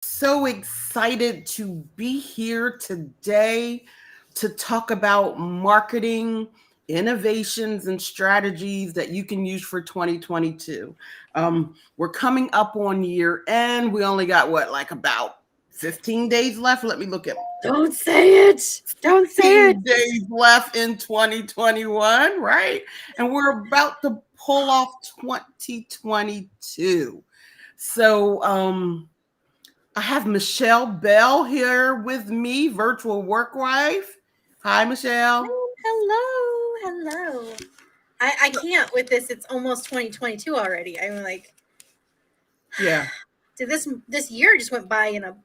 So excited to be here today to talk about marketing innovations and strategies that you can use for 2022. We're coming up on year end. We only got like about 15 days left. Let me look at Don't say it. Don't say it. 15 days left in 2021, right? And we're about to pull off 2022. So, I have Michelle Bell here with me, virtual work wife. Hi, Michelle. Hello. I can't with this. It's almost 2022 already. I'm like, Yeah. did this year just went by in a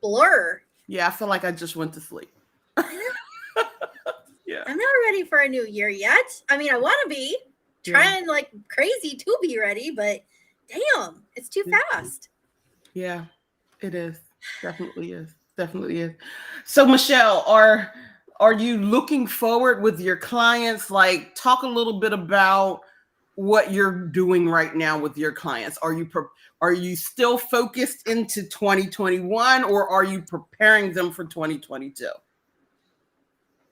blur. Yeah, I feel like I just went to sleep. I know. Yeah. I'm not ready for a new year yet. I mean, I want to be Yeah. trying like crazy to be ready, but damn, it's too fast. Yeah. It is. Definitely is. Definitely is. So, Michelle, are you looking forward with your clients? Like, talk a little bit about what you're doing right now with your clients. Are you still focused into 2021, or are you preparing them for 2022?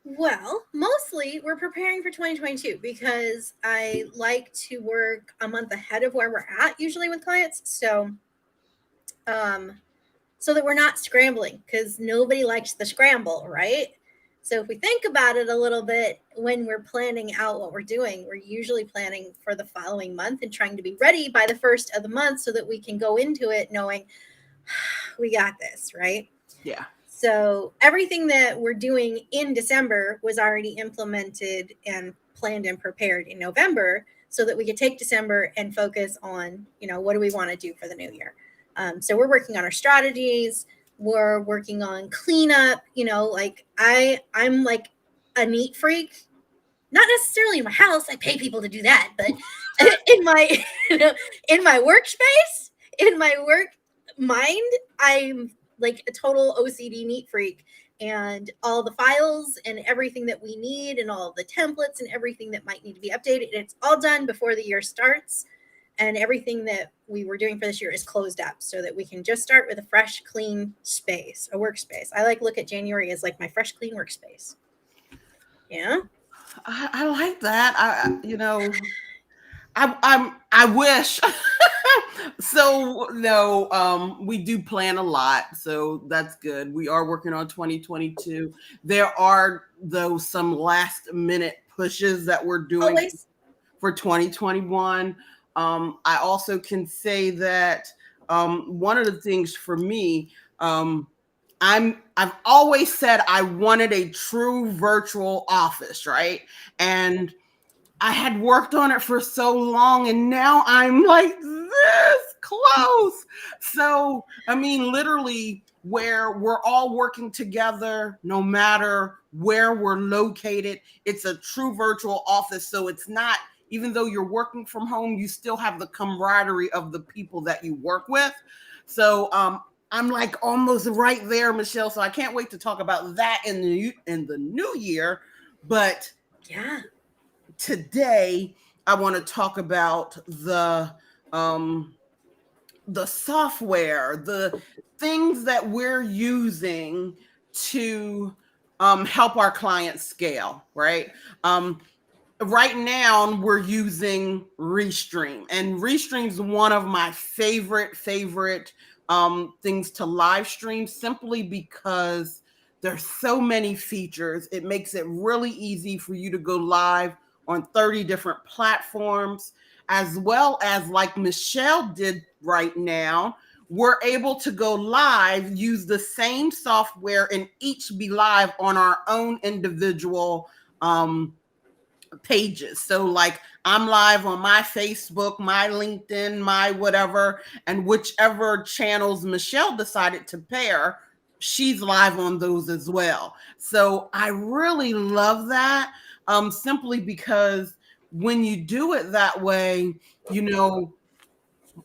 Well, mostly we're preparing for 2022 because I like to work a month ahead of where we're at usually with clients. Um, so that we're not scrambling because nobody likes the scramble, right? So if we think about it a little bit, when we're planning out what we're doing, we're usually planning for the following month and trying to be ready by the first of the month so that we can go into it knowing we got this, right? Yeah. So everything that we're doing in December was already implemented and planned and prepared in November so that we could take December and focus on, what do we want to do for the new year? So we're working on our strategies. We're working on cleanup. Like I'm like a neat freak. Not necessarily in my house. I pay people to do that, but in my in my workspace, in my work mind, I'm like a total OCD neat freak. And all the files and everything that we need, and all the templates and everything that might need to be updated, it's all done before the year starts, and everything that we were doing for this year is closed up so that we can just start with a fresh, clean space, a workspace. I look at January as like my fresh, clean workspace. Yeah. I like that. I wish. So no, we do plan a lot, so that's good. We are working on 2022. There are though some last minute pushes that we're doing Always. for 2021. I also can say that one of the things for me, I've always said I wanted a true virtual office, right? And I had worked on it for so long, and now I'm like this close. So, I mean, literally, where we're all working together, no matter where we're located, it's a true virtual office. So, it's not, even though you're working from home, you still have the camaraderie of the people that you work with. So, I'm like almost right there, Michelle. So I can't wait to talk about that in the new year. But Yeah. today I want to talk about um the software, the things that we're using to help our clients scale, right? Right now we're using Restream, and Restream's one of my favorite things to live stream, simply because there's so many features. It makes it really easy for you to go live on 30 different platforms, as well as, like Michelle did right now, we're able to go live, use the same software, and each be live on our own individual pages. So, like, I'm live on my Facebook, my LinkedIn, my whatever, and whichever channels Michelle decided to pair, she's live on those as well. So I really love that, simply because when you do it that way, you know,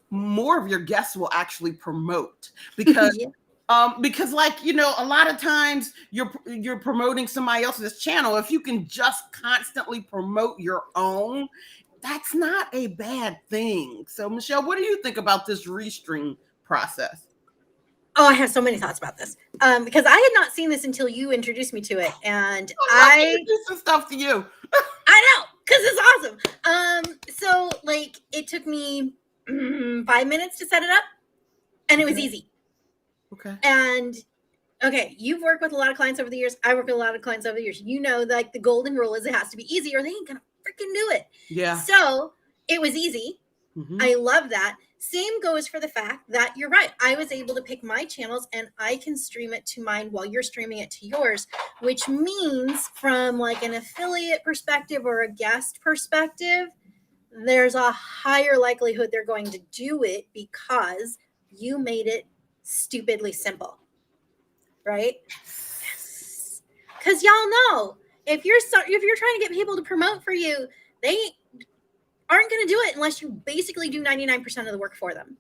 more of your guests will actually promote, because Yeah. like, a lot of times you're promoting somebody else's channel. If you can just constantly promote your own, that's not a bad thing. So, Michelle, what do you think about this restream process? Oh, I have so many thoughts about this. Because I had not seen this until you introduced me to it, and I love introducing stuff to you. I know, because it's awesome. So like it took me 5 minutes to set it up, and it was easy. Okay. And okay, you've worked with a lot of clients over the years. I work with a lot of clients over the years. You know, like the golden rule is it has to be easy, or they ain't gonna freaking do it. Yeah. So it was easy. Mm-hmm. I love that. Same goes for the fact that you're right. I was able to pick my channels and I can stream it to mine while you're streaming it to yours, which means from like an affiliate perspective or a guest perspective, there's a higher likelihood they're going to do it because you made it stupidly simple. Right? Yes. Because y'all know if you're trying to get people to promote for you, they aren't going to do it unless you basically do 99% of the work for them.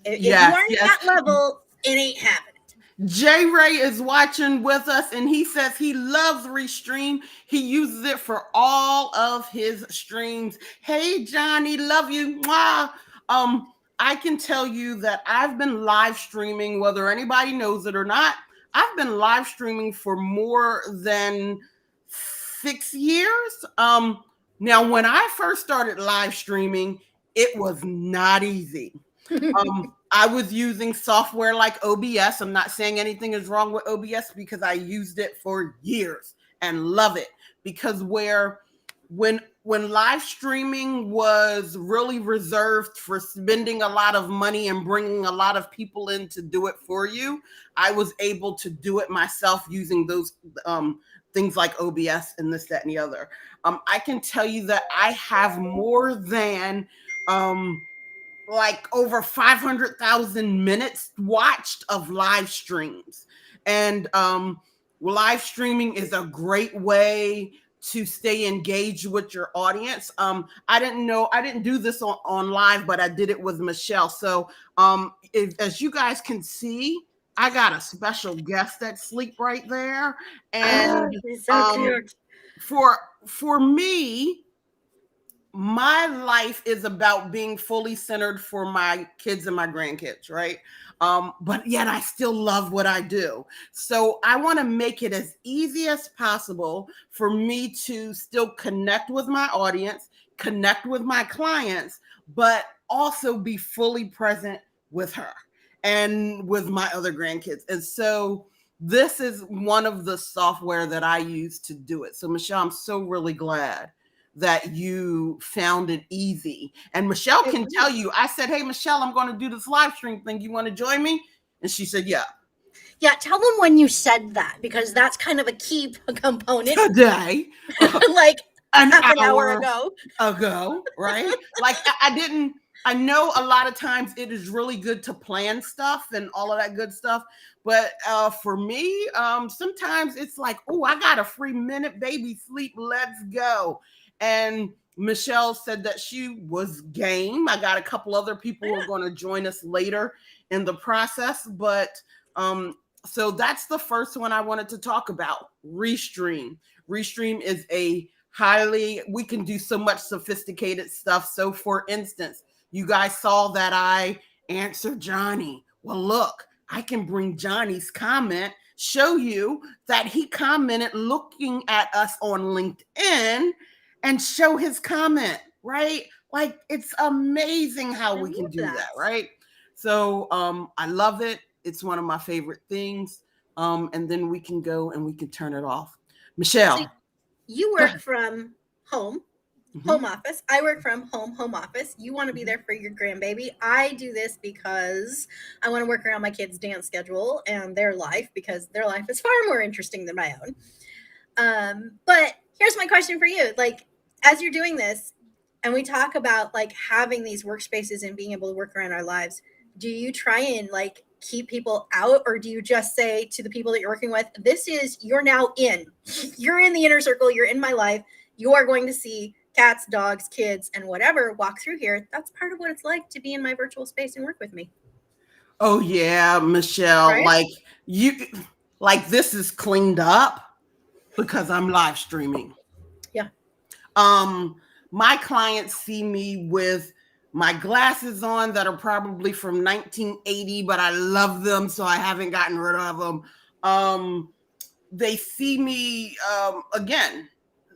If you aren't at that level, it ain't happening. J Ray is watching with us, and he says he loves Restream. He uses it for all of his streams. Hey, Johnny, love you. Mwah. I can tell you that I've been live streaming, whether anybody knows it or not. I've been live streaming for more than 6 years. Now, when I first started live streaming, it was not easy. I was using software like OBS. I'm not saying anything is wrong with OBS because I used it for years and love it. Because when live streaming was really reserved for spending a lot of money and bringing a lot of people in to do it for you, I was able to do it myself using those things like OBS and this, that, and the other. I can tell you that I have more than like over 500,000 minutes watched of live streams. And live streaming is a great way to stay engaged with your audience. I didn't do this on live, but I did it with Michelle. So as you guys can see, I got a special guest that's asleep right there. And so cute. For me, my life is about being fully centered for my kids and my grandkids, right? But yet I still love what I do. So I want to make it as easy as possible for me to still connect with my audience, connect with my clients, but also be fully present with her and with my other grandkids. And so this is one of the software that I use to do it. So Michelle, I'm so really glad that you found it easy. And Michelle can tell you, I said, hey, Michelle, I'm going to do this live stream thing. You want to join me? And she said, yeah. Yeah, tell them when you said that, because that's kind of a key component. Today. Like half an hour ago, right? Like I know a lot of times it is really good to plan stuff and all of that good stuff. But for me, sometimes it's like, oh, I got a free minute, baby, sleep, let's go. And Michelle said that she was game. I got a couple other people who are going to join us later in the process. But so that's the first one I wanted to talk about, Restream. Restream is we can do so much sophisticated stuff. So for instance, you guys saw that I answered Johnny. Well, look, I can bring Johnny's comment, show you that he commented looking at us on LinkedIn, and show his comment, right? Like, it's amazing how we can do that, right? So I love it. It's one of my favorite things. And then we can go and we can turn it off. Michelle. So you work from home, home office. I work from home office. You want to be there for your grandbaby. I do this because I want to work around my kids' dance schedule and their life, because their life is far more interesting than my own. But here's my question for you. Like, as you're doing this and we talk about like having these workspaces and being able to work around our lives, do you try and like keep people out, or do you just say to the people that you're working with, you're now you're in the inner circle, you're in my life, you are going to see cats, dogs, kids, and whatever walk through here. That's part of what it's like to be in my virtual space and work with me. Oh yeah, Michelle, right? this is cleaned up because I'm live streaming. Yeah. My clients see me with my glasses on that are probably from 1980, but I love them, so I haven't gotten rid of them. They see me again.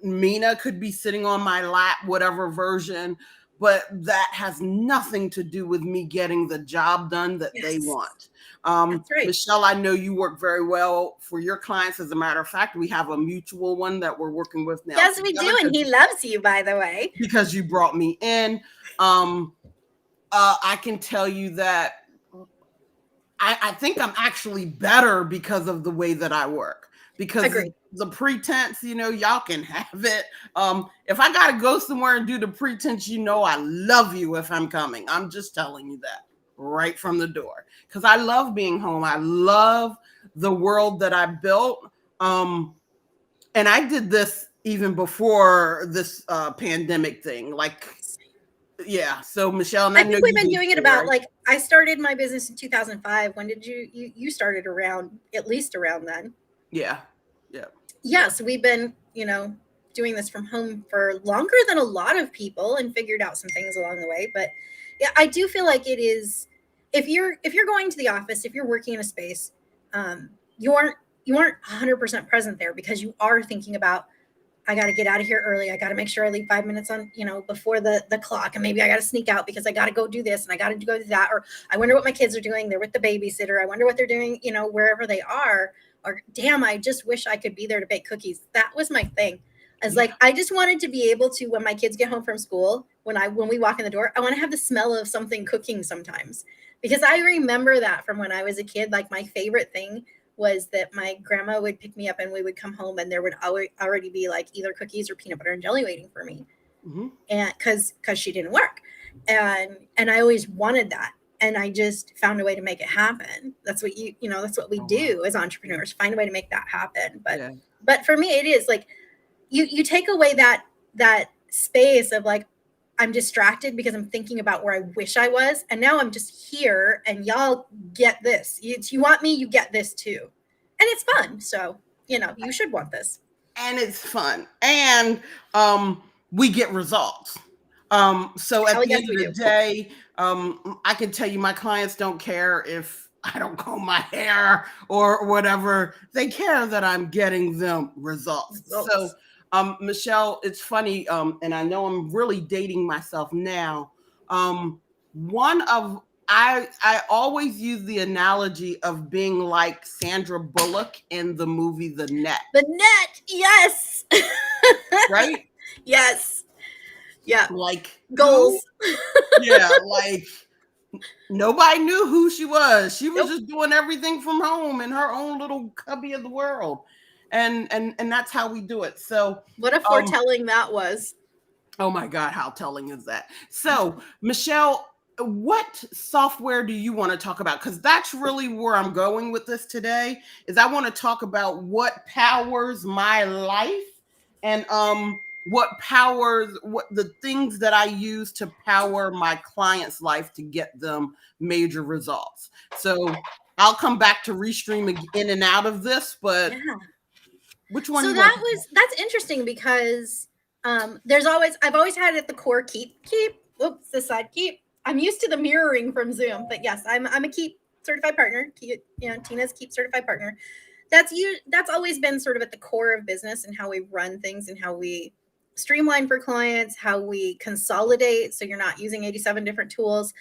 Mina could be sitting on my lap, whatever version, but that has nothing to do with me getting the job done that they Yes, want. that's right. Michelle, I know you work very well for your clients. As a matter of fact, we have a mutual one that we're working with now. Yes, we do, and he loves you, by the way. Because you brought me in. I can tell you that I think I'm actually better because of the way that I work. Because the pretense, y'all can have it. If I gotta go somewhere and do the pretense, I love you if I'm coming. I'm just telling you that right from the door. Because I love being home. I love the world that I built. And I did this even before this pandemic thing. Yeah. So Michelle, and I think we've been doing it about, right? like, I started my business in 2005. When did you started around, at least around then? Yeah. Yes, we've been, doing this from home for longer than a lot of people and figured out some things along the way. But yeah, I do feel like it is, if you're going to the office, if you're working in a space, you aren't 100% present there, because you are thinking about, I got to get out of here early. I got to make sure I leave 5 minutes on, before the clock. And maybe I got to sneak out because I got to go do this and I got to go do that. Or I wonder what my kids are doing. They're with the babysitter. I wonder what they're doing, wherever they are. Or damn, I just wish I could be there to bake cookies. That was my thing. I was like, I just wanted to be able to, when my kids get home from school, when we walk in the door, I want to have the smell of something cooking sometimes. Because I remember that from when I was a kid. Like, my favorite thing was that my grandma would pick me up and we would come home and there would already be like either cookies or peanut butter and jelly waiting for me. Mm-hmm. And because she didn't work. And I always wanted that. And I just found a way to make it happen. That's what that's what we do as entrepreneurs, find a way to make that happen. But for me, it is like, you take away that space of like, I'm distracted because I'm thinking about where I wish I was. And now I'm just here and y'all get this. You want me, you get this too. And it's fun. So, you should want this. And it's fun. And we get results. So at the end of the day, I can tell you my clients don't care if I don't comb my hair or whatever. They care that I'm getting them results. So Michelle, it's funny, and I know I'm really dating myself now. I always use the analogy of being like Sandra Bullock in the movie The Net. The Net, yes. Right? Yes. Yeah. Like goals. Yeah, like nobody knew who she was. She was just doing everything from home in her own little cubby of the world. And that's how we do it. So what a foretelling that was. Oh my God, how telling is that? So Michelle, what software do you want to talk about? Because that's really where I'm going with this today, is I want to talk about what powers my life and what the things that I use to power my client's life to get them major results. So I'll come back to Restream in and out of this, but which one? So that's interesting because I've always had at the core keep. Oops, this side keep. I'm used to the mirroring from Zoom, but yes, I'm a keep certified partner. Tina's keep certified partner. That's always been sort of at the core of business and how we run things and how we streamline for clients, how we consolidate so you're not using 87 different tools.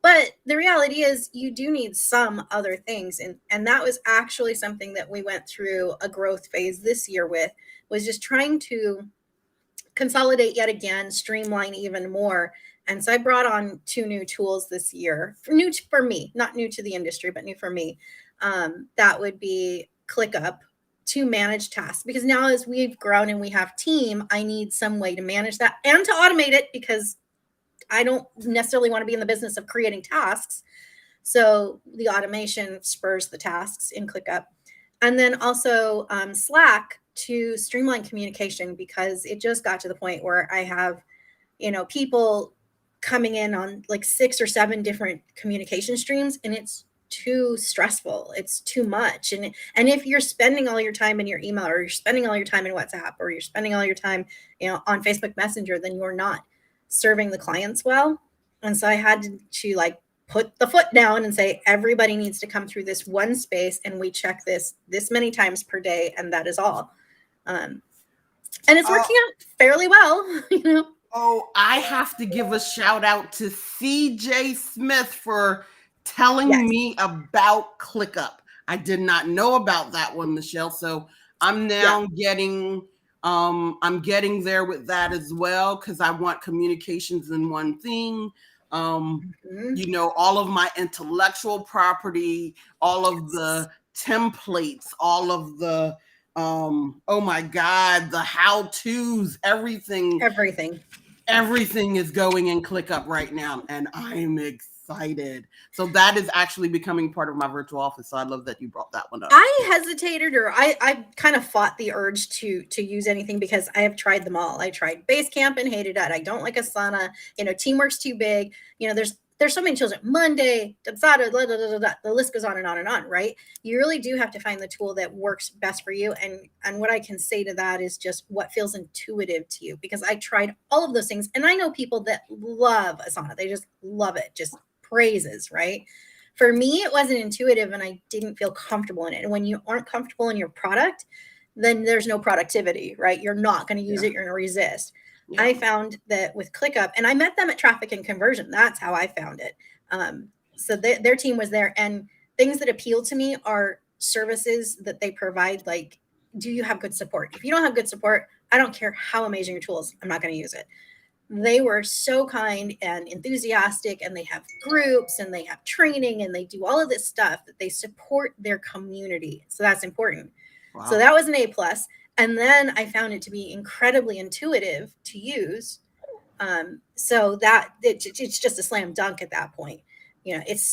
But the reality is you do need some other things. And that was actually something that we went through a growth phase this year with, was just trying to consolidate yet again, streamline even more. And so I brought on 2 new tools this year, new for me, not new to the industry, but new for me. That would be ClickUp to manage tasks, because now as we've grown and we have team, I need some way to manage that and to automate it, because I don't necessarily want to be in the business of creating tasks. So the automation spurs the tasks in ClickUp. And then also Slack to streamline communication, because it just got to the point where I have, people coming in on like 6 or 7 different communication streams, and it's too stressful. It's too much. And if you're spending all your time in your email, or you're spending all your time in WhatsApp, or you're spending all your time, on Facebook Messenger, then you're not serving the clients well. And so I had to like put the foot down and say, everybody needs to come through this one space and we check this many times per day. And that is all. And it's working out fairly well, you know? Oh, I have to give a shout out to CJ Smith for telling me about ClickUp. I did not know about that one, Michelle. So I'm now getting I'm getting there with that as well, because I want communications in one thing. You know, all of my intellectual property, all of the templates, all of the oh my God, the how-tos, everything is going in ClickUp right now, and I'm excited. So that is actually becoming part of my virtual office. So I love that you brought that one up. I hesitated, or I kind of fought the urge to use anything, because I have tried them all. I tried Basecamp and hated it. I don't like Asana. You know, Teamwork's too big. You know, there's so many tools. Monday, the list goes on and on and on, right? You really do have to find the tool that works best for you. And what I can say to that is just what feels intuitive to you, because I tried all of those things, and I know people that love Asana. They just love it, just praises, right? For me, it wasn't intuitive, and I didn't feel comfortable in it. And when you aren't comfortable in your product, then there's no productivity, right? You're not going to use it. You're going to resist. I found that with ClickUp, and I met them at Traffic and Conversion. That's how I found it. So their team was there, and things that appeal to me are services that they provide. Like, do you have good support? If you don't have good support, I don't care how amazing your tool is, I'm not going to use it. They were so kind and enthusiastic, and they have groups and they have training and they do all of this stuff, that they support their community. So that's important. Wow. So that was an A+. And then I found it to be incredibly intuitive to use. So that it's just a slam dunk at that point. You know, it's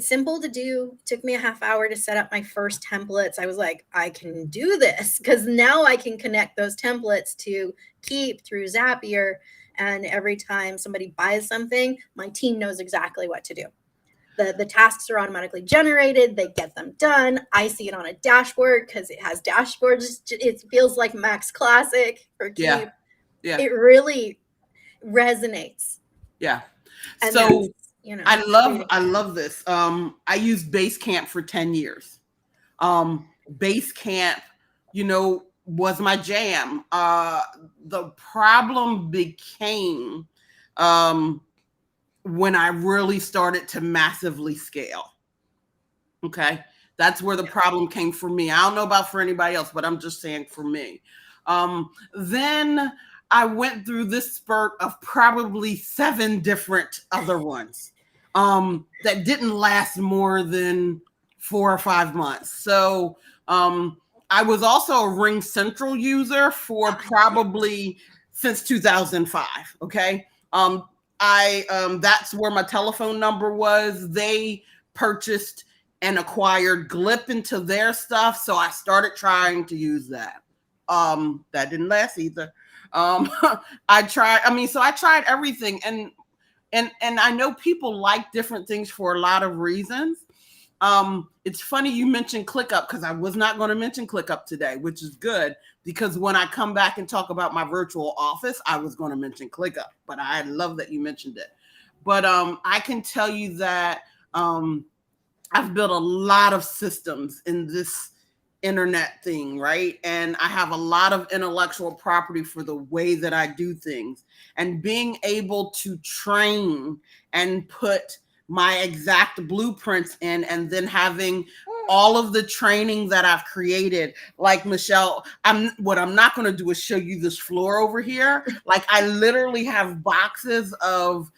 simple to do. It took me a half hour to set up my first templates. I was like, I can do this, because now I can connect those templates to Keep through Zapier. And every time somebody buys something, my team knows exactly what to do. The tasks are automatically generated. They get them done. I see it on a dashboard, because it has dashboards. It feels like Max Classic for Keep. Yeah. It really resonates. Yeah. And so, you know, I love this. I used Basecamp for 10 years. Basecamp, you know, was my jam. The problem became when I really started to massively scale. Okay. That's where the problem came for me. I don't know about for anybody else, but I'm just saying for me. Then I went through this spurt of probably 7 different other ones that didn't last more than 4 or 5 months. So I was also a Ring Central user for probably since 2005. Okay. That's where my telephone number was. They purchased and acquired Glip into their stuff. So I started trying to use that. That didn't last either. I tried everything, and I know people like different things for a lot of reasons. It's funny you mentioned ClickUp, because I was not going to mention ClickUp today, which is good, because when I come back and talk about my virtual office, I was going to mention ClickUp, but I love that you mentioned it. But I can tell you that I've built a lot of systems in this internet thing, right? And I have a lot of intellectual property for the way that I do things, and being able to train and put my exact blueprints in, and then having all of the training that I've created. Like, Michelle, what I'm not going to do is show you this floor over here. Like, I literally have boxes of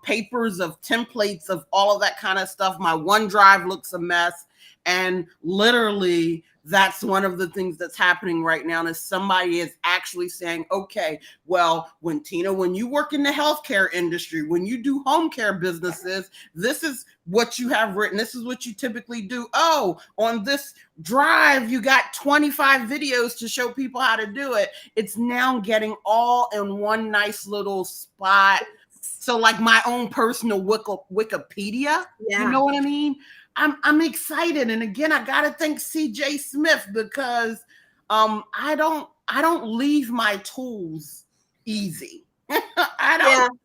papers, of templates, of all of that kind of stuff. My OneDrive looks a mess. And literally, that's one of the things that's happening right now, is somebody is actually saying, okay, well, when you work in the healthcare industry, when you do home care businesses, this is what you have written. This is what you typically do. Oh, on this drive, you got 25 videos to show people how to do it. It's now getting all in one nice little spot. So like my own personal Wikipedia, you know what I mean? I'm excited. And again, I got to thank CJ Smith, because I don't leave my tools easy. I don't.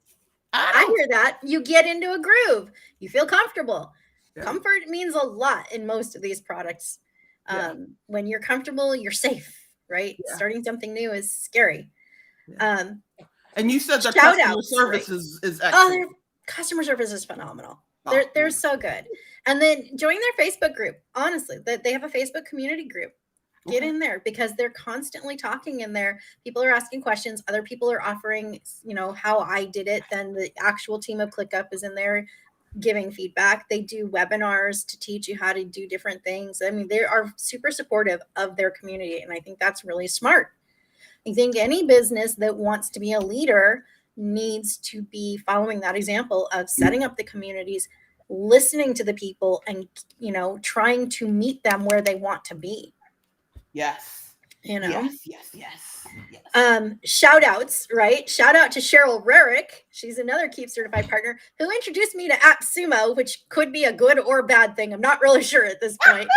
I hear that. You get into a groove. You feel comfortable. Yeah. Comfort means a lot in most of these products. When you're comfortable, you're safe, right? Yeah. Starting something new is scary. Yeah. And you said their shout customer outs, service right? is Oh, excellent. their customer service is phenomenal. Oh, They're so good. And then join their Facebook group. Honestly, they have a Facebook community group. Get in there because they're constantly talking in there. People are asking questions. Other people are offering, how I did it. Then the actual team of ClickUp is in there giving feedback. They do webinars to teach you how to do different things. I mean, they are super supportive of their community. And I think that's really smart. I think any business that wants to be a leader needs to be following that example of setting up the communities, listening to the people, and trying to meet them where they want to be. Yes. Yes. Shout outs, right? Shout out to Cheryl Rarick. She's another Keep Certified partner who introduced me to AppSumo, which could be a good or bad thing. I'm not really sure at this point.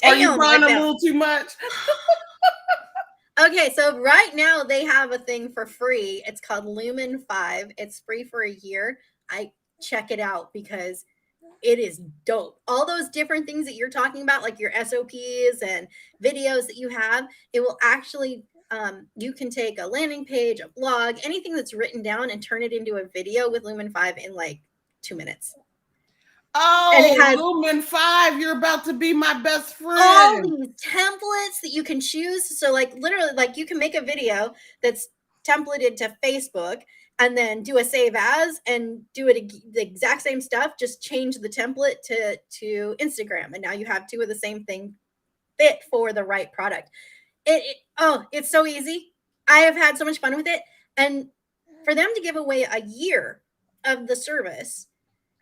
Are you crying a little too much? Okay, so right now they have a thing for free. It's called Lumen 5. It's free for a year. I check it out because it is dope. All those different things that you're talking about, like your SOPs and videos that you have, it will actually, you can take a landing page, a blog, anything that's written down and turn it into a video with Lumen 5 in like 2 minutes. Oh, and it has Lumen 5, you're about to be my best friend. All these templates that you can choose. So like literally, like you can make a video that's templated to Facebook and then do a save as and do it the exact same stuff, just change the template to Instagram. And now you have two of the same thing fit for the right product. It's so easy. I have had so much fun with it. And for them to give away a year of the service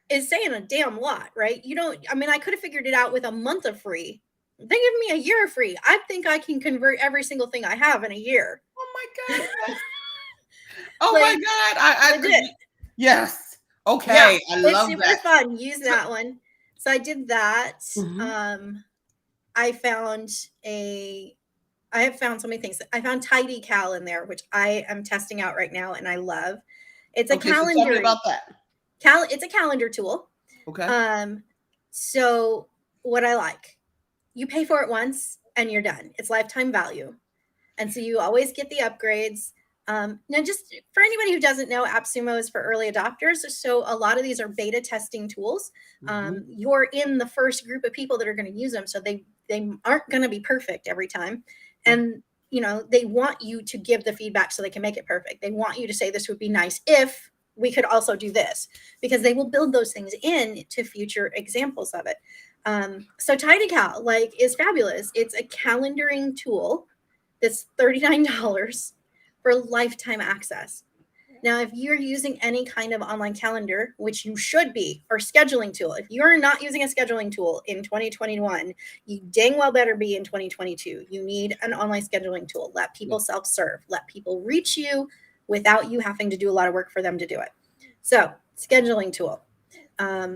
is saying a damn lot, right? I could have figured it out with a month of free. They give me a year free. I think I can convert every single thing I have in a year. Oh my God. Oh my God. I did. Yes. Okay. Yeah, I love that. It's super fun. Use that one. So I did that. Mm-hmm. I have found so many things. I found TidyCal in there, which I am testing out right now and I love. It's a calendar. So tell me about that. It's a calendar tool. Okay. So what I like, you pay for it once and you're done. It's lifetime value. And so you always get the upgrades. Now, just for anybody who doesn't know, AppSumo is for early adopters. So a lot of these are beta testing tools. Mm-hmm. You're in the first group of people that are going to use them. So they aren't going to be perfect every time. And, they want you to give the feedback so they can make it perfect. They want you to say, this would be nice if we could also do this, because they will build those things in to future examples of it. So TidyCal is fabulous. It's a calendaring tool that's $39 for lifetime access. Now, if you're using any kind of online calendar, which you should be, or scheduling tool, if you're not using a scheduling tool in 2021, you dang well better be in 2022. You need an online scheduling tool. Let people self-serve. Let people reach you without you having to do a lot of work for them to do it. So, scheduling tool.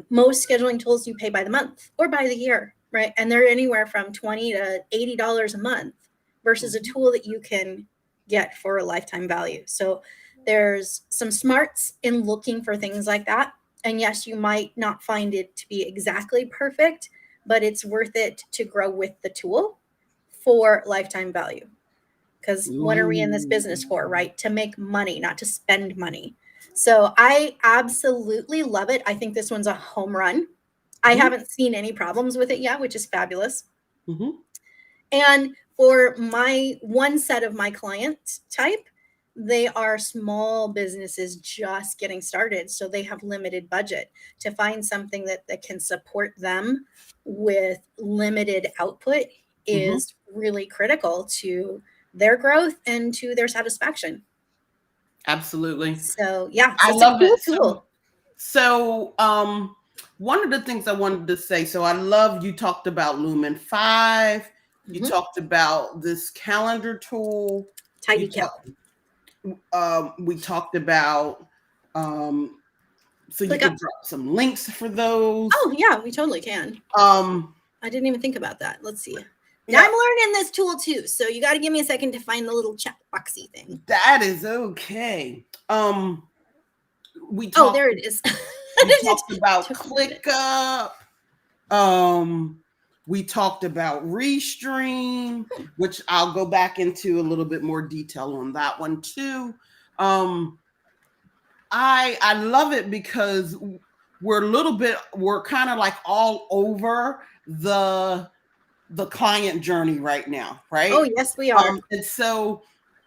Most scheduling tools you pay by the month or by the year, right? And they're anywhere from $20 to $80 a month versus a tool that you can get for a lifetime value. So there's some smarts in looking for things like that. And yes, you might not find it to be exactly perfect, but it's worth it to grow with the tool for lifetime value. Because what are we in this business for, right? To make money, not to spend money. So I absolutely love it. I think this one's a home run. I haven't seen any problems with it yet, which is fabulous. Mm-hmm. And for my one set of my client type, they are small businesses just getting started. So they have limited budget. To find something that can support them with limited output is really critical to their growth and to their satisfaction. Absolutely. So yeah, I love it. Tool. So one of the things I wanted to say, so I love you talked about Lumen 5. You talked about this calendar tool. TidyCal. We talked about so you can drop some links for those. Oh yeah, we totally can. I didn't even think about that. Let's see. Now I'm learning this tool too, so you got to give me a second to find the little chat boxy thing. That is okay. we Oh, talked there it is. we talked about Took me a minute. ClickUp. We talked about Restream, which I'll go back into a little bit more detail on that one too. I love it because we're kind of like all over the client journey right now, right? Oh, yes, we are. And so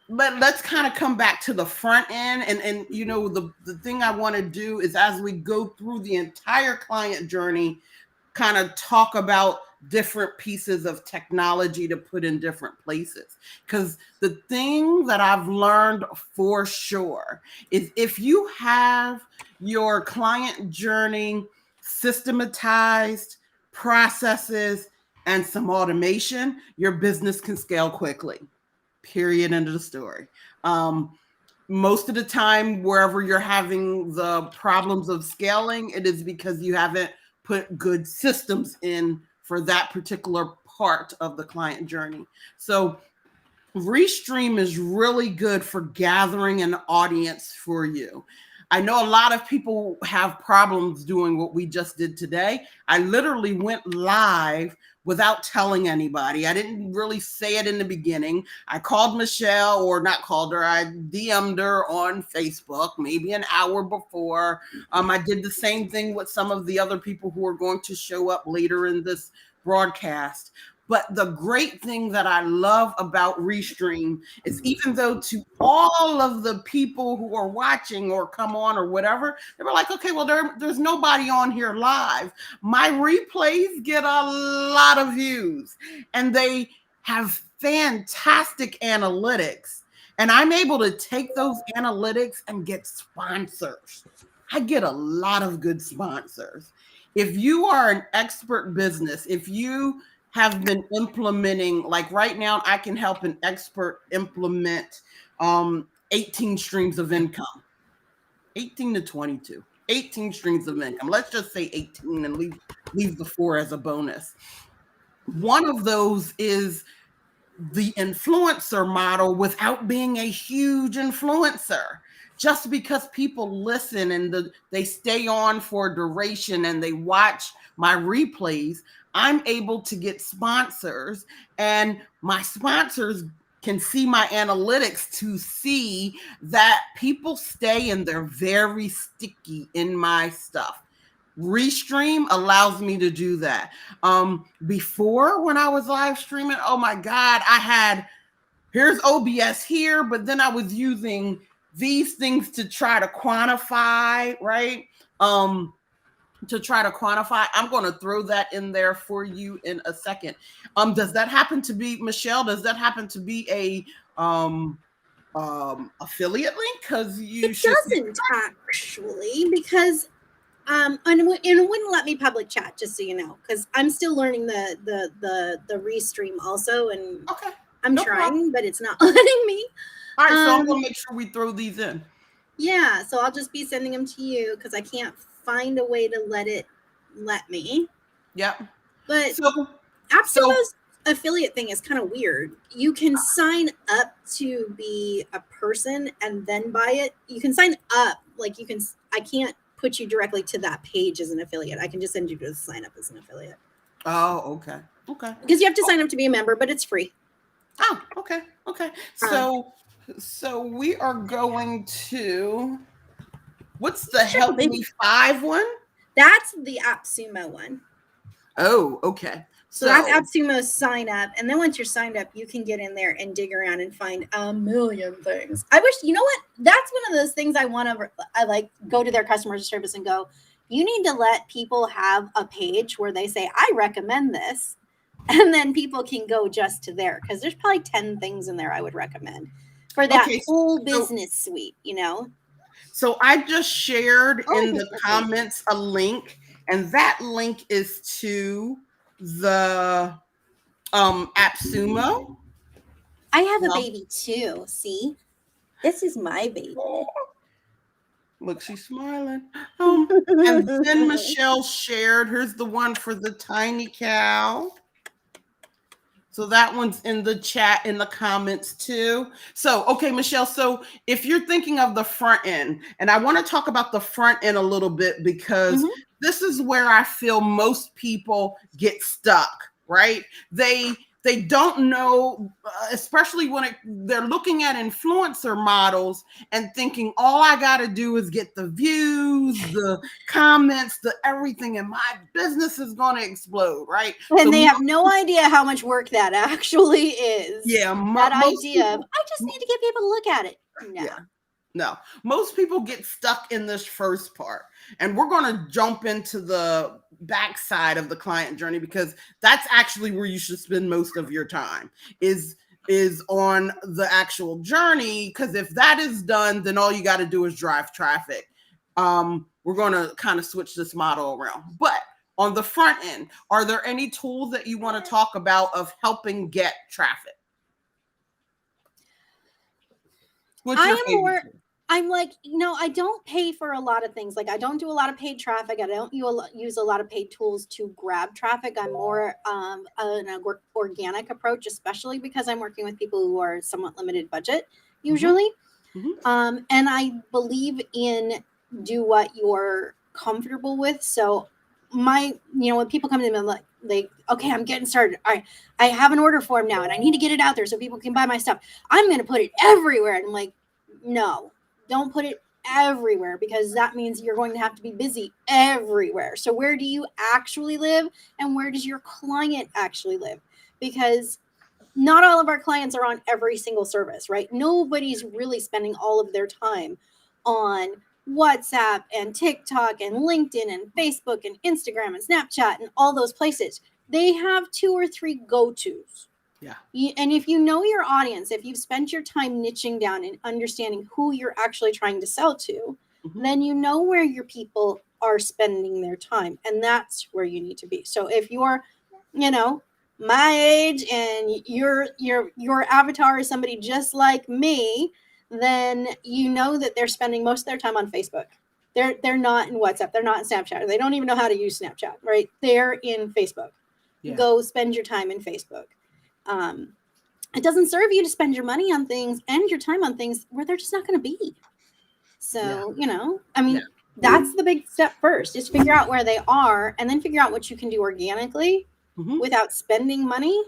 let's kind of come back to the front end, and you know, the thing I want to do is, as we go through the entire client journey, kind of talk about different pieces of technology to put in different places. Because the thing that I've learned for sure is, if you have your client journey systematized, processes, and some automation, your business can scale quickly. Period. End of the story. Most of the time, wherever you're having the problems of scaling, it is because you haven't put good systems in for that particular part of the client journey. So Restream is really good for gathering an audience for you. I know a lot of people have problems doing what we just did today. I literally went live without telling anybody. I didn't really say it in the beginning. I called Michelle, or not called her, I DM'd her on Facebook maybe an hour before. I did the same thing with some of the other people who are going to show up later in this broadcast. But the great thing that I love about Restream is, even though to all of the people who are watching or come on or whatever, they were like, okay, well, there's nobody on here live. My replays get a lot of views, and they have fantastic analytics. And I'm able to take those analytics and get sponsors. I get a lot of good sponsors. If you are an expert business, if you have been implementing, like right now, I can help an expert implement 18 streams of income, 18 to 22, 18 streams of income. Let's just say 18 and leave the 4 as a bonus. One of those is the influencer model without being a huge influencer. Just because people listen and they stay on for duration and they watch my replays, I'm able to get sponsors, and my sponsors can see my analytics to see that people stay and they're very sticky in my stuff. Restream allows me to do that. Before, when I was live streaming, oh my God, here's OBS here, but then I was using these things to try to quantify, right? To try to quantify. I'm going to throw that in there for you in a second. Does that happen to be, Michelle, does that happen to be a affiliate link? Because you It doesn't actually, because and it wouldn't let me public chat, just so you know, because I'm still learning the Restream also, and okay, I'm no trying, problem. but it's not letting me. All right, so I'm gonna make sure we throw these in. Yeah, so I'll just be sending them to you because I can't find a way to let me. Yep. But so AppSumo's affiliate thing is kind of weird. You can sign up to be a person and then buy it. You can sign up, like I can't put you directly to that page as an affiliate. I can just send you to sign up as an affiliate. Oh, okay. Because you have to sign up to be a member, but it's free. Oh, okay. So we are going to, what's the Help Me 5 one? That's the AppSumo one. Oh, okay. So that's AppSumo's sign up. And then once you're signed up, you can get in there and dig around and find a million things. I wish, you know what? That's one of those things I like go to their customer service and go, you need to let people have a page where they say, I recommend this. And then people can go just to there, because there's probably 10 things in there I would recommend for that whole business suite, you know? So I just shared in the comments a link, and that link is to the AppSumo. I have a baby too. See, this is my baby. Look, she's smiling. And then Michelle shared, here's the one for the tiny cow. So that one's in the chat, in the comments too. So, okay, Michelle. So if you're thinking of the front end, and I want to talk about the front end a little bit because this is where I feel most people get stuck, right? They don't know, especially when they're looking at influencer models and thinking all I got to do is get the views, the comments, the everything, and my business is going to explode, right? And so they have no idea how much work that actually is. Yeah, that most idea people, of I just need to get people to look at it. No. Yeah. No, most people get stuck in this first part, and we're going to jump into the backside of the client journey because that's actually where you should spend most of your time is on the actual journey. Because if that is done, then all you got to do is drive traffic. We're going to kind of switch this model around, but on the front end, are there any tools that you want to talk about of helping get traffic? I'm like, I don't pay for a lot of things. Like I don't do a lot of paid traffic. I don't use a lot of paid tools to grab traffic. I'm more an organic approach, especially because I'm working with people who are somewhat limited budget usually. And I believe in do what you're comfortable with. So when people come to me, I'm like, okay, I'm getting started. All right, I have an order form now and I need to get it out there so people can buy my stuff. I'm going to put it everywhere. And I'm like, no, don't put it everywhere because that means you're going to have to be busy everywhere. So where do you actually live and where does your client actually live? Because not all of our clients are on every single service, right? Nobody's really spending all of their time on WhatsApp and TikTok and LinkedIn and Facebook and Instagram and Snapchat and all those places. They have 2 or 3 go-tos. Yeah. And if you know your audience, if you've spent your time niching down and understanding who you're actually trying to sell to, then you know where your people are spending their time. And that's where you need to be. So if you're, my age and your avatar is somebody just like me, then you know that they're spending most of their time on Facebook. They're not in WhatsApp. They're not in Snapchat. They don't even know how to use Snapchat, right? They're in Facebook. Yeah. Go spend your time in Facebook. It doesn't serve you to spend your money on things and your time on things where they're just not going to be. So, that's the big step first is figure out where they are and then figure out what you can do organically without spending money.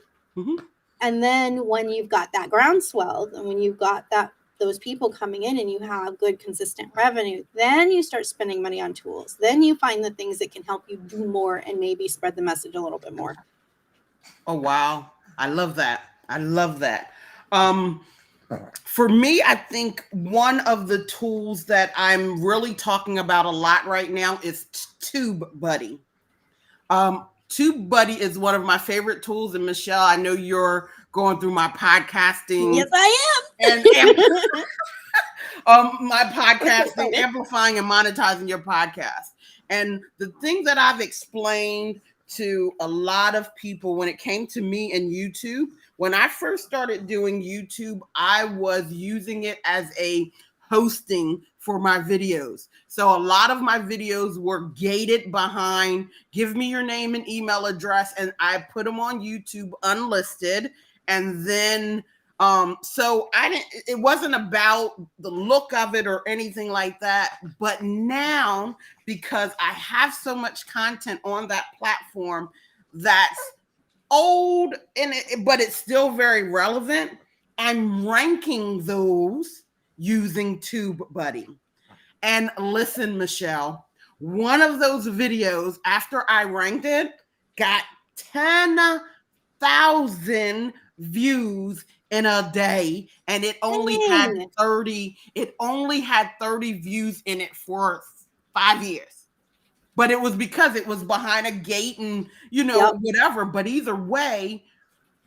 And then when you've got that groundswell and when you've got those people coming in and you have good consistent revenue, then you start spending money on tools. Then you find the things that can help you do more and maybe spread the message a little bit more. Oh, wow. I love that. For me, I think one of the tools that I'm really talking about a lot right now is Tubebuddy. Tubebuddy is one of my favorite tools. And Michelle, I know you're going through my podcasting. Yes, I am. And my podcasting, amplifying and monetizing your podcast. And the thing that I've explained to a lot of people when it came to me and YouTube, when I first started doing YouTube, I was using it as a hosting for my videos. So a lot of my videos were gated behind, give me your name and email address, and I put them on YouTube unlisted. And then, so it wasn't about the look of it or anything like that. But now, because I have so much content on that platform that's old but it's still very relevant, I'm ranking those using Tubebuddy. And listen, Michelle, one of those videos after I ranked it got 10,000 views in a day, and it only had 30 views in it for 5 years. But it was because it was behind a gate and, whatever. But either way,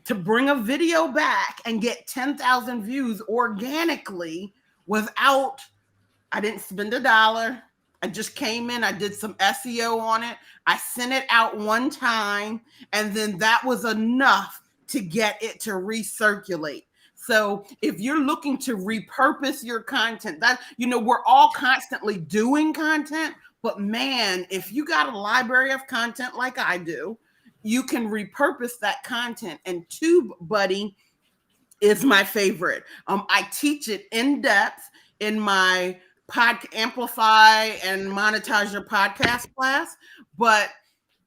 to bring a video back and get 10,000 views organically I didn't spend $1. I just came in, I did some SEO on it. I sent it out one time, and then that was enough to get it to recirculate. So if you're looking to repurpose your content, we're all constantly doing content. But man, if you got a library of content like I do, you can repurpose that content. And Tubebuddy is my favorite. I teach it in depth in my amplify and monetize your podcast class, but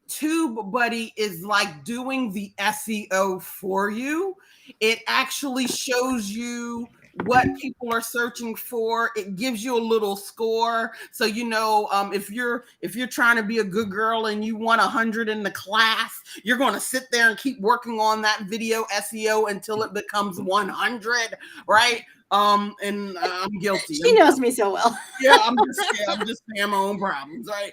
Tubebuddy is like doing the SEO for you. It actually shows you what people are searching for. It gives you a little score, so you know, if you're trying to be a good girl and you want 100 in the class, you're going to sit there and keep working on that video SEO until it becomes 100, right? And I'm guilty. She knows me so well. Yeah, I'm just saying my own problems, right?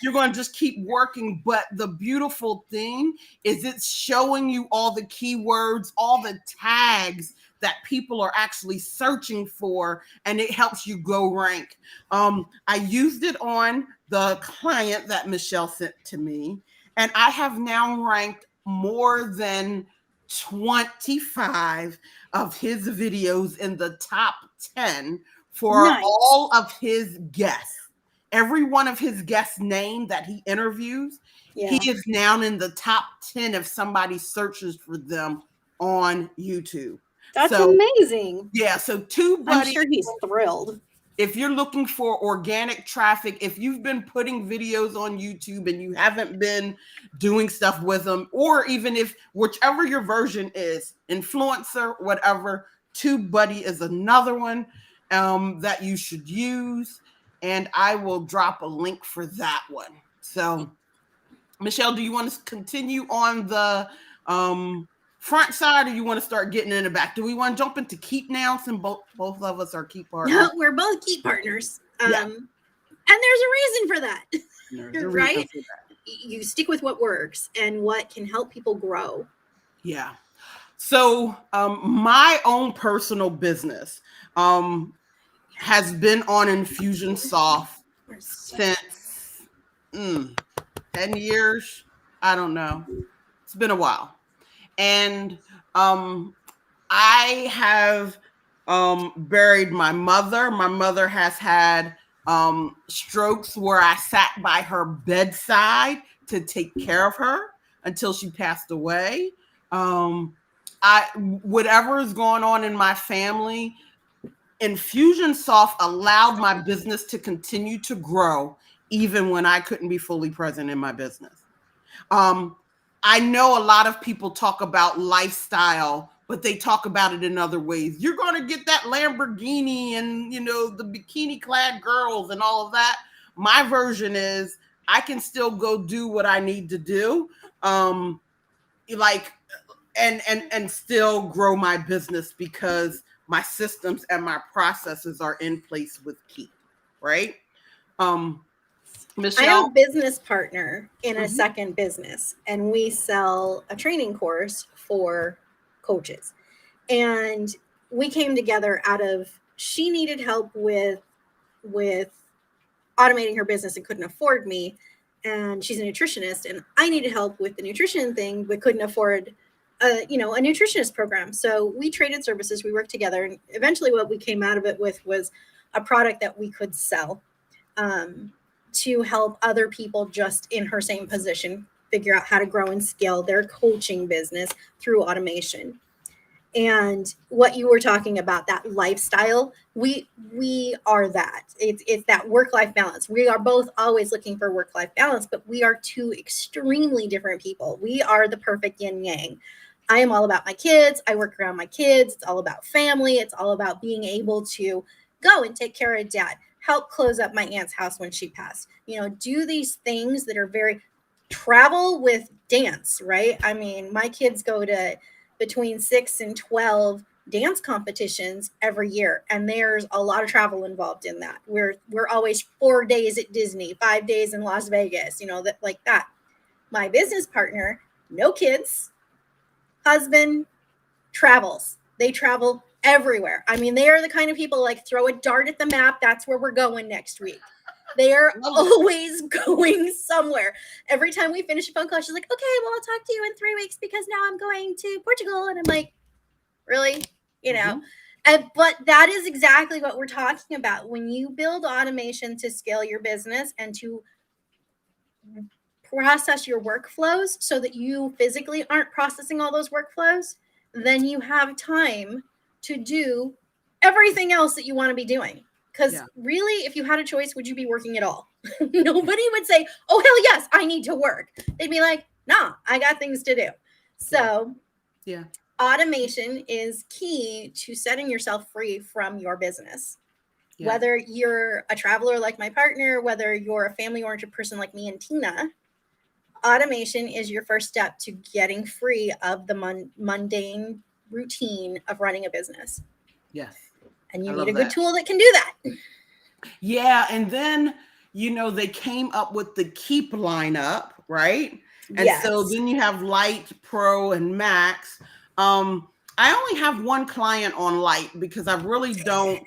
You're going to just keep working. But the beautiful thing is it's showing you all the keywords, all the tags that people are actually searching for, and it helps you go rank. I used it on the client that Michelle sent to me, and I have now ranked more than 25 of his videos in the top 10 for Nice. all of his guests. Every one of his guests' name that he interviews, he is now in the top 10 if somebody searches for them on YouTube. That's amazing. Yeah, so Tubebuddy, I'm sure he's thrilled. If you're looking for organic traffic, if you've been putting videos on YouTube and you haven't been doing stuff with them, or even if whichever your version is, influencer, whatever, Tubebuddy is another one that you should use. And I will drop a link for that one. So, Michelle, do you want to continue on the front side, or you want to start getting in the back? Do we want to jump into keep now, since both of us are keep partners? No, we're both keep partners. And there's a reason for that. Right? For that. You stick with what works and what can help people grow. Yeah. So my own personal business has been on Infusionsoft since 10 years. I don't know. It's been a while. And I have buried my mother. My mother has had strokes where I sat by her bedside to take care of her until she passed away. Whatever is going on in my family, Infusionsoft allowed my business to continue to grow even when I couldn't be fully present in my business. I know a lot of people talk about lifestyle, but they talk about it in other ways. You're going to get that Lamborghini and, the bikini clad girls and all of that. My version is I can still go do what I need to do. And still grow my business because my systems and my processes are in place with Keep, right? Michelle? I have a business partner in a second business, and we sell a training course for coaches. And we came together out of, she needed help with automating her business and couldn't afford me. And she's a nutritionist, and I needed help with the nutrition thing, but couldn't afford a nutritionist program. So we traded services, we worked together, and eventually what we came out of it with was a product that we could sell to help other people just in her same position figure out how to grow and scale their coaching business through automation. And what you were talking about, that lifestyle, we are that. It's that work-life balance. We are both always looking for work-life balance, but we are two extremely different people. We are the perfect yin yang. I am all about my kids. I work around my kids. It's all about family. It's all about being able to go and take care of dad, help close up my aunt's house when she passed, do these things that are very travel with dance, right? I mean, my kids go to between 6 and 12 dance competitions every year, and there's a lot of travel involved in that. We're always 4 days at Disney, 5 days in Las Vegas, that like that. My business partner, no kids, husband, travels. They travel everywhere. I mean, they are the kind of people like throw a dart at the map. That's where we're going next week. They are always going somewhere. Every time we finish a phone call, she's like, okay, well, I'll talk to you in 3 weeks because now I'm going to Portugal. And I'm like, really? But that is exactly what we're talking about. When you build automation to scale your business and to process your workflows so that you physically aren't processing all those workflows, then you have time to do everything else that you want to be doing. Because really, if you had a choice, would you be working at all? Nobody would say, oh, hell yes, I need to work. They'd be like, nah, I got things to do. So automation is key to setting yourself free from your business. Whether you're a traveler like my partner, whether you're a family-oriented person like me and Tina, automation is your first step to getting free of the mundane routine of running a business. Yes. And you need a good tool that can do that. Yeah. And then, they came up with the Keep lineup, right? And so then you have Light, Pro, and Max. I only have one client on Light because I really don't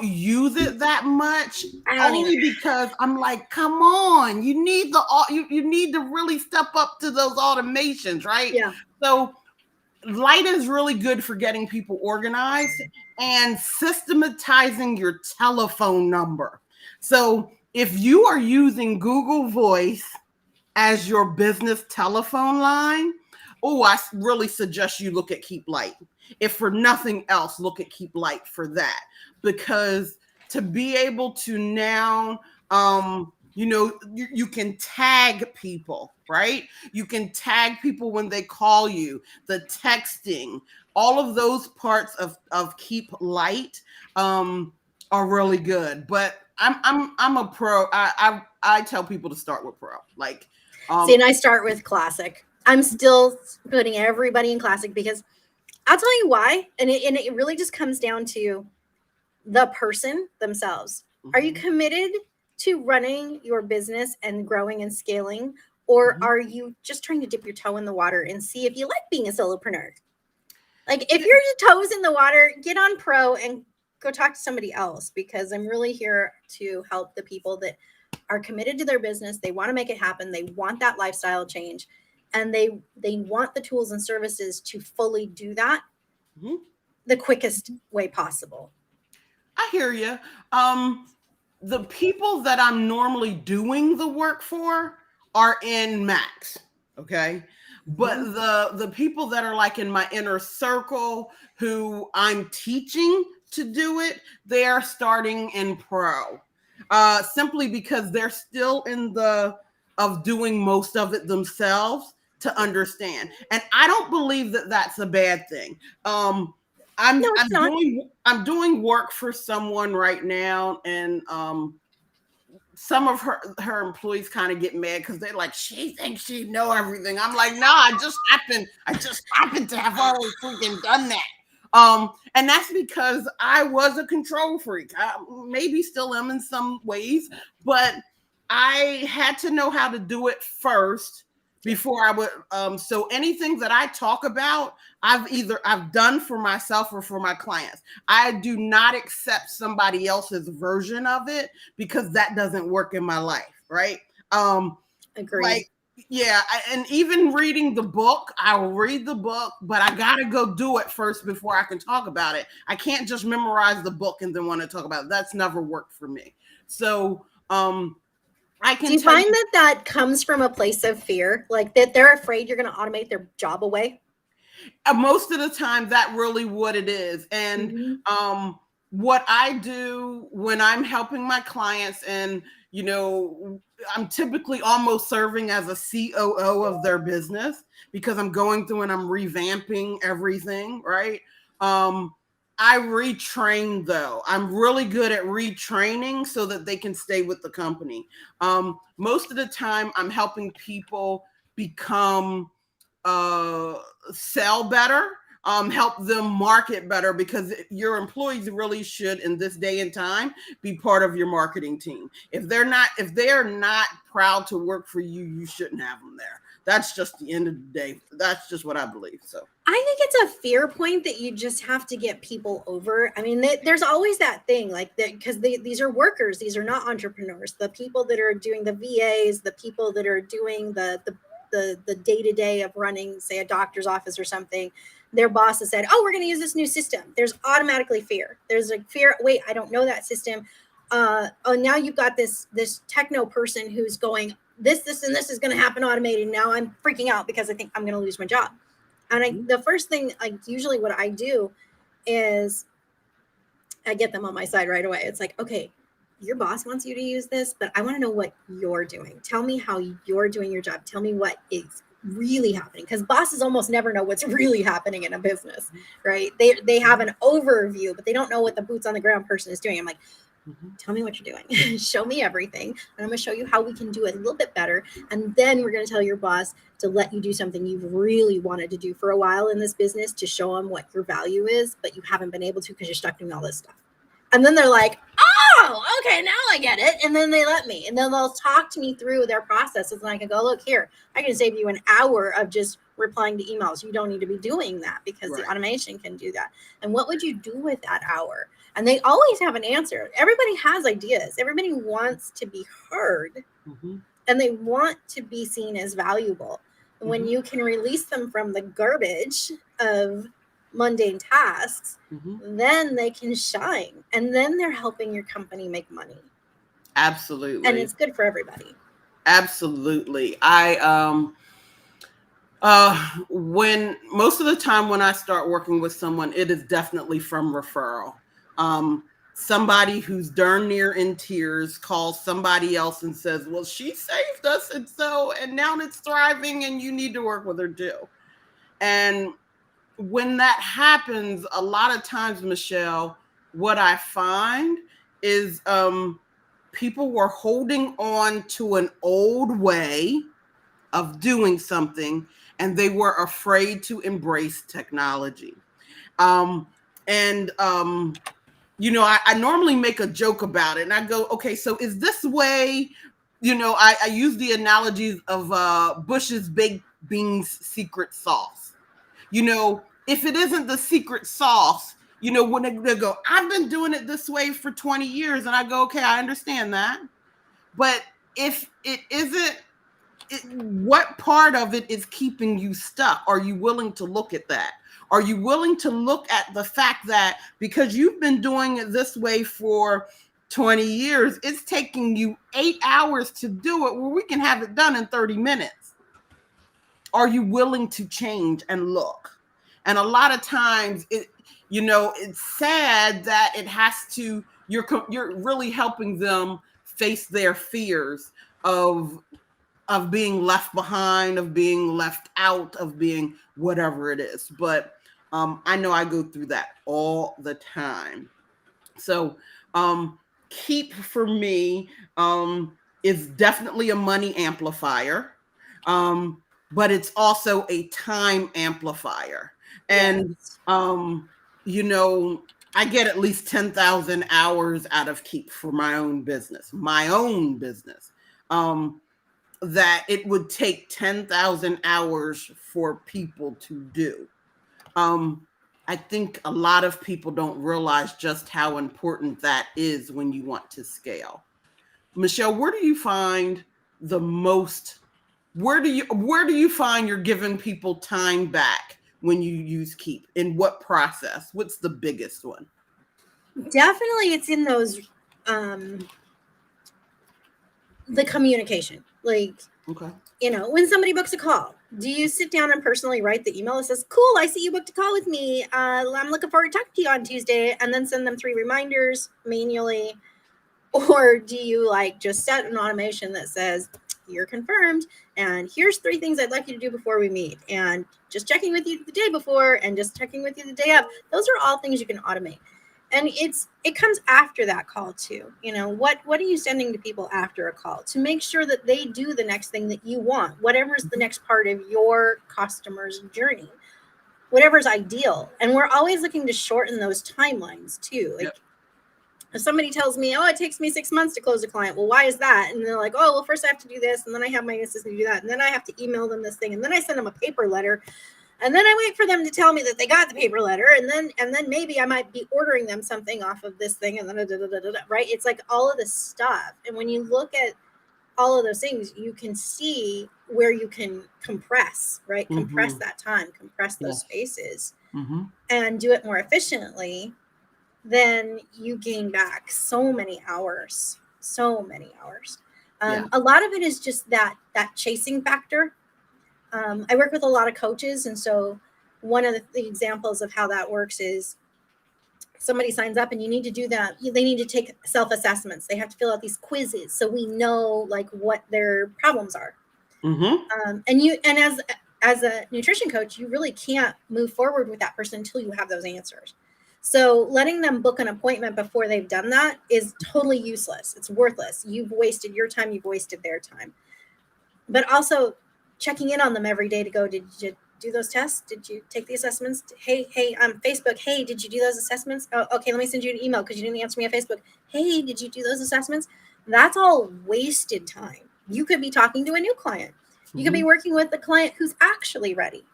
use it that much, only because I'm like, come on, you need you need to really step up to those automations, right? Yeah. So Light is really good for getting people organized and systematizing your telephone number. So if you are using Google Voice as your business telephone line, I really suggest you look at Keep Light. If for nothing else, look at Keep Light for that. Because to be able to now, you can tag people, right? You can tag people when they call you, the texting, all of those parts of Keep Light are really good. But I'm a pro. I tell people to start with Pro. Like, see, and I start with Classic. I'm still putting everybody in Classic because I'll tell you why. And it really just comes down to the person themselves. Are you committed to running your business and growing and scaling? Or are you just trying to dip your toe in the water and see if you like being a solopreneur? Like, if your toes in the water, get on Pro and go talk to somebody else, because I'm really here to help the people that are committed to their business. They want to make it happen. They want that lifestyle change, and they want the tools and services to fully do that the quickest way possible. I hear you. The people that I'm normally doing the work for are in Max, okay? But the people that are like in my inner circle who I'm teaching to do it, they are starting in Pro. Simply because they're still in of doing most of it themselves to understand. And I don't believe that that's a bad thing. I'm doing work for someone right now, and some of her employees kind of get mad because they're like, she thinks she know everything. I'm like, no, I just happened to have already freaking done that. And that's because I was a control freak. I maybe still am in some ways, but I had to know how to do it first before I would. So anything that I talk about, I've done for myself or for my clients. I do not accept somebody else's version of it because that doesn't work in my life, right? Agreed. Like, and even reading the book, I will read the book, but I gotta go do it first before I can talk about it. I can't just memorize the book and then want to talk about it. That's never worked for me. So I can. Do you find that comes from a place of fear, like that they're afraid you're going to automate their job away? Most of the time, that really what it is. And what I do when I'm helping my clients, and I'm typically almost serving as a COO of their business because I'm going through and I'm revamping everything, right? I retrain, though. I'm really good at retraining so that they can stay with the company. Most of the time, I'm helping people become sell better, help them market better, because your employees really should, in this day and time, be part of your marketing team. If they're not proud to work for you, you shouldn't have them there. That's just the end of the day. That's just what I believe. So I think it's a fear point that you just have to get people over. I mean, there's always that thing like that, because these are workers. These are not entrepreneurs. The people that are doing the VAs, the people that are doing the day-to-day of running, say, a doctor's office or something, their boss has said, oh, we're going to use this new system. There's automatically fear. There's like fear. Wait, I don't know that system. Oh, now you've got this techno person who's going, this, and this is going to happen automated. Now I'm freaking out because I think I'm going to lose my job. And the first thing, like usually what I do is I get them on my side right away. It's like, okay, your boss wants you to use this, but I want to know what you're doing. Tell me how you're doing your job. Tell me what is really happening, because bosses almost never know what's really happening in a business, right? They have an overview, but they don't know what the boots on the ground person is doing. I'm like, tell me what you're doing. Show me everything, and I'm going to show you how we can do it a little bit better. And then we're going to tell your boss to let you do something you've really wanted to do for a while in this business, to show them what your value is, but you haven't been able to because you're stuck doing all this stuff. And then they're like, oh, okay, now I get it. And then they let me. And then they'll talk to me through their processes. And I can go, look here, I can save you an hour of just replying to emails. You don't need to be doing that because the automation can do that. And what would you do with that hour? And they always have an answer. Everybody has ideas. Everybody wants to be heard, and they want to be seen as valuable. And when you can release them from the garbage of mundane tasks, then they can shine, and then they're helping your company make money. Absolutely. And it's good for everybody. Absolutely. When most of the time when I start working with someone, it is definitely from referral. Somebody who's darn near in tears calls somebody else and says, well, she saved us, and now it's thriving, and you need to work with her too. And when that happens, a lot of times, Michelle, what I find is people were holding on to an old way of doing something, and they were afraid to embrace technology. I normally make a joke about it, and I go, okay, so is this way, I use the analogies of Bush's baked beans secret sauce. If it isn't the secret sauce, when they go, I've been doing it this way for 20 years. And I go, okay, I understand that. But if it isn't, what part of it is keeping you stuck? Are you willing to look at that? Are you willing to look at the fact that because you've been doing it this way for 20 years, it's taking you 8 hours to do it, where we can have it done in 30 minutes? Are you willing to change and look? And a lot of times it's sad that it has to, you're really helping them face their fears of being left behind, of being left out, of being whatever it is. But I know I go through that all the time. So Keep for me is definitely a money amplifier, but it's also a time amplifier. And I get at least 10,000 hours out of Keep for my own business. That it would take 10,000 hours for people to do. I think a lot of people don't realize just how important that is when you want to scale. Michelle, where do you find the most, where do you find you're giving people time back when you use Keep? In what process? What's the biggest one? Definitely it's in those the communication. Like, okay. When somebody books a call, do you sit down and personally write the email that says, cool, I see you booked a call with me. I'm looking forward to talking to you on Tuesday, and then send them 3 reminders manually? Or do you just set an automation that says, you're confirmed, and here's 3 things I'd like you to do before we meet, and just checking with you the day before, and just checking with you the day of? Those are all things you can automate. And it comes after that call too. What are you sending to people after a call to make sure that they do the next thing that you want, whatever's the next part of your customer's journey, whatever's ideal. And we're always looking to shorten those timelines too. If somebody tells me, oh, it takes me 6 months to close a client, well, why is that? And they're like, oh, well, first I have to do this, and then I have my assistant do that, and then I have to email them this thing, and then I send them a paper letter. And then I wait for them to tell me that they got the paper letter, and then maybe I might be ordering them something off of this thing, and then right? It's like all of this stuff. And when you look at all of those things, you can see where you can compress, right? Compress that time, compress those spaces, and do it more efficiently. Then you gain back so many hours. A lot of it is just that chasing factor. I work with a lot of coaches, and so one of the examples of how that works is somebody signs up and you need to do that. They need to take self-assessments. They have to fill out these quizzes so we know like what their problems are. And as a nutrition coach, you really can't move forward with that person until you have those answers. So letting them book an appointment before they've done that is totally useless. It's worthless. You've wasted your time. You've wasted their time. But also checking in on them every day to go, did you do those tests? Did you take the assessments? Hey, Facebook. Hey, did you do those assessments? Oh, okay, let me send you an email because you didn't answer me on Facebook. Hey, did you do those assessments? That's all wasted time. You could be talking to a new client. You could be working with the client who's actually ready.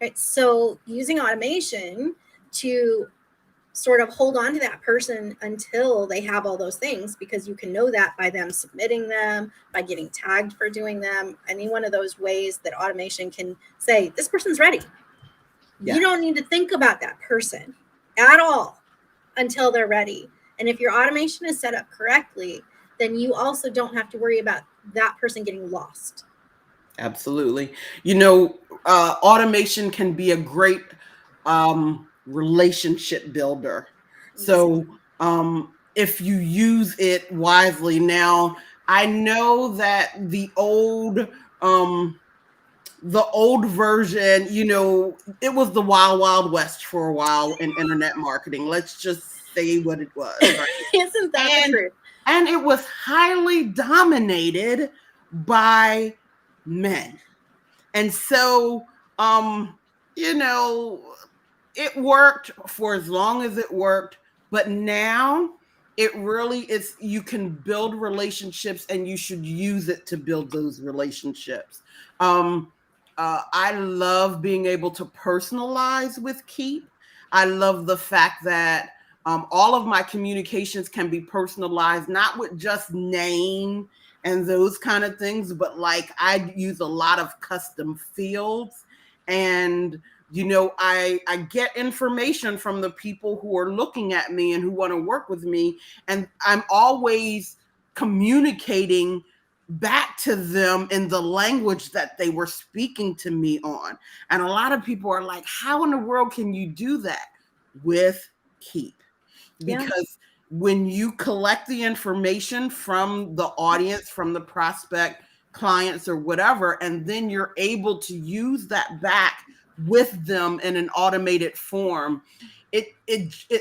Right. So using automation to sort of hold on to that person until they have all those things, because you can know that by them submitting them, by getting tagged for doing them, any one of those ways that automation can say, this person's ready. You don't need to think about that person at all until they're ready. And if your automation is set up correctly, then you also don't have to worry about that person getting lost. Absolutely. Automation can be a great relationship builder. So if you use it wisely. Now, I know that the old version, it was the wild, wild west for a while in internet marketing. Let's just say what it was. Right? Isn't that the truth? And it was highly dominated by men. And so, it worked for as long as it worked, but now it really is, you can build relationships and you should use it to build those relationships. I love being able to personalize with Keep. I love the fact that all of my communications can be personalized, not with just name and those kind of things, but like I use a lot of custom fields, and I get information from the people who are looking at me and who want to work with me, and I'm always communicating back to them in the language that they were speaking to me on. And a lot of people are like, how in the world can you do that? With Keep. Because when you collect the information from the audience, from the prospect, clients, or whatever, and then you're able to use that back with them in an automated form, it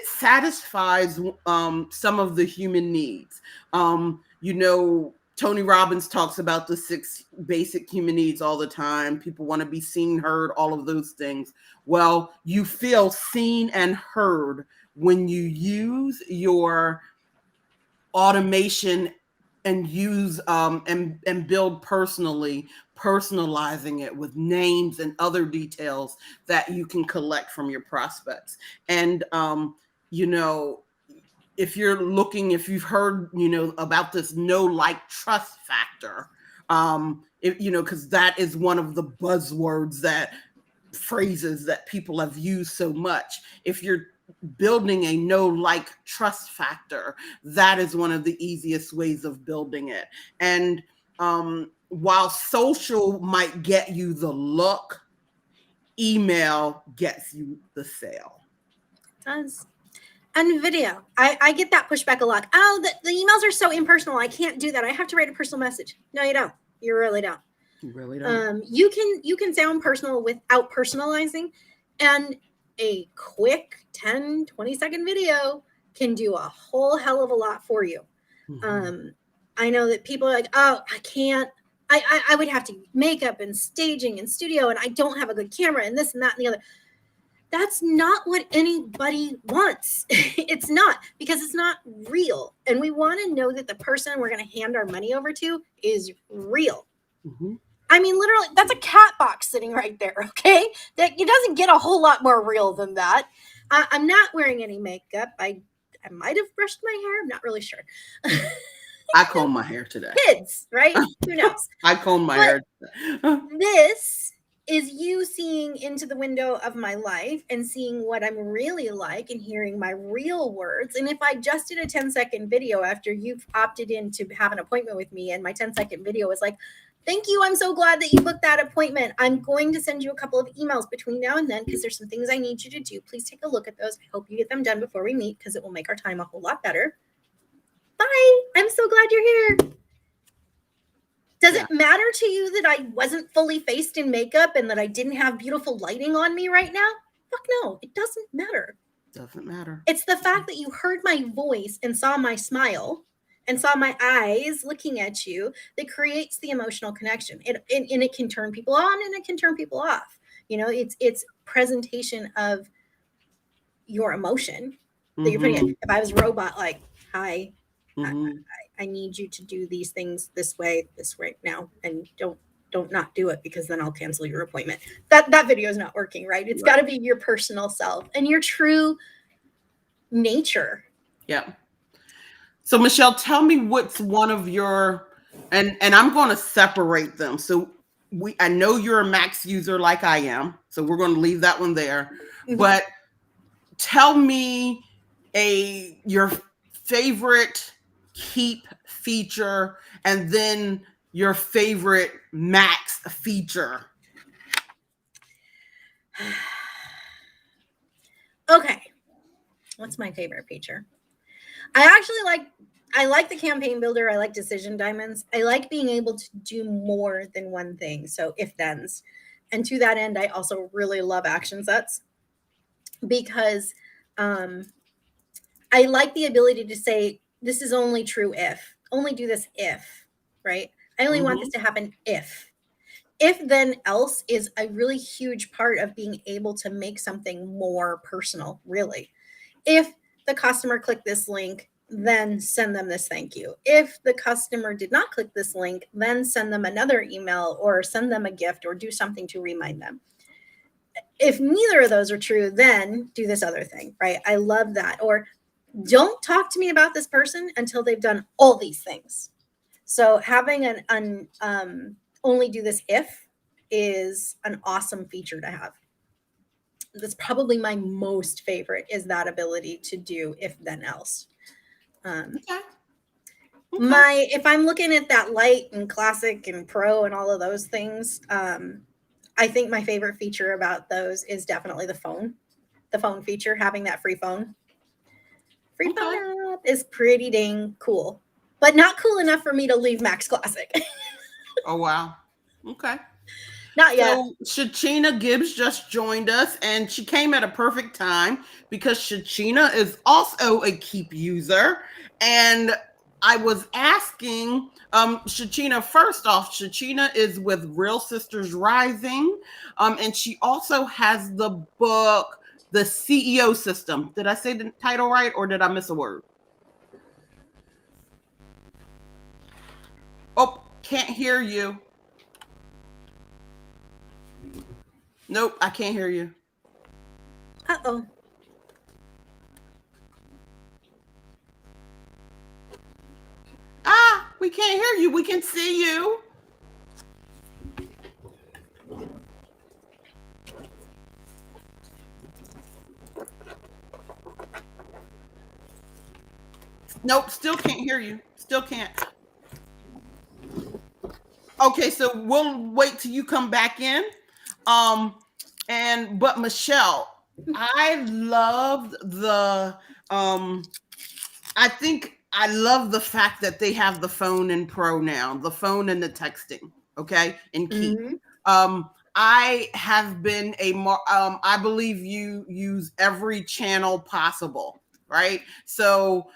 satisfies some of the human needs. Tony Robbins talks about the 6 basic human needs all the time. People want to be seen, heard, all of those things. Well, you feel seen and heard when you use your automation and use and build personalizing it with names and other details that you can collect from your prospects. And if you've heard about this know, like, trust factor, because that is one of the buzzwords, phrases that people have used so much. If you're building a know, like, trust factor, that is one of the easiest ways of building it. And while social might get you the look, email gets you the sale. It does. And video. I get that pushback a lot. Oh, the emails are so impersonal. I can't do that. I have to write a personal message. No, you don't. You really don't. You really don't. You can sound personal without personalizing, and a quick 10, 20-second video can do a whole hell of a lot for you. I know that people are like, oh, I can't. I would have to makeup and staging and studio, and I don't have a good camera and this and that and the other. That's not what anybody wants. It's not, because it's not real. And we want to know that the person we're going to hand our money over to is real. I mean, literally, that's a cat box sitting right there, okay? That it doesn't get a whole lot more real than that. I'm not wearing any makeup. I might have brushed my hair. I'm not really sure. I combed my hair today. Kids, right? Who knows? I combed my hair today. This is you seeing into the window of my life and seeing what I'm really like and hearing my real words. And if I just did a 10-second video after you've opted in to have an appointment with me, and my 10-second video is like, thank you, I'm so glad that you booked that appointment. I'm going to send you a couple of emails between now and then because there's some things I need you to do. Please take a look at those. I hope you get them done before we meet because it will make our time a whole lot better. Bye. I'm so glad you're here. Does it matter to you that I wasn't fully faced in makeup and that I didn't have beautiful lighting on me right now? Fuck no, it doesn't matter. Doesn't matter. It's the fact that you heard my voice and saw my smile and saw my eyes looking at you that creates the emotional connection. And it can turn people on and it can turn people off. You know, it's presentation of your emotion that you're putting in. If I was a robot, like, hi, I need you to do these things this way now, and don't not do it because then I'll cancel your appointment. That video is not working, right? It's got to be your personal self and your true nature. Yeah. So Michelle, tell me what's one of your, and I'm going to separate them. So I know you're a Max user like I am, so we're going to leave that one there. But tell me your favorite Keep feature and then your favorite Max feature. Okay. What's my favorite feature? I like the campaign builder. I like decision diamonds. I like being able to do more than one thing. So if thens. And to that end, I also really love action sets because I like the ability to say, this is only true if. Only do this if, right? I only want this to happen if. If then else is a really huge part of being able to make something more personal, really. If the customer clicked this link, then send them this thank you. If the customer did not click this link, then send them another email or send them a gift or do something to remind them. If neither of those are true, then do this other thing, right? I love that. Or don't talk to me about this person until they've done all these things. So having an only do this if is an awesome feature to have. That's probably my most favorite, is that ability to do if then else. If I'm looking at that light and classic and pro and all of those things, I think my favorite feature about those is definitely the phone feature, having that free phone. Free phone app is pretty dang cool, but not cool enough for me to leave Max Classic. Oh, wow. Okay. Not yet. So Shachina Gibbs just joined us, and she came at a perfect time because Shachina is also a Keep user. And I was asking Shachina, first off, Shachina is with Real Sisters Rising, and she also has the book, The CEO System. Did I say the title right, or did I miss a word? Oh, can't hear you. Nope, I can't hear you. Uh-oh. We can't hear you. We can see you. Nope, still can't hear you. Still can't. Okay, so we'll wait till you come back in. But Michelle, I loved the I love the fact that they have the phone in Pro now, the phone and the texting, okay, in Keep. I have been I believe you use every channel possible, right? So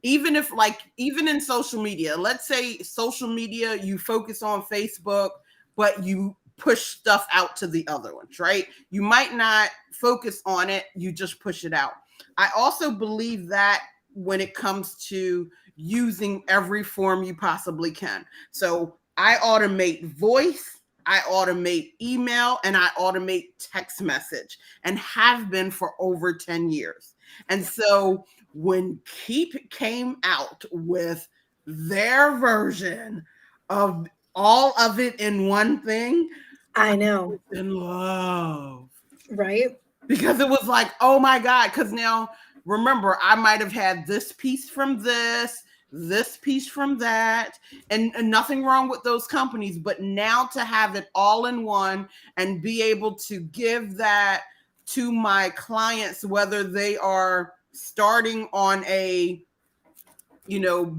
even in social media, let's say social media, you focus on Facebook, but you push stuff out to the other ones, right? You might not focus on it, you just push it out. I also believe that when it comes to using every form you possibly can. So I automate voice, I automate email, and I automate text message, and have been for over 10 years. And so when Keep came out with their version of all of it in one thing, I know. In love. Right? Because it was like, oh my God. Because now, remember, I might have had this piece from this piece from that, and nothing wrong with those companies. But now to have it all in one and be able to give that to my clients, whether they are starting on a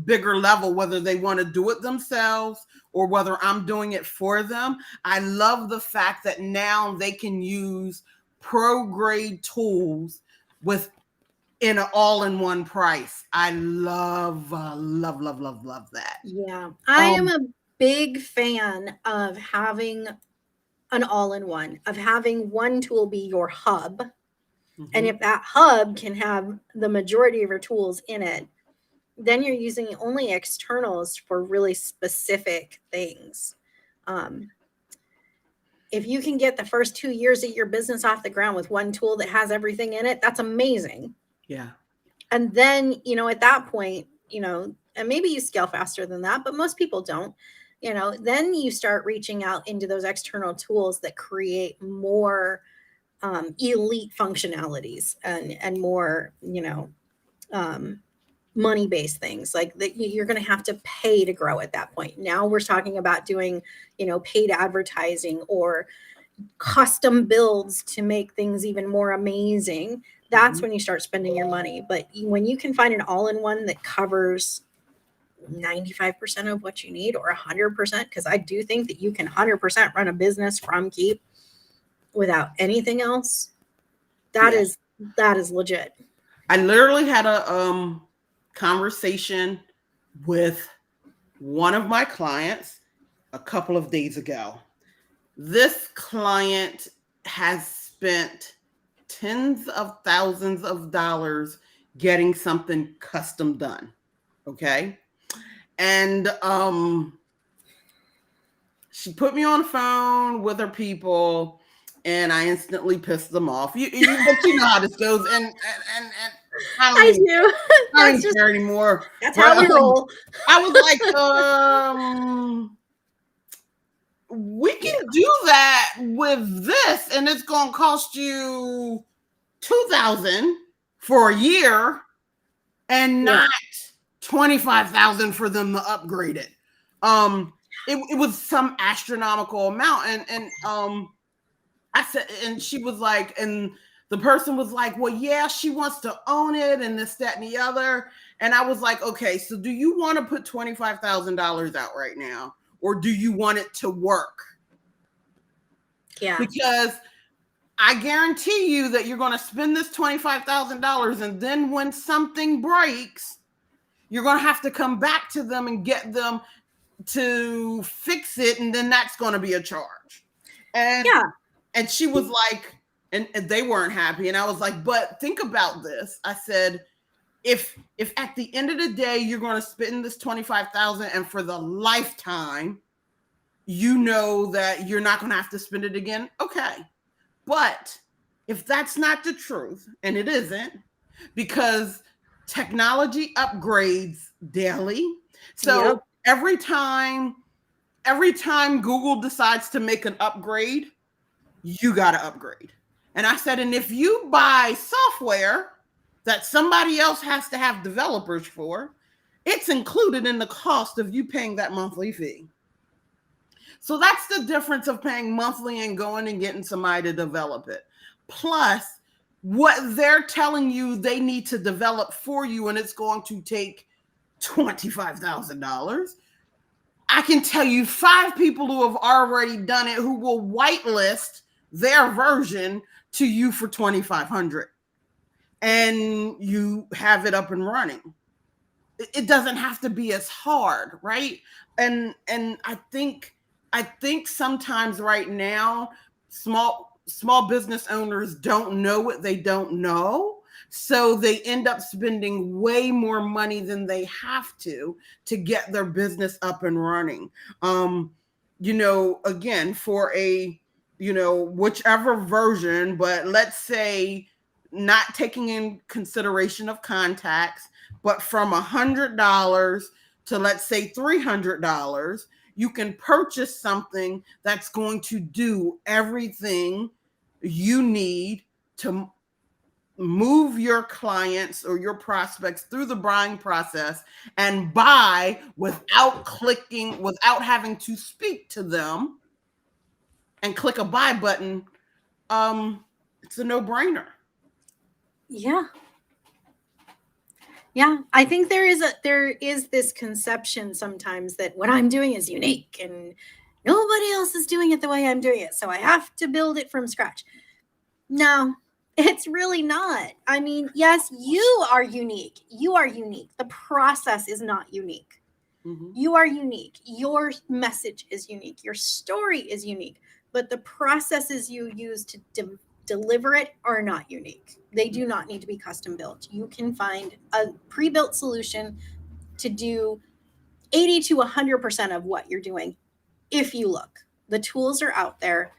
bigger level, whether they want to do it themselves or whether I'm doing it for them. I love the fact that now they can use pro grade tools with in an all-in-one price. I love love that. Yeah. I am a big fan of having an all-in-one, of having one tool be your hub. And if that hub can have the majority of your tools in it, then you're using only externals for really specific things. If you can get the first 2 years of your business off the ground with one tool that has everything in it, that's amazing. Yeah. And then, at that point, and maybe you scale faster than that, but most people don't, then you start reaching out into those external tools that create more elite functionalities and more, money-based things like that. You're going to have to pay to grow at that point. Now we're talking about doing, paid advertising or custom builds to make things even more amazing. That's when you start spending your money. But when you can find an all-in-one that covers 95% of what you need, or 100%, because I do think that you can 100% run a business from Keep without anything else. That is legit. I literally had a conversation with one of my clients a couple of days ago. This client has spent tens of thousands of dollars getting something custom done. Okay. And she put me on the phone with her people, and I instantly pissed them off. But you know how this goes, and I do. I don't care anymore. That's how we roll. I was like, we can do that with this, and it's gonna cost you $2,000 for a year, and not $25,000 for them to upgrade it. It was some astronomical amount, and I said, and she was like, and the person was like, well, yeah, she wants to own it, and this, that, and the other. And I was like, okay, so do you want to put $25,000 out right now, or do you want it to work? Yeah. Because I guarantee you that you're going to spend this $25,000, and then when something breaks, you're going to have to come back to them and get them to fix it, and then that's going to be a charge. And she was like, and they weren't happy. And I was like, but think about this. I said, if at the end of the day you're going to spend this $25,000, and for the lifetime, you know that you're not going to have to spend it again, okay. But if that's not the truth, and it isn't, because technology upgrades daily, so every time Google decides to make an upgrade, you got to upgrade. And I said, and if you buy software that somebody else has to have developers for, it's included in the cost of you paying that monthly fee. So that's the difference of paying monthly and going and getting somebody to develop it. Plus, what they're telling you they need to develop for you, and it's going to take $25,000. I can tell you 5 people who have already done it who will whitelist their version to you for $2,500, and you have it up and running. It doesn't have to be as hard, right? And I think sometimes right now, small business owners don't know what they don't know. So they end up spending way more money than they have to get their business up and running. Again, for a, whichever version, but let's say not taking in consideration of contacts, but from $100 to, let's say, $300, you can purchase something that's going to do everything you need to move your clients or your prospects through the buying process and buy without clicking, without having to speak to them and click a buy button. It's a no-brainer. Yeah. Yeah, I think there is this conception sometimes that what I'm doing is unique and nobody else is doing it the way I'm doing it, so I have to build it from scratch. No, it's really not. I mean, yes, you are unique. You are unique. The process is not unique. Mm-hmm. You are unique. Your message is unique. Your story is unique, but the processes you use to deliver it are not unique. They do not need to be custom built. You can find a pre-built solution to do 80 to 100% of what you're doing if you look. The tools are out there.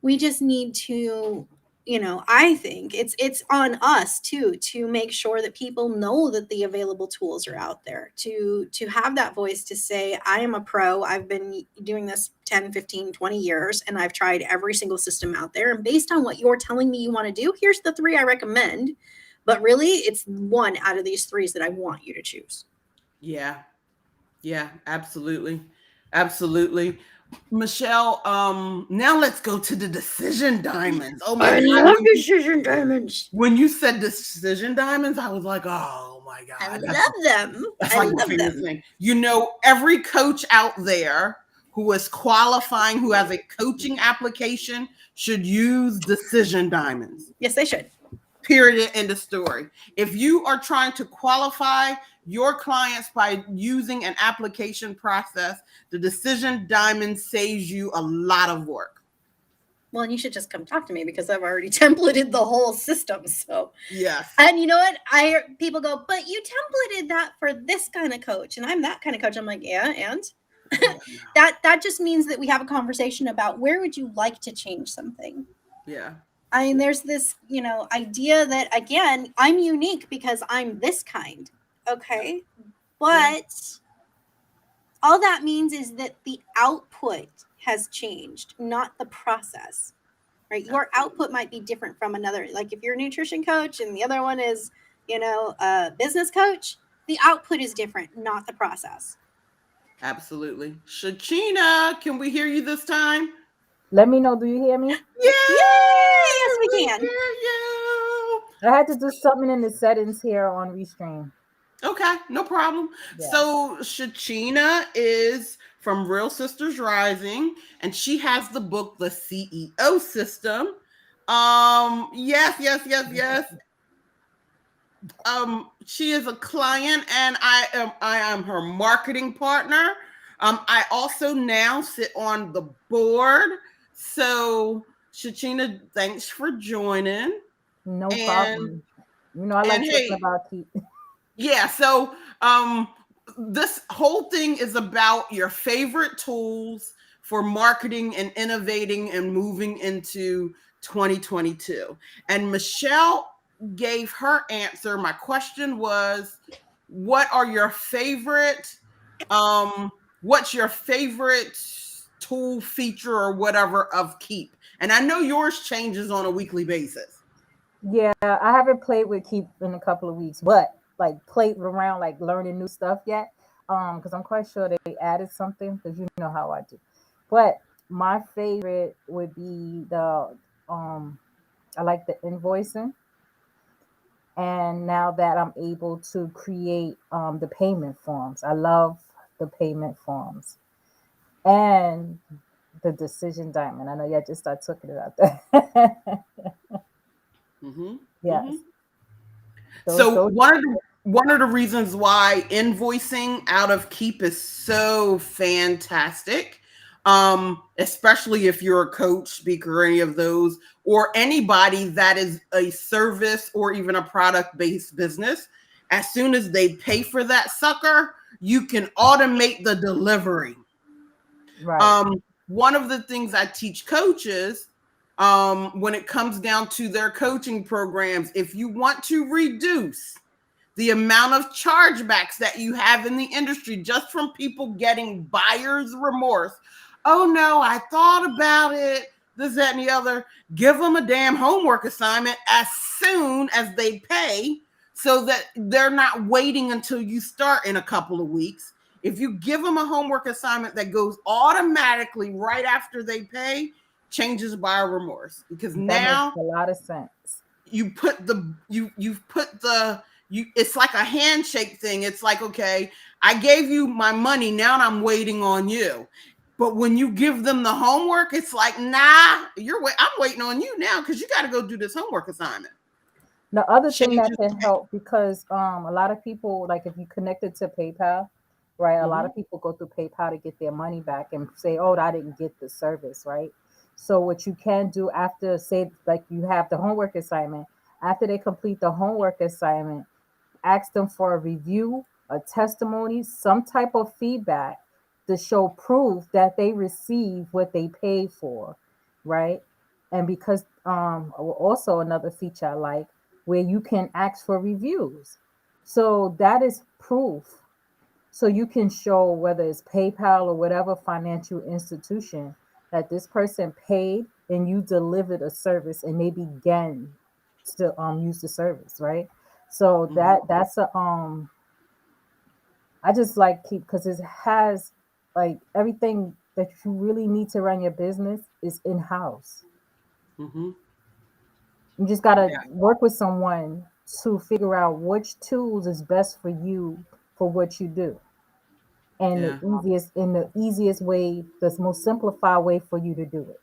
We just need to, I think it's on us too to make sure that people know that the available tools are out there, to have that voice to say, I am a pro. I've been doing this 10, 15, 20 years, and I've tried every single system out there. And based on what you're telling me you want to do, here's the 3 I recommend. But really, it's one out of these 3s that I want you to choose. Yeah, absolutely. Absolutely. Michelle, now let's go to the decision diamonds. Oh my God. I love decision diamonds. When you said decision diamonds, I was like, oh my God. I love them. That's like my favorite thing. Every coach out there who is qualifying, who has a coaching application, should use decision diamonds. Yes, they should. Period. End of story. If you are trying to qualify your clients by using an application process, the decision diamond saves you a lot of work. Well, and you should just come talk to me because I've already templated the whole system. So yes. And you know what? People go, but you templated that for this kind of coach, and I'm that kind of coach. I'm like, yeah, and that just means that we have a conversation about where would you like to change something. Yeah. I mean, there's this, idea that, again, I'm unique because I'm this kind. Okay. But all that means is that the output has changed, not the process, right? Your output might be different from another. Like if you're a nutrition coach and the other one is, a business coach, the output is different, not the process. Absolutely. Shachina, can we hear you this time? Let me know. Do you hear me? Yes, we can. Hear you. I had to do something in the settings here on Restream. Okay, no problem. Yeah. So Shachina is from Real Sisters Rising, and she has the book, The CEO System. Yes. She is a client, and I am her marketing partner. I also now sit on the board. So Shachina, thanks for joining. No problem. I like talking about Keep. Yeah, so this whole thing is about your favorite tools for marketing and innovating and moving into 2022. And Michelle gave her answer. My question was, what are your favorite, what's your favorite tool, feature, or whatever of Keep? And I know yours changes on a weekly basis. Yeah, I haven't played with Keep in a couple of weeks, but played around, learning new stuff yet. Because I'm quite sure they added something, because you know how I do. But my favorite would be the I like the invoicing. And now that I'm able to create the payment forms, I love the payment forms and the decision diamond. I know y'all just start talking about that. Mm-hmm. Yes. Mm-hmm. So one of the reasons why invoicing out of Keep is so fantastic, especially if you're a coach, speaker, or any of those, or anybody that is a service or even a product-based business, as soon as they pay for that sucker, you can automate the delivery. Right. One of the things I teach coaches, when it comes down to their coaching programs, if you want to reduce the amount of chargebacks that you have in the industry just from people getting buyer's remorse. Oh no, I thought about it. This, that, and the other. Give them a damn homework assignment as soon as they pay so that they're not waiting until you start in a couple of weeks. If you give them a homework assignment that goes automatically right after they pay, changes buyer remorse, because That now makes a lot of sense. you've put the it's like a handshake thing. It's like, okay, I gave you my money, now I'm waiting on you. But when you give them the homework, it's like, nah, I'm waiting on you now because you got to go do this homework assignment. The other thing that Changes. can help, because a lot of people, like if you connect it to PayPal, right? A lot Mhm. of people go through PayPal to get their money back and say, "Oh, I didn't get the service," right? So what you can do after, say, like you have the homework assignment, after they complete the homework assignment, ask them for a review, a testimony, some type of feedback to show proof that they received what they paid for, right? And because also another feature I like, where you can ask for reviews. So that is proof. So you can show whether it's PayPal or whatever financial institution that this person paid and you delivered a service and they began to use the service, right? So Mhm. that's a I just like keep, because it has like everything that you really need to run your business is in house. Mhm. You just gotta Yeah. work with someone to figure out which tools is best for you for what you do. And Yeah. the easiest way, the most simplified way for you to do it.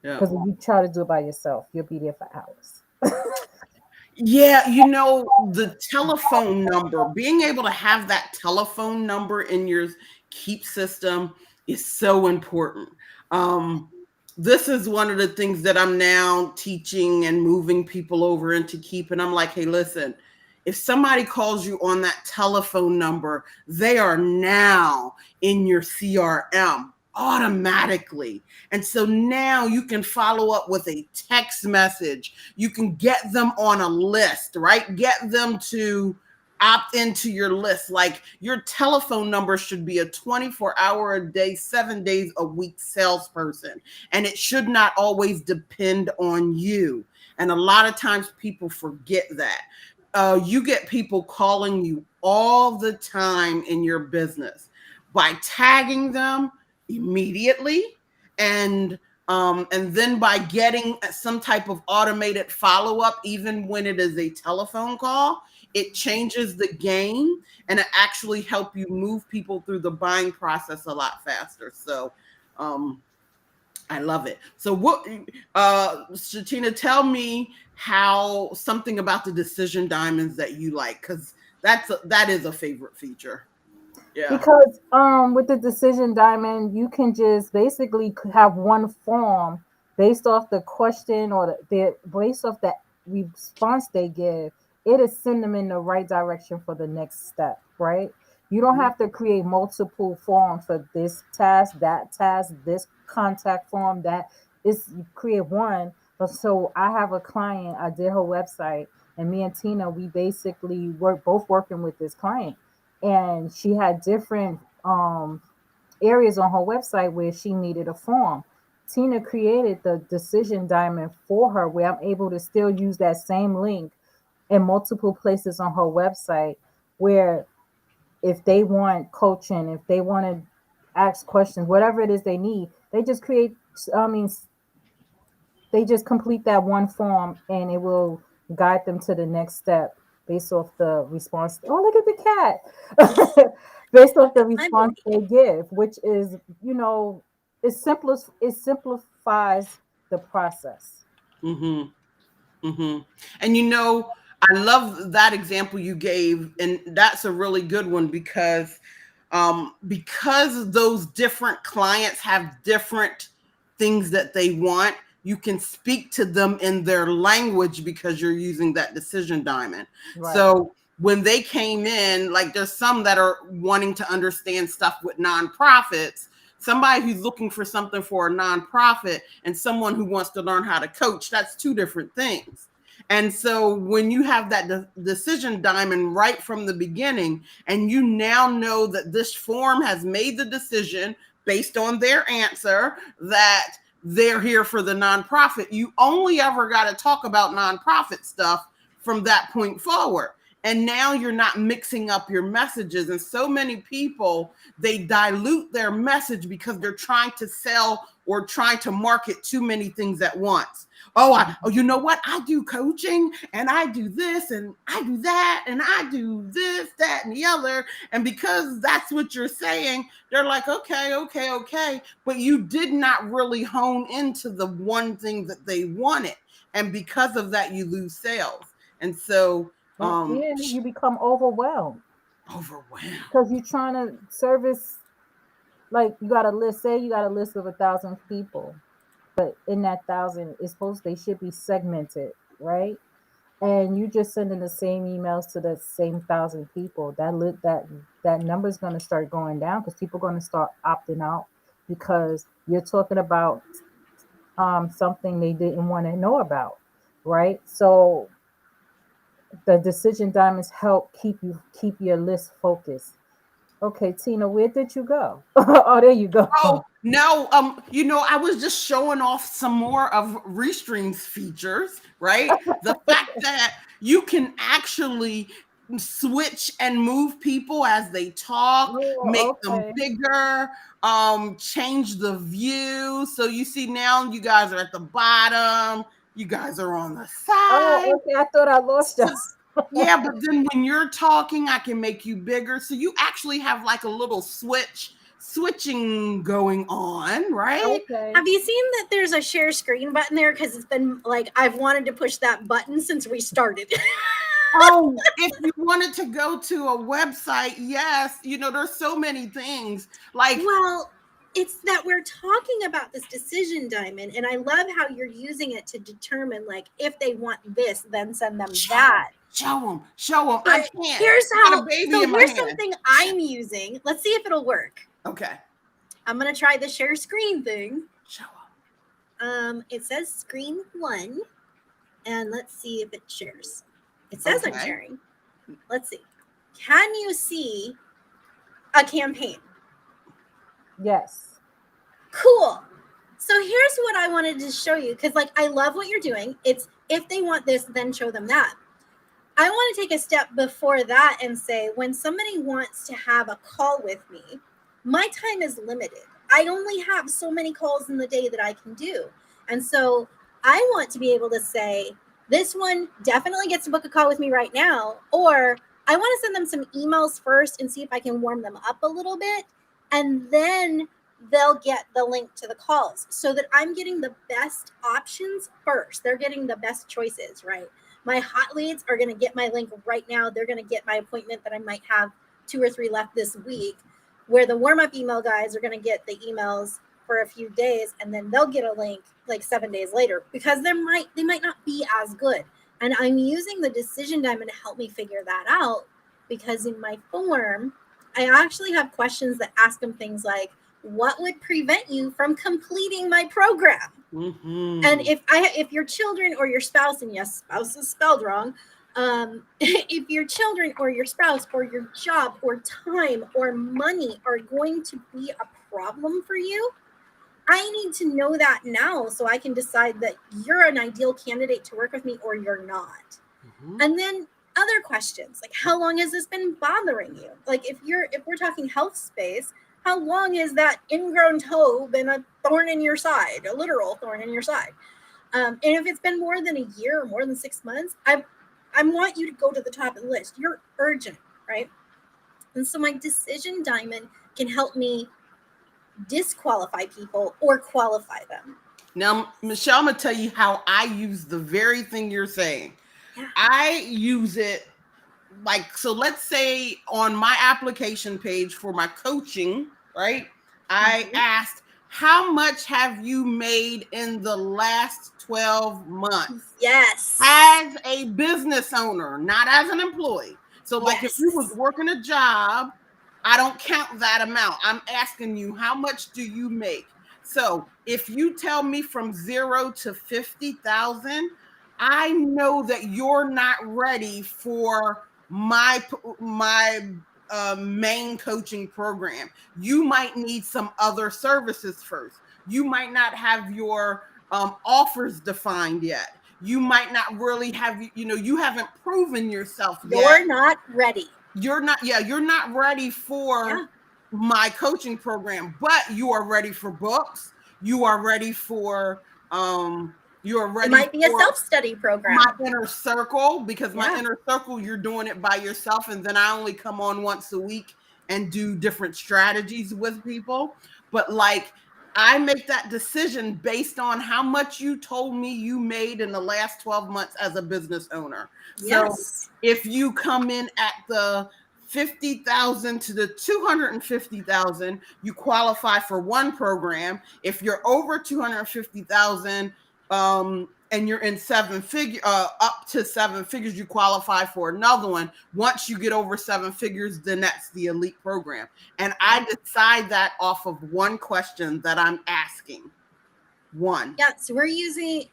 Yeah. Because if you try to do it by yourself, you'll be there for hours. Yeah, the telephone number, being able to have that telephone number in your keep system is so important. Um, this is one of the things that I'm now teaching and moving people over into keep. And I'm like, hey, listen, if somebody calls you on that telephone number, they are now in your CRM automatically. And so now you can follow up with a text message. You can get them on a list, right? Get them to opt into your list. Like, your telephone number should be a 24-hour a day, 7 days a week salesperson. And it should not always depend on you. And a lot of times people forget that. You get people calling you all the time in your business. By tagging them immediately, and then by getting some type of automated follow-up, even when it is a telephone call, it changes the game, and it actually help you move people through the buying process a lot faster. So I love it. So what, Shatina, tell me how, something about the decision diamonds that you like, because that is a favorite feature. Yeah. Because with the decision diamond, you can just basically have one form based off the question or based off the response they give. It'll send them in the right direction for the next step, right? You don't Mhm. have to create multiple forms for this task, this contact form, that is, you create one. But so I have a client, I did her website, and me and Tina, we basically work both working with this client, and she had different areas on her website where she needed a form. Tina created the decision diamond for her where I'm able to still use that same link in multiple places on her website, where if they want coaching, if they want to ask questions, whatever it is they need, they just create, I mean, they just complete that one form and it will guide them to the next step based off the response. Oh, look at the cat. Based off the I response believe. they give, which is, it simplifies the process. Mhm. Mhm. And I love that example you gave, and that's a really good one, because those different clients have different things that they want. You can speak to them in their language because you're using that decision diamond. Right. So when they came in, like, there's some that are wanting to understand stuff with nonprofits, somebody who's looking for something for a nonprofit, and someone who wants to learn how to coach, that's two different things. And so when you have that decision diamond right from the beginning, and you now know that this form has made the decision based on their answer that they're here for the nonprofit, you only ever got to talk about nonprofit stuff from that point forward. And now you're not mixing up your messages. And so many people, they dilute their message because they're trying to sell or trying to market too many things at once. Oh, you know what? I do coaching and I do this and I do that and I do this, that, and the other. And because that's what you're saying, they're like, okay. But you did not really hone into the one thing that they wanted. And because of that, you lose sales. And so, and you become overwhelmed because you're trying to service, like you got a list, say you got a list of 1,000 people, but in that 1,000 they should be segmented, right? And you just sending the same emails to the same 1,000 people, that number is going to start going down because people are going to start opting out because you're talking about something they didn't want to know about, right? So the decision diamonds help keep your list focused. Okay, Tina, where did you go? Oh, there you go. Oh, no, I was just showing off some more of Restream's features, right? The fact that you can actually switch and move people as they talk, make Oh, them okay. bigger, change the view. So you see now you guys are at the bottom, you guys are on the side. Oh, okay. I thought I lost us. Yeah, but then when you're talking, I can make you bigger. So you actually have like a little switching going on, right? Okay. Have you seen that there's a share screen button there? Because it's been like I've wanted to push that button since we started. Oh, if you wanted to go to a website, yes, there's so many things. Like, well, it's that we're talking about this decision diamond, and I love how you're using it to determine, like, if they want this, then send them that. Show them. But I can't. here's I got how. a baby So in my here's hand. something I'm using. Let's see if it'll work. Okay. I'm gonna try the share screen thing. Show them. It says screen 1, and let's see if it shares. It says I'm sharing. Let's see. Can you see a campaign? Yes. Cool. So here's what I wanted to show you, because like I love what you're doing. It's if they want this, then show them that. I want to take a step before that and say, when somebody wants to have a call with me, my time is limited. I only have so many calls in the day that I can do. And so I want to be able to say, this one definitely gets to book a call with me right now, or I want to send them some emails first and see if I can warm them up a little bit. And then they'll get the link to the calls so that I'm getting the best options first. They're getting the best choices, right? My hot leads are going to get my link right now. They're going to get my appointment that I might have 2 or 3 left this week, where the warm-up email guys are going to get the emails for a few days, and then they'll get a link like 7 days later, because they might not be as good. And I'm using the decision diamond to help me figure that out, because in my form, I actually have questions that ask them things like, what would prevent you from completing my program? Mm-hmm. And if your children or your spouse, and yes, spouse is spelled wrong, if your children or your spouse or your job or time or money are going to be a problem for you, I need to know that now so I can decide that you're an ideal candidate to work with me or you're not. Mm-hmm. And then other questions, like, how long has this been bothering you? Like, if we're talking health space, how long has that ingrown toe been a thorn in your side, a literal thorn in your side? And if it's been more than a year or more than 6 months, I want you to go to the top of the list. You're urgent, right? And so my decision diamond can help me disqualify people or qualify them. Now, Michelle, I'm going to tell you how I use the very thing you're saying. Yeah. I use it so let's say on my application page for my coaching, right? I asked, how much have you made in the last 12 months? Yes. As a business owner, not as an employee. So like if you was working a job, I don't count that amount. I'm asking you, how much do you make? So if you tell me from 0 to 50,000, I know that you're not ready for my main coaching program. You might need some other services first. You might not have your offers defined yet. You might not really have, you haven't proven yourself yet. You're not ready. You're not ready for my coaching program, but you are ready for books. You are ready for you're ready. It might be for a self-study program. My inner circle, because my inner circle, you're doing it by yourself, and then I only come on once a week and do different strategies with people. But like, I make that decision based on how much you told me you made in the last 12 months as a business owner. So if you come in at the 50,000 to the 250,000, you qualify for one program. If you're over 250,000, and you're in up to seven figures, you qualify for another one. Once you get over seven figures, then that's the elite program. And I decide that off of one question that I'm asking. One. Yeah, so we're using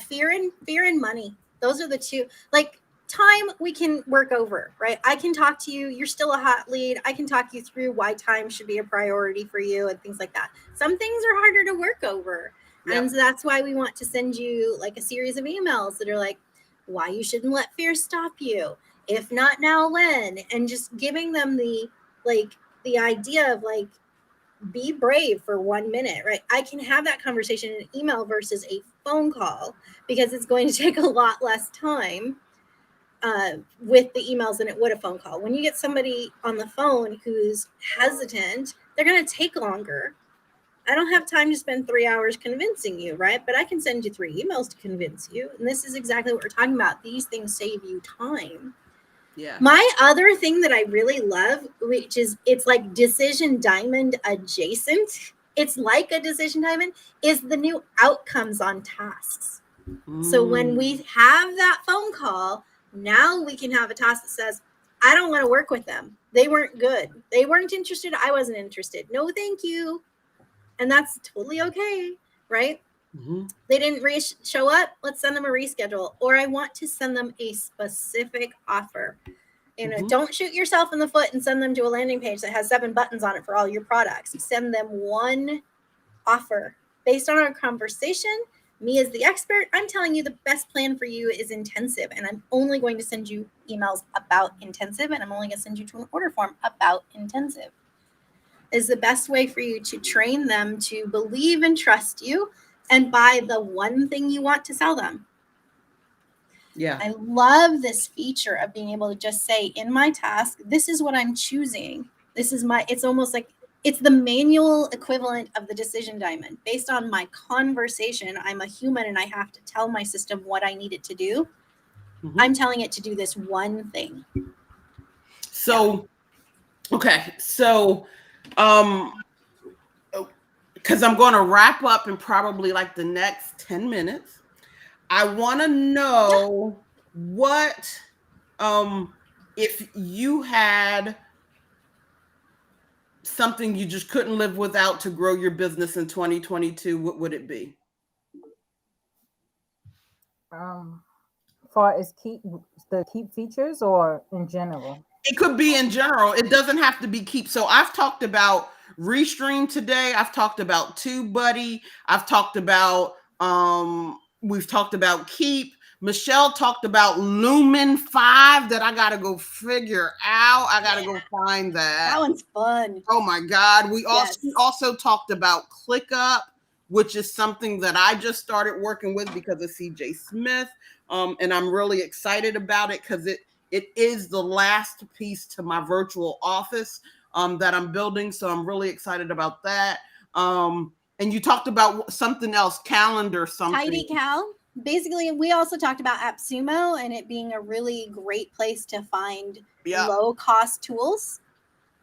fear and money. Those are the two. Like, time we can work over, right? I can talk to you. You're still a hot lead. I can talk you through why time should be a priority for you and things like that. Some things are harder to work over. Yep. And so that's why we want to send you like a series of emails that are like, why you shouldn't let fear stop you. If not now, when? And just giving them the idea of like, be brave for 1 minute, right? I can have that conversation in an email versus a phone call because it's going to take a lot less time with the emails than it would a phone call. When you get somebody on the phone who's hesitant, they're going to take longer. I don't have time to spend 3 hours convincing you, right? But I can send you 3 emails to convince you. And this is exactly what we're talking about. These things save you time. Yeah. My other thing that I really love, which is it's like Decision Diamond adjacent. It's like a Decision Diamond, is the new outcomes on tasks. So when we have that phone call, now we can have a task that says, I don't want to work with them. They weren't good. They weren't interested. I wasn't interested. No, thank you. And that's totally okay, right? Mm-hmm. They didn't show up. Let's send them a reschedule. Or I want to send them a specific offer. Don't shoot yourself in the foot and send them to a landing page that has 7 buttons on it for all your products. Send them one offer. Based on our conversation, me as the expert, I'm telling you the best plan for you is intensive. And I'm only going to send you emails about intensive. And I'm only going to send you to an order form about intensive. Is the best way for you to train them to believe and trust you and buy the one thing you want to sell them. Yeah. I love this feature of being able to just say in my task, this is what I'm choosing. It's almost like it's the manual equivalent of the Decision Diamond. Based on my conversation, I'm a human and I have to tell my system what I need it to do. Mm-hmm. I'm telling it to do this one thing. So, okay. So, because I'm going to wrap up in probably like the next 10 minutes. I want to know what, if you had something you just couldn't live without to grow your business in 2022, what would it be? Far as keep features or in general? It could be in general. It doesn't have to be keep. So I've talked about Restream today. I've talked about Tubebuddy. I've talked about we've talked about Keep. Michelle talked about Lumen 5 that I gotta go figure out. I gotta go find that. That one's fun. Oh my God. We also talked about ClickUp, which is something that I just started working with because of CJ Smith. And I'm really excited about it because it is the last piece to my virtual office that I'm building. So I'm really excited about that. And you talked about something else, calendar something. TidyCal. Basically, we also talked about AppSumo and it being a really great place to find low-cost tools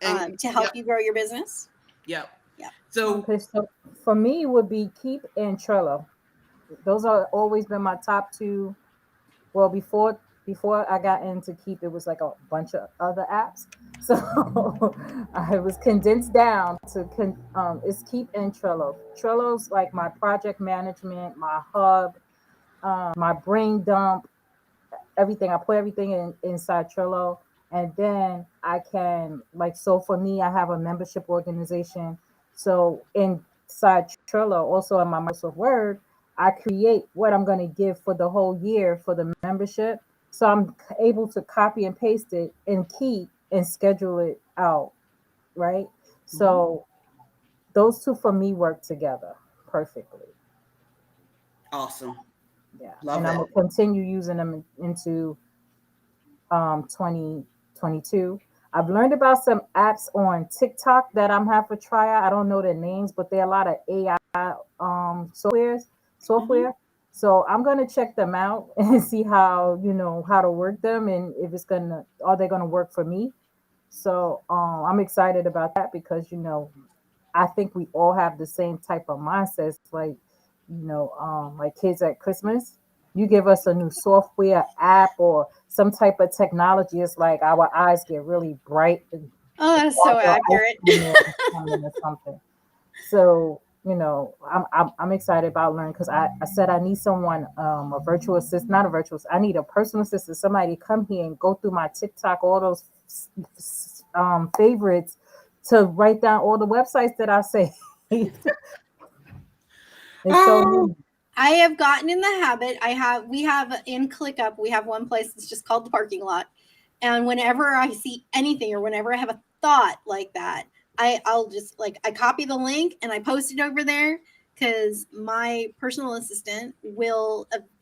to help you grow your business. Yeah. So for me, it would be Keep and Trello. Those are always been my top 2. Well, before I got into Keep, it was like a bunch of other apps. So I was condensed down to it's Keep and Trello. Trello's like my project management, my hub. my brain dump, everything. I put everything inside Trello, and then I can like, so for me, I have a membership organization. So inside Trello, also in my Microsoft Word, I create what I'm going to give for the whole year for the membership. So I'm able to copy and paste it and keep and schedule it out, right? Mhm. So those two for me work together perfectly. Awesome. Yeah, Love and I'm it. gonna continue using them into 2022. I've learned about some apps on TikTok that I'm have to try out. I don't know their names, but there are a lot of AI Mhm. software. So I'm gonna check them out and see how, how to work them, and if it's gonna are they gonna work for me. So I'm excited about that because I think we all have the same type of mindsets. Like, like kids at Christmas, you give us a new software app or some type of technology, it's like our eyes get really bright and Oh, that's so ice accurate. cream is coming or something. So, I'm excited about learning because I said I need someone, a virtual assistant, not a virtual, I need a personal assistant, somebody to come here and go through my TikTok, all those favorites, to write down all the websites that I say. It's so Oh, new. I have gotten in the habit. We have in ClickUp, we have one place that's just called the parking lot. And whenever I see anything or whenever I have a thought like that, I'll just like, I copy the link and I post it over there because my personal assistant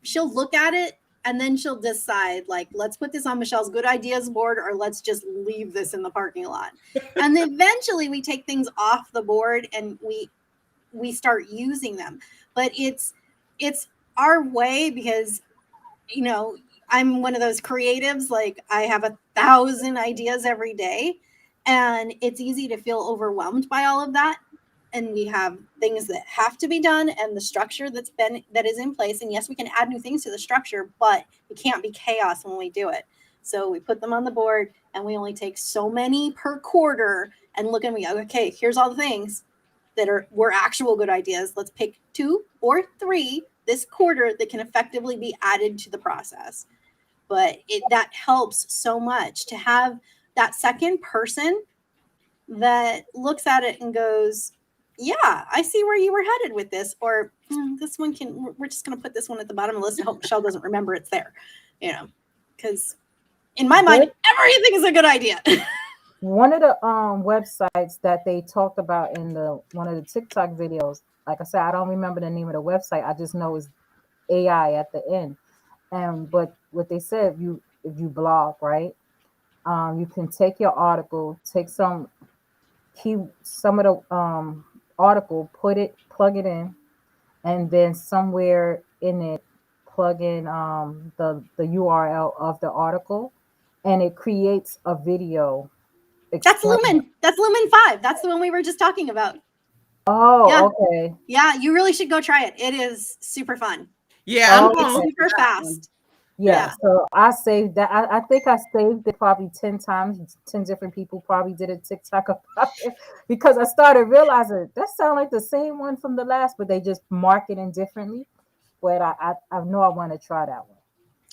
she'll look at it and then she'll decide, like, let's put this on Michelle's good ideas board or let's just leave this in the parking lot. And then eventually we take things off the board and we start using them. But it's our way because, you know, I'm one of those creatives, like I have 1,000 ideas every day and it's easy to feel overwhelmed by all of that. And we have things that have to be done and the structure that is in place. And yes, we can add new things to the structure, but it can't be chaos when we do it. So we put them on the board and we only take so many per quarter and look and we go, okay, here's all the things that were actual good ideas. Let's pick 2 or 3 this quarter that can effectively be added to the process. But that helps so much to have that second person that looks at it and goes, yeah, I see where you were headed with this. Or this one we're just going to put this one at the bottom of the list and hope Michelle doesn't remember it's there, because in my mind, There, everything is a good idea. one of the websites that they talked about in the one of the TikTok videos, like I said, I don't remember the name of the website. I just know it's AI at the end. And but what they said, if you blog, right, you can take your article, take some of the article, plug it in, and then somewhere in it plug in the URL of the article, and it creates a video That's explaining. Lumen. That's Lumen 5. That's the one we were just talking about. Yeah. Oh, okay. Yeah, you really should go try it. It is super fun. yeah, I'm Oh, And going it's to look okay. for super that one. fast. Yeah. Yeah. So I saved that. I think I saved it probably 10 times. 10 different people probably did a TikTok about it because I started realizing that sounds like the same one from the last, but they just marketing differently. But I know I want to try that one.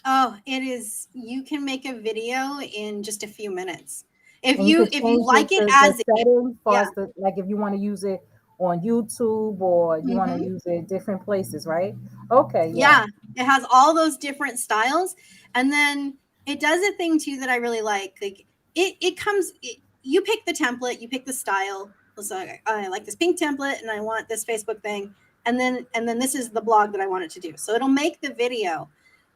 Oh, it is. You can make a video in just a few minutes. If And you you could if you change like it the as is. settings far Yeah. as like if you want to use it on YouTube or you want to Hmm. use it different places, right? Okay, yeah. Yeah. It has all those different styles. And then it does a thing too that I really like. Like you pick the template, you pick the style. So I like this pink template and I want this Facebook thing. And then this is the blog that I want it to do. So it'll make the video,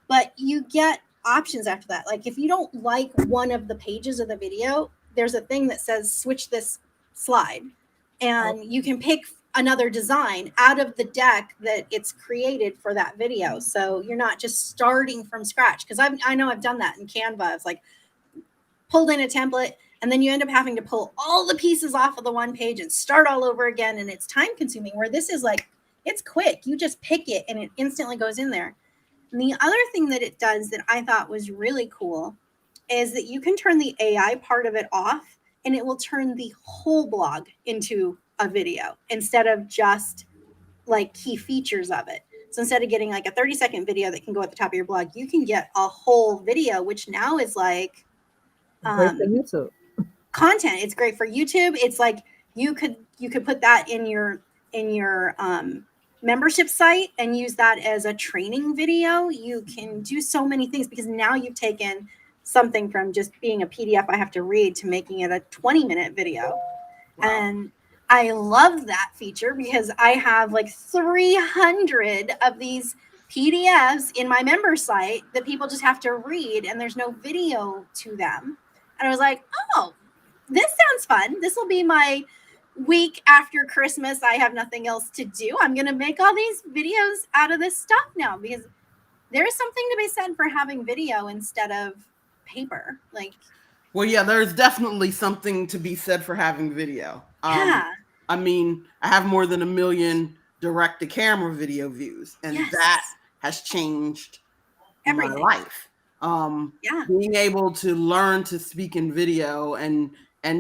but you get options after that. Like if you don't like one of the pages of the video, there's a thing that says switch this slide, Oh, and you can pick another design out of the deck that it's created for that video. So you're not just starting from scratch. Because I know I've done that in Canva. It's like pulled in a template and then you end up having to pull all the pieces off of the one page and start all over again, and it's time consuming. Where this is like, it's quick. You just pick it and it instantly goes in there. And the other thing that it does that I thought was really cool is that you can turn the AI part of it off and it will turn the whole blog into a video instead of just like key features of it. So instead of getting like a 30-second video that can go at the top of your blog, you can get a whole video, which now is like Great for YouTube. content. It's great for YouTube. It's like you could put that in your membership site and use that as a training video. You can do so many things because now you've taken something from just being a PDF I have to read to making it a 20-minute video. Wow. And I love that feature because I have like 300 of these PDFs in my member site that people just have to read and there's no video to them. And I was like, oh, this sounds fun. This will be my week after Christmas. I have nothing else to do. I'm going to make all these videos out of this stuff now because there is something to be said for having video instead of paper. Like, well, yeah, there's definitely something to be said for having video. Yeah. I mean, I have more than 1 million direct to camera video views, and Yes. that has changed Everything. my life. Yeah. Being able to learn to speak in video and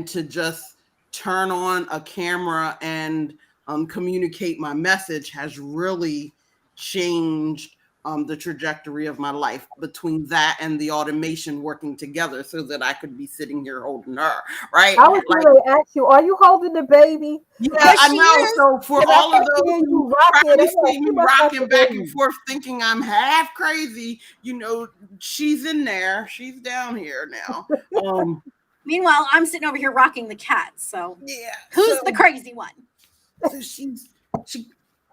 to just turn on a camera and communicate my message has really changed the trajectory of my life, between that and the automation working together so that I could be sitting here holding her, right? I was going to ask you, are you holding the baby? Yeah, Yes, I she know. is. So for Because I all of kept those seeing who you rocking, probably I'm like, see she me must have rocking the back baby. and forth thinking I'm half crazy, you know, she's in there. She's down here now. Meanwhile, I'm sitting over here rocking the cat. So Yeah. who's the crazy one? So she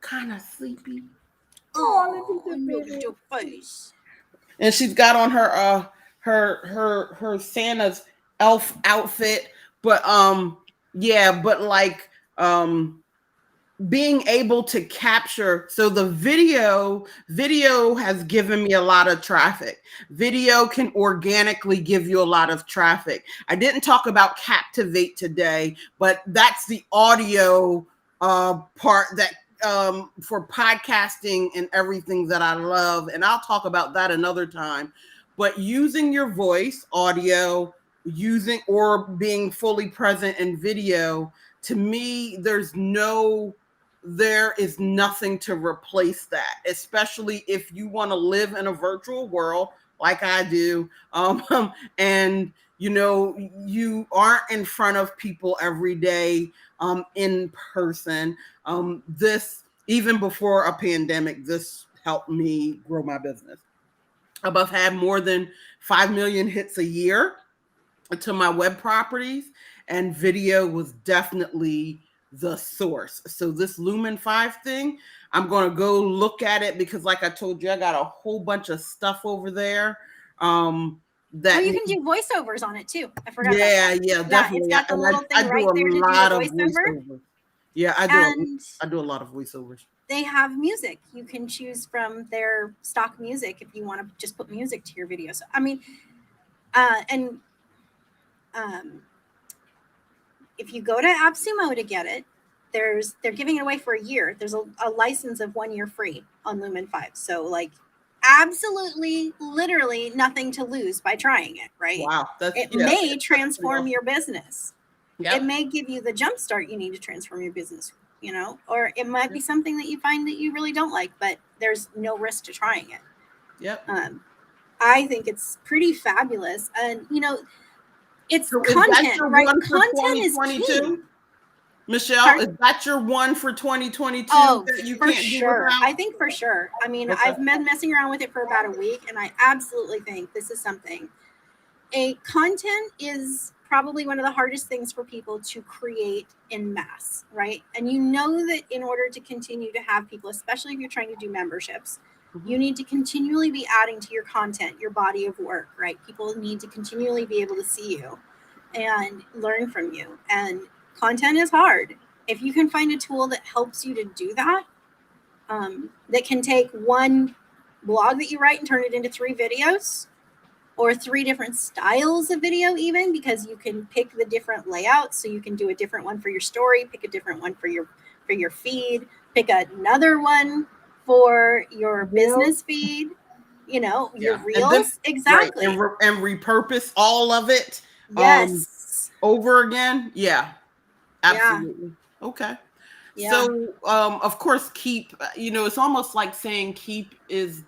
kind of sleepy. Oh, look at the look baby. at your face. And she's got on her Santa's elf outfit, but being able to capture, so the video has given me a lot of traffic. Video can organically give you a lot of traffic. I didn't talk about Captivate today, but that's the audio part that for podcasting and everything that I love, and I'll talk about that another time. But using your voice, audio, using or being fully present in video, to me, there is nothing to replace that, especially if you want to live in a virtual world like I do. And you aren't in front of people every day in person. This, even before a pandemic, this helped me grow my business. I've had more than 5 million hits a year to my web properties, and video was definitely the source. So this Lumen 5 thing, I'm going to go look at it because, like I told you, I got a whole bunch of stuff over there. That you can do voiceovers on it too. I forgot. Yeah, about that. yeah, definitely. It's got the little thing right there to do the voiceover. Yeah, I do a lot of voiceovers. They have music. You can choose from their stock music if you want to just put music to your video. So, I mean, if you go to AppSumo to get it, they're giving it away for a year. There's a license of 1 year free on Lumen 5. So like absolutely, literally nothing to lose by trying it, right? Wow. It may transform your business. Yep. It may give you the jump start you need to transform your business, or it might be something that you find that you really don't like, but there's no risk to trying it. Yep. I think it's pretty fabulous. And, it's so content, right? Content is key. Michelle, Pardon? Is that your one for 2022? Oh, that you for can't sure. do I think for sure. I mean, Okay. I've been messing around with it for about a week, and I absolutely think this is something. Content is probably one of the hardest things for people to create in mass, right? And you know that in order to continue to have people, especially if you're trying to do memberships, you need to continually be adding to your content, your body of work, right? People need to continually be able to see you and learn from you. And content is hard. If you can find a tool that helps you to do that, that can take one blog that you write and turn it into 3 videos, or 3 different styles of video, even, because you can pick the different layouts. So you can do a different one for your story, pick a different one for your feed, pick another one for your business feed, your reels. Exactly. Right. And repurpose all of it. Yes. Over again. Yeah. Absolutely. Yeah. Okay. Yeah. So, of course, keep, it's almost like saying keep is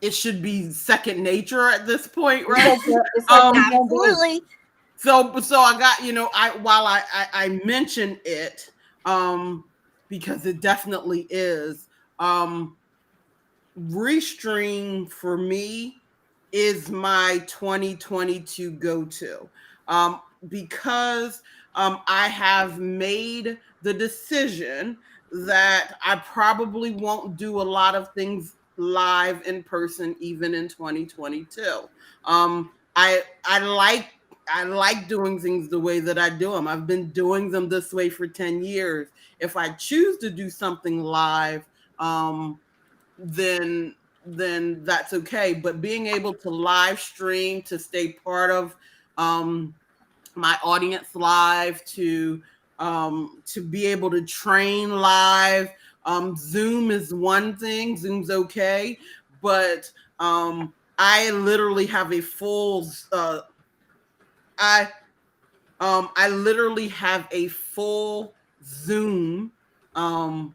it should be second nature at this point, It's right? like it's like the mandate. Absolutely. So I got, while I mention it, because it definitely is, Restream for me is my 2022 go-to, because I have made the decision that I probably won't do a lot of things live in person even in 2022. I like doing things the way that I do them. I've been doing them this way for 10 years. If I choose to do something live, um, then that's okay. But being able to live stream, to stay part of um, my audience live, to be able to train live. Zoom is one thing. Zoom's okay, but I literally have a full. I literally have a full Zoom um,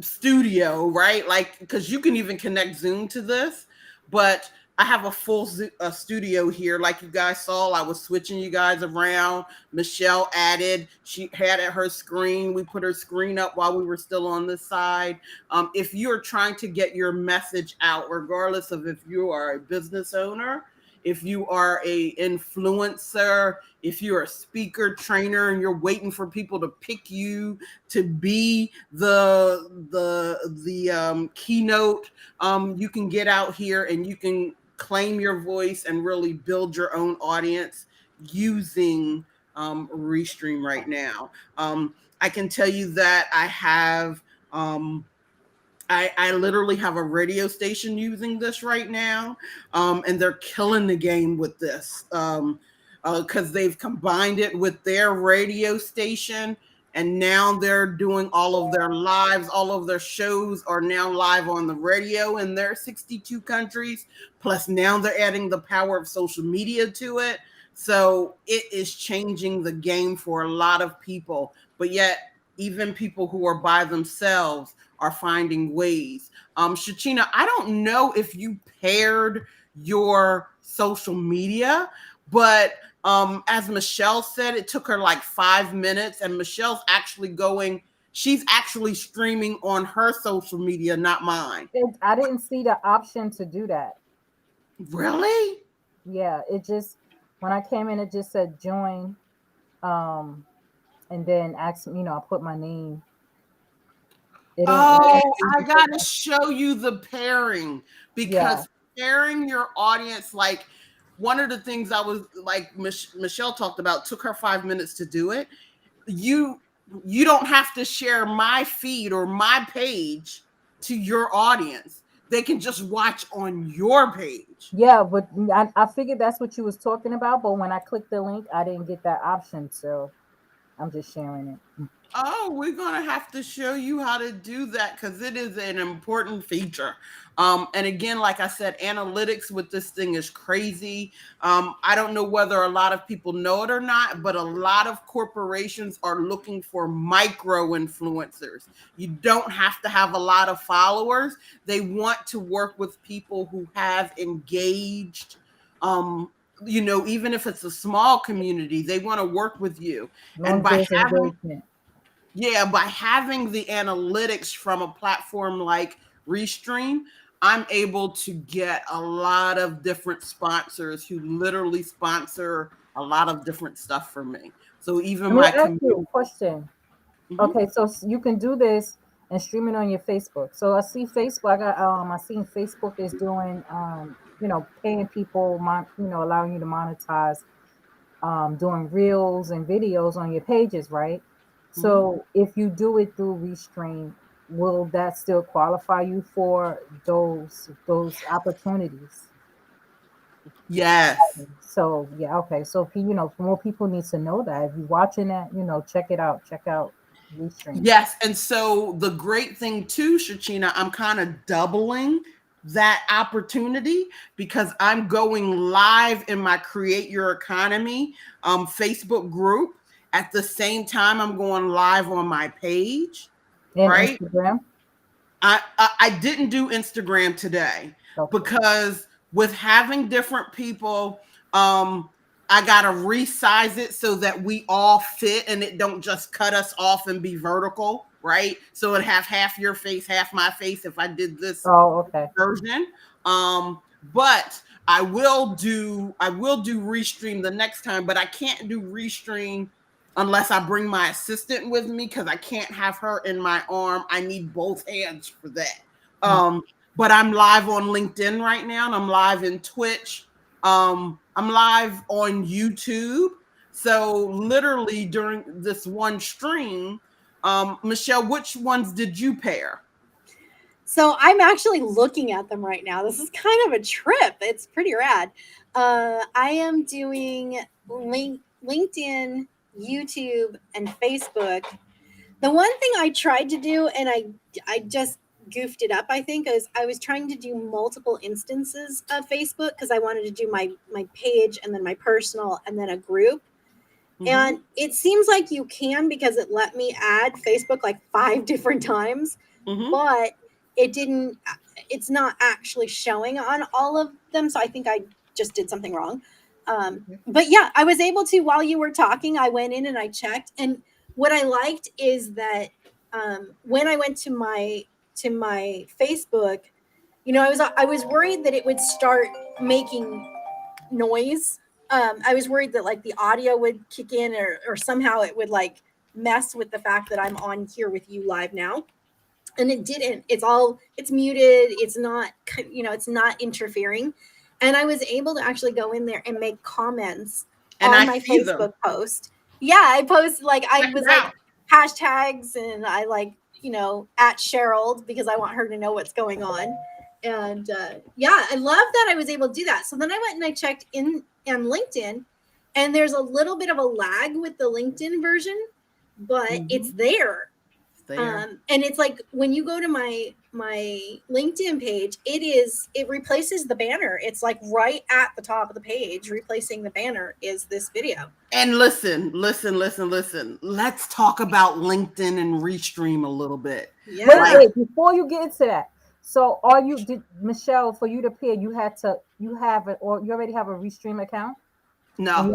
studio, right? Like, because you can even connect Zoom to this, but I have a full studio here. Like you guys saw, I was switching you guys around. Michelle added, she had at her screen. We put her screen up while we were still on this side. If you're trying to get your message out, regardless of if you are a business owner, if you are a influencer, if you're a speaker trainer and you're waiting for people to pick you to be the keynote, you can get out here and you can claim your voice and really build your own audience using Restream right now. I can tell you that I literally have a radio station using this right now, and they're killing the game with this, because they've combined it with their radio station, and now they're doing all of their lives, all of their shows are now live on the radio in their 62 countries. Plus, now they're adding the power of social media to it. So it is changing the game for a lot of people, but yet even people who are by themselves are finding ways. Shachina, I don't know if you paired your social media, but as Michelle said, it took her like 5 minutes, and Michelle's she's actually streaming on her social media, not mine. I didn't see the option to do that. Really? Yeah, it just when I came in, it just said join, um, and then asked, I put my name. It didn't Oh, ask me I to put gotta show you the pairing, yeah. because pairing your audience, like one of the things I was like Michelle talked about, took her 5 minutes to do it. You you don't have to share my feed or my page to your audience. They can just watch on your page. Yeah, but I figured that's what you was talking about. But when I clicked the link, I didn't get that option, so I'm just sharing it. Oh, we're gonna have to show you how to do that, because it is an important feature. And again, like I said, analytics with this thing is crazy. I don't know whether a lot of people know it or not, but a lot of corporations are looking for micro influencers. You don't have to have a lot of followers. They want to work with people who have engaged. Even if it's a small community, they want to work with you. As long And as there's engagement. by having the analytics from a platform like Restream, I'm able to get a lot of different sponsors who literally sponsor a lot of different stuff for me. So even Let me my ask you community. a question. Mhm. Okay, so you can do this and stream it on your Facebook. So I see Facebook. I seen Facebook is doing paying people, allowing you to monetize, doing reels and videos on your pages, right? Mhm. So if you do it through Restream, will that still qualify you for those opportunities? Yes. So yeah, okay. So if more people need to know that. If you're watching that, check it out. Check out Restream. Yes. And so the great thing too, Shachina, I'm kind of doubling that opportunity, because I'm going live in my Create Your Economy Facebook group. At the same time, I'm going live on my page, And right? Instagram. I didn't do Instagram today Okay. because with having different people, I gotta resize it so that we all fit and it don't just cut us off and be vertical, right? So it have half your face, half my face if I did this Oh, okay. version. But I will do restream the next time, but I can't do restream unless I bring my assistant with me because I can't have her in my arm. I need both hands for that. But I'm live on LinkedIn right now, and I'm live in Twitch. I'm live on YouTube. So literally during this one stream, Michelle, which ones did you pair? So I'm actually looking at them right now. This is kind of a trip. It's pretty rad. I am doing LinkedIn, YouTube, and Facebook. The one thing I tried to do, and I just goofed it up, I think, is I was trying to do multiple instances of Facebook because I wanted to do my page and then my personal and then a group. And it seems like you can because it let me add Facebook like 5 different times, but it didn't, it's not actually showing on all of them. So I think I just did something wrong. But yeah, I was able to, while you were talking, I went in and I checked. And what I liked is that when I went to my Facebook, I was worried that it would start making noise. I was worried that like the audio would kick in or somehow it would like mess with the fact that I'm on here with you live now. And it didn't. It's muted. It's not, it's not interfering. And I was able to actually go in there and make comments on my Facebook post. Yeah, I post like I was like hashtags and I like, at Cheryl because I want her to know what's going on. And yeah, I love that I was able to do that. So then I went and I checked in on LinkedIn, and there's a little bit of a lag with the LinkedIn version, but it's there. And it's like when you go to my LinkedIn page, it replaces the banner. It's like right at the top of the page, replacing the banner is this video. And listen. Let's talk about LinkedIn and Restream a little bit. Yeah. Wait, before you get into that. So Michelle, for you to pair, you have it, or you already have a Restream account? No.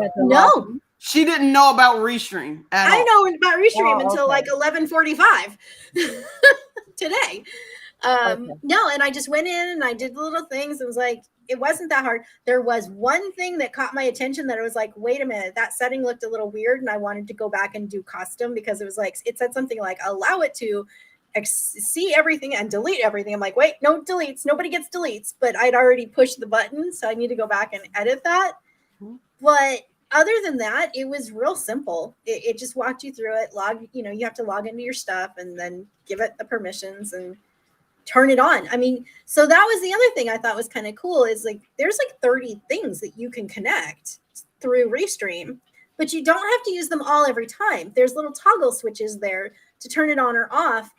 She didn't know about Restream at all. I know about Restream until like 11:45 today. No, and I just went in and I did the little things. It was like, it wasn't that hard. There was one thing that caught my attention that I was like, wait a minute, that setting looked a little weird. And I wanted to go back and do custom because it was like, it said something like, allow it to see everything and delete everything. I'm like, wait, no deletes. Nobody gets deletes. But I'd already pushed the button. So I need to go back and edit that. But other than that, it was real simple. It just walked you through it. You have to log into your stuff and then give it the permissions and turn it on. I mean, so that was the other thing I thought was kind of cool is like, there's like 30 things that you can connect through Restream, but you don't have to use them all every time. There's little toggle switches there to turn it on or off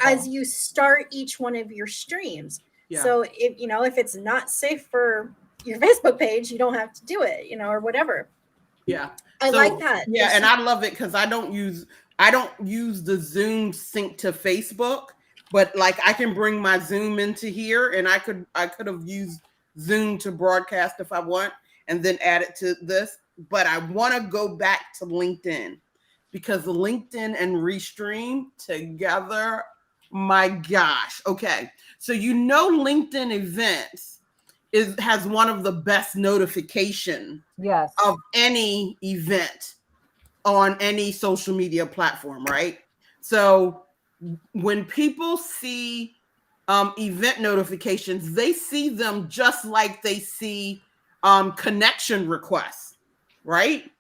as you start each one of your streams. Yeah. So if it's not safe for your Facebook page, you don't have to do it, or whatever. Yeah. I like that. Yeah. And I love it because I don't use the Zoom sync to Facebook, but like I can bring my Zoom into here and I could have used Zoom to broadcast if I want and then add it to this. But I want to go back to LinkedIn because LinkedIn and Restream together, my gosh. Okay. So LinkedIn events has one of the best notification of any event on any social media platform, right? So when people see event notifications, they see them just like they see connection requests, right?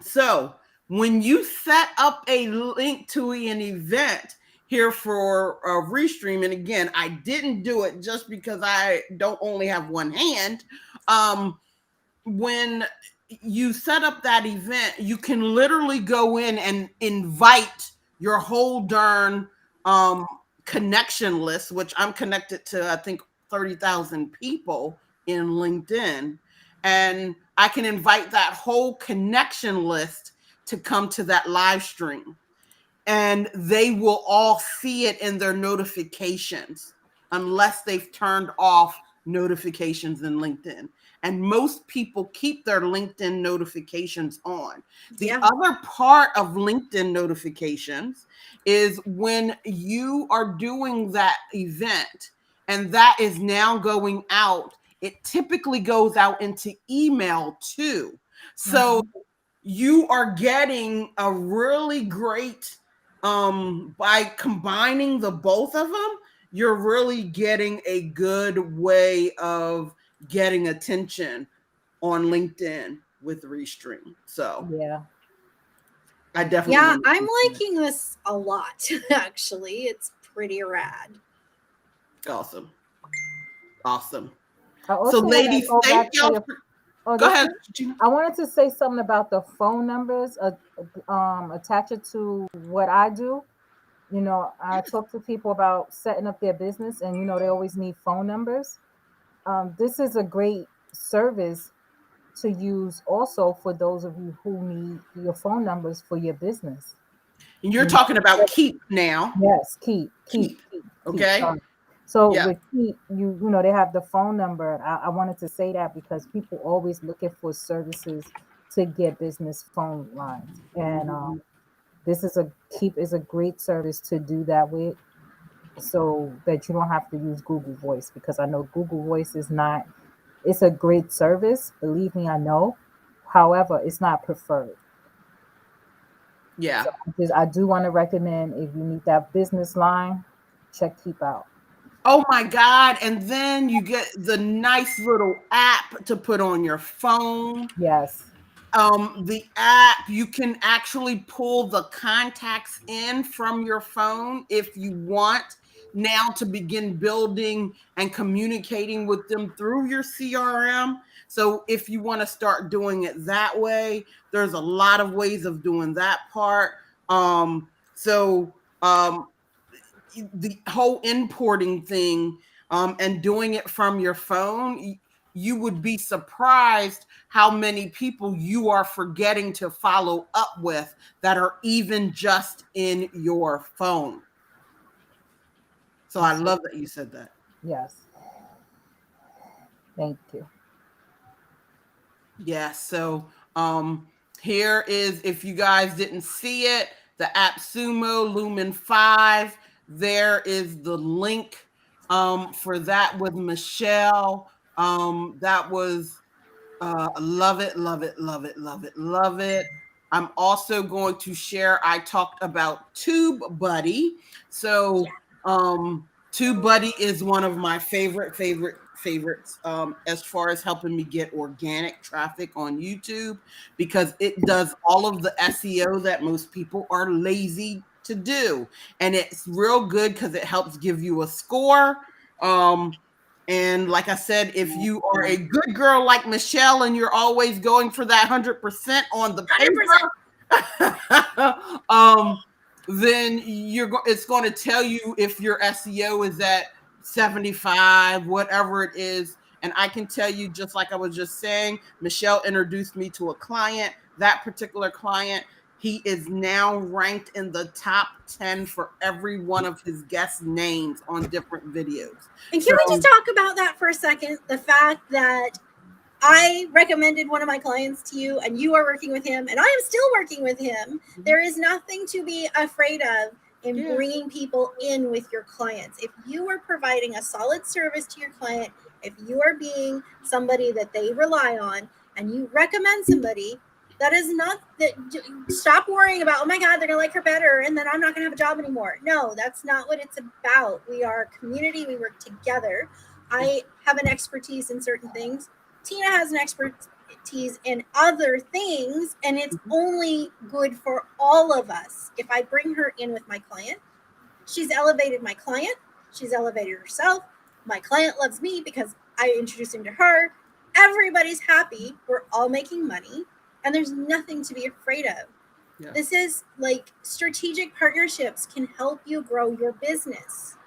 So when you set up a link to an event here for Restream, and again, I didn't do it just because I don't only have one hand. When you set up that event, you can literally go in and invite your whole darn connection list, which I'm connected to, I think 30,000 people in LinkedIn. And I can invite that whole connection list to come to that live stream. And they will all see it in their notifications unless they've turned off notifications in LinkedIn. And most people keep their LinkedIn notifications on. The other part of LinkedIn notifications is when you are doing that event and that is now going out, it typically goes out into email too. So you are getting a really great, by combining the both of them, you're really getting a good way of getting attention on LinkedIn with Restream. So Yeah. I definitely I'm liking this a lot. Actually, it's pretty rad. awesome. I also So want to ladies, go thank back to y'all. Go this ahead, one. Gina. I wanted to say something about the phone numbers, attach it to what I do. You know, I talk to people about setting up their business, and you know, they always need phone numbers. This is a great service to use also for those of you who need your phone numbers for your business. And you're You talking about know, Keep now. yes, Keep. Okay. Sorry. So Yeah. with Keep, you know, they have the phone number. I wanted to say that because people always looking for services to get business phone lines, and this is a Keep is a great service to do that with, so that you don't have to use Google Voice, because I know Google Voice is not. It's a great service, believe me, I know. However, it's not preferred. Yeah. So I do want to recommend, if you need that business line, check Keep out. Oh my God. And then you get the nice little app to put on your phone. Yes. The app, you can actually pull the contacts in from your phone if you want now to begin building and communicating with them through your CRM. So if you want to start doing it that way, there's a lot of ways of doing that part. So the whole importing thing, and doing it from your phone, you would be surprised how many people you are forgetting to follow up with that are even just in your phone. So I love that you said that. Yes. Thank you. Yeah. So here is, if you guys didn't see it, the AppSumo Lumen 5. There is the link for that with Michelle. That was love it, love it, love it, love it, love it. I'm also going to share, I talked about Tubebuddy. So Tubebuddy is one of my favorites, as far as helping me get organic traffic on YouTube, because it does all of the SEO that most people are lazy to do. And it's real good because it helps give you a score. And like I said, if you are a good girl like Michelle and you're always going for that 100% on the paper, then it's going to tell you if your SEO is at 75, whatever it is. And I can tell you, just like I was just saying, Michelle introduced me to a client. That particular client, he is now ranked in the top 10 for every one of his guest names on different videos. And can we just talk about that for a second? The fact that I recommended one of my clients to you and you are working with him and I am still working with him. There is nothing to be afraid of in bringing people in with your clients. If you are providing a solid service to your client, if you are being somebody that they rely on and you recommend somebody, that is not that. Stop worrying about, oh my God, they're gonna like her better and then I'm not gonna have a job anymore. No, that's not what it's about. We are a community, we work together. I have an expertise in certain things. Tina has an expertise in other things, and it's only good for all of us. If I bring her in with my client, she's elevated my client, she's elevated herself. My client loves me because I introduced him to her. Everybody's happy. We're all making money, and there's nothing to be afraid of. Yeah. This is like strategic partnerships can help you grow your business.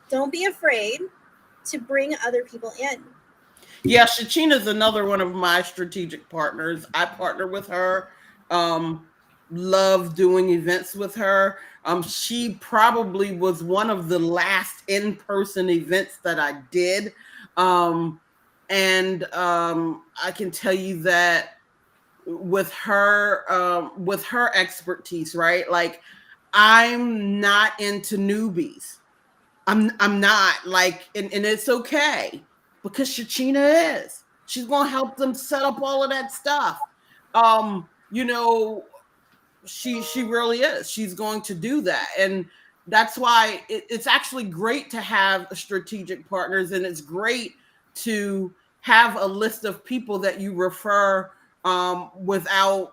Don't be afraid to bring other people in. Yeah, Shachina's another one of my strategic partners. I partner with her. love doing events with her. She probably was one of the last in-person events that I did. And I can tell you that with her expertise, right? Like, I'm not into newbies. I'm not, like, and it's okay, because Shachina is. She's gonna help them set up all of that stuff. You know, she really is. She's going to do that. And that's why it's actually great to have strategic partners, and it's great to have a list of people that you refer without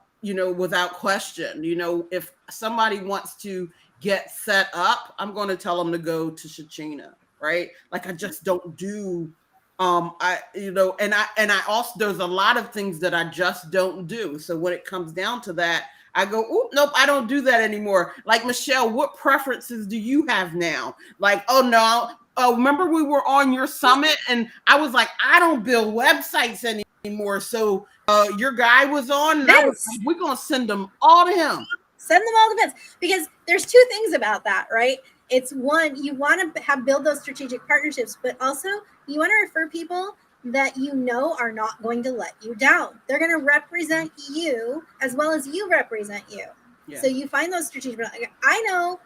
question. If somebody wants to get set up, I'm going to tell them to go to Shachina, right? Like, I just don't do and I also, there's a lot of things that I just don't do. So when it comes down to that, I go, oh, nope, I don't do that anymore. Like, Michelle, what preferences do you have now? Like, oh, no. Oh, remember we were on your summit and I was like, I don't build websites anymore. So your guy was on and I was like, we're going to send them all to him. Send them all to Vince, because there's two things about that, right? It's one, you want to build those strategic partnerships, but also you want to refer people that you know are not going to let you down. They're going to represent you as well as you represent you. Yeah. So you find those strategic. I know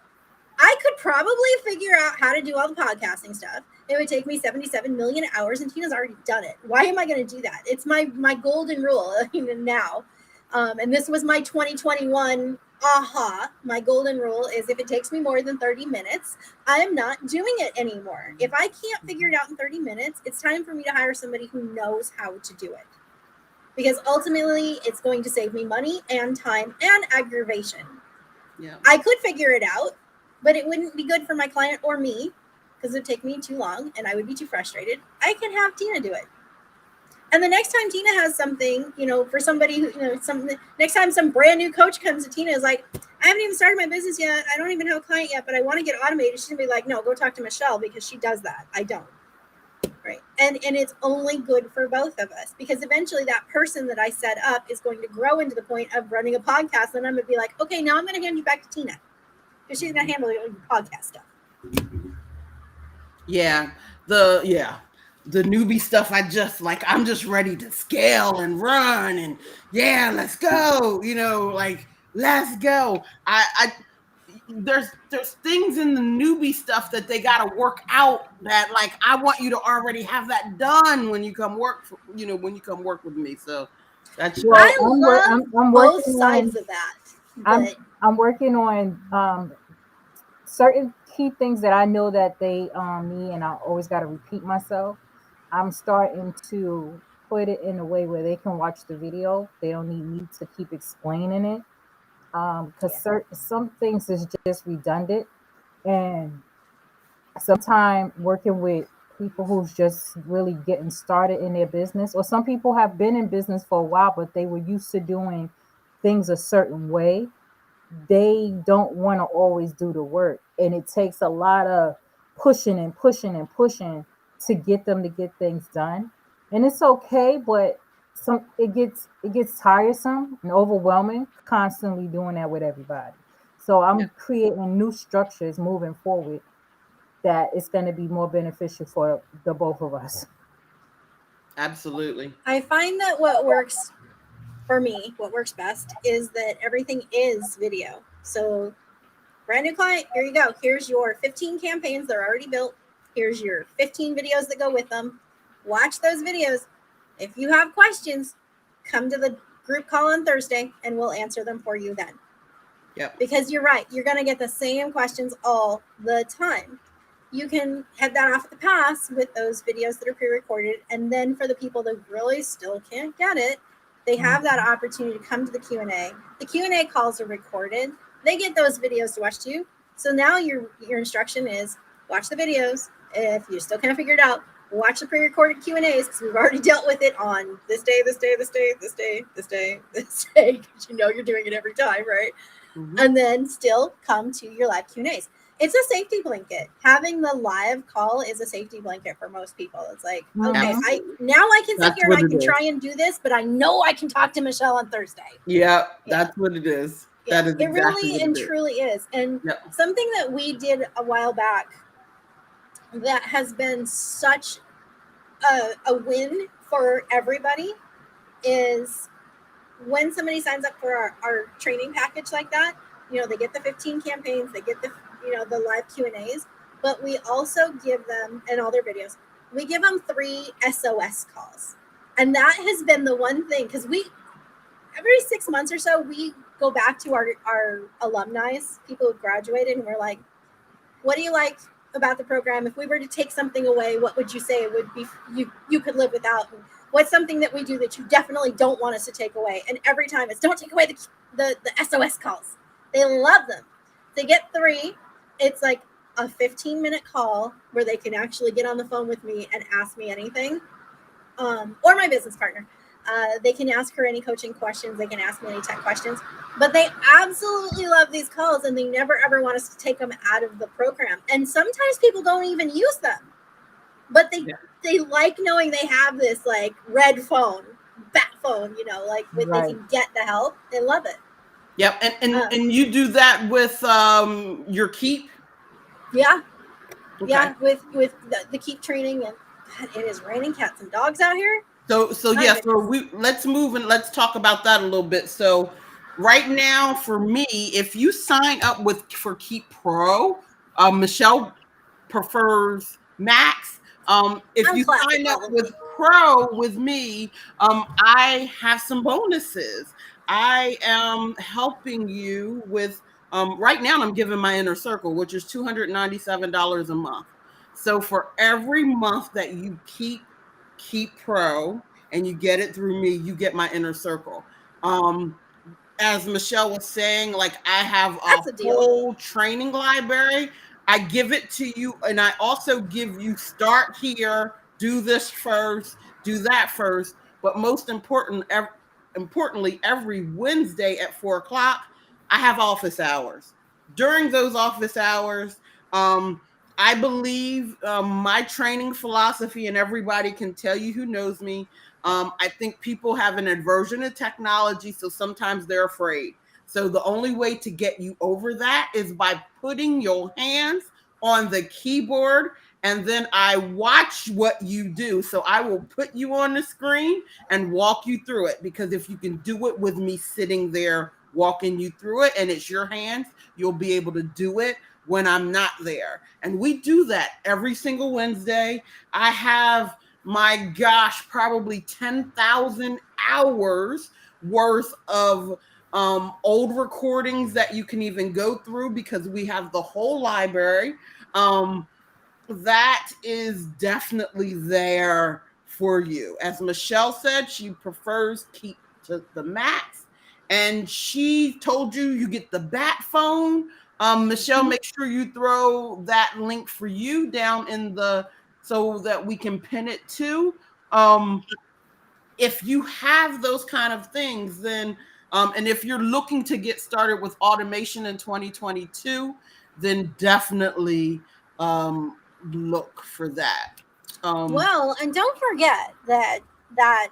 I could probably figure out how to do all the podcasting stuff. It would take me 77 million hours, and Tina's already done it. Why am I going to do that? It's my golden rule now. And this was my 2021 my golden rule is, if it takes me more than 30 minutes, I'm not doing it anymore. If I can't figure it out in 30 minutes, it's time for me to hire somebody who knows how to do it. Because ultimately, it's going to save me money and time and aggravation. Yeah. I could figure it out, but it wouldn't be good for my client or me, because it would take me too long and I would be too frustrated. I can have Tina do it. And the next time Tina has something, for somebody who, next time some brand new coach comes to Tina, is like, I haven't even started my business yet. I don't even have a client yet, but I want to get automated. She's gonna be like, no, go talk to Michelle, because she does that. I don't. Right. And it's only good for both of us, because eventually that person that I set up is going to grow into the point of running a podcast. And I'm going to be like, okay, now I'm going to hand you back to Tina, because she's going to handle the podcast stuff. Yeah. The newbie stuff, I'm just ready to scale and run and let's go, let's go. There's things in the newbie stuff that they got to work out, that, like, I want you to already have that done when you come work with me. So that's I'm working both sides of that. I'm working on certain key things that I know that they need, and I always got to repeat myself. I'm starting to put it in a way where they can watch the video. They don't need me to keep explaining it, because some things is just redundant. And sometimes working with people who's just really getting started in their business, or some people have been in business for a while, but they were used to doing things a certain way. They don't want to always do the work, and it takes a lot of pushing to get them to get things done. And it's okay, but it gets tiresome and overwhelming constantly doing that with everybody. So I'm creating new structures moving forward that it's going to be more beneficial for the both of us. Absolutely. I find that what works best is that everything is video. So, brand new client, here you go. Here's your 15 campaigns that are already built. Here's your 15 videos that go with them. Watch those videos. If you have questions, come to the group call on Thursday and we'll answer them for you then. Yep. Because you're right. You're going to get the same questions all the time. You can head that off at the pass with those videos that are pre-recorded. And then for the people that really still can't get it, they have that opportunity to come to the Q&A. The Q&A calls are recorded. They get those videos to watch too. So now your instruction is watch the videos. If you still can't figure it out, watch the pre-recorded Q&As, because we've already dealt with it on this day, because you're doing it every time, right? Mm-hmm. And then still come to your live Q&As. It's a safety blanket. Having the live call is a safety blanket for most people. It's like, okay, I can sit here and I can try and do this, but I know I can talk to Michelle on Thursday. Yeah, that's what it is. Yeah, That is it exactly really what and it is. truly is. And Yep. something that we did a while back that has been such a win for everybody is when somebody signs up for our training package like that, they get the 15 campaigns, they get the live Q&As, but we also give them, and all their videos, we give them 3 SOS calls. And that has been the one thing, because every 6 months or so, we go back to our alumni, people who graduated, and we're like, what do you like about the program? If we were to take something away, what would you say it would be you could live without? And what's something that we do that you definitely don't want us to take away? And every time it's don't take away the SOS calls. They love them. They get 3. It's like a 15-minute call where they can actually get on the phone with me and ask me anything, or my business partner. They can ask her any coaching questions. They can ask me any tech questions. But they absolutely love these calls, and they never ever want us to take them out of the program. And sometimes people don't even use them, but they like knowing they have this like red phone, bat phone, like they can get the help. They love it. Yep. And you do that with your Keep? Yeah. Okay. Yeah, with the Keep training, and God, it is raining cats and dogs out here. So let's move and let's talk about that a little bit. So right now for me, if you sign up for Keep Pro, Michelle prefers Max. If I'm you classic sign up all the with way. Pro with me, I have some bonuses. I am helping you with right now I'm giving my inner circle, which is $297 a month. So for every month that you keep Pro and you get it through me, you get my inner circle. As Michelle was saying, like I have a That's a deal. whole training library. I give it to you, and I also give you start here, do this first, do that first. But most importantly, every Wednesday at 4:00, I have office hours. During those office hours, I believe my training philosophy, and everybody can tell you who knows me. I think people have an aversion to technology, so sometimes they're afraid. So the only way to get you over that is by putting your hands on the keyboard, and then I watch what you do. So I will put you on the screen and walk you through it, because if you can do it with me sitting there walking you through it and it's your hands, you'll be able to do it when I'm not there. And we do that every single Wednesday. I have, my gosh, probably 10,000 hours worth of old recordings that you can even go through, because we have the whole library. That is definitely there for you. As Michelle said, she prefers Keep to the Max, and she told you get the bat phone. Michelle, make sure you throw that link for you down in the, so that we can pin it too. If you have those kind of things, then and if you're looking to get started with automation in 2022, then definitely look for that. Well, and don't forget that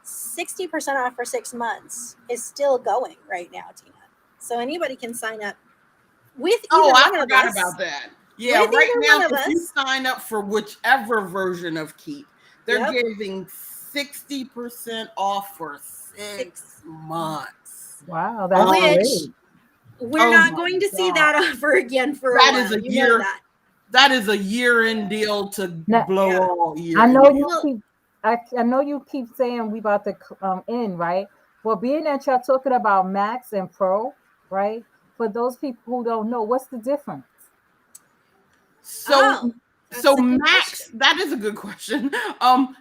60% off for 6 months is still going right now, Tina. So anybody can sign up with either I one of forgot us. about that. Yeah, With right either now, one of if you us. sign up for whichever version of Keep, they're Yep. giving 60% off for 6 months. Wow, that's Which great. we're Oh not my going to see God. that offer again for a That is while. a You know year. that. That is a year-end deal to Now, blow Yeah. all year. I know you Well, keep, I know you keep saying we about to end, right? Well, being that y'all talking about Max and Pro, right? For those people who don't know, what's the difference? So oh, so that's a good Max, question. that is a good question.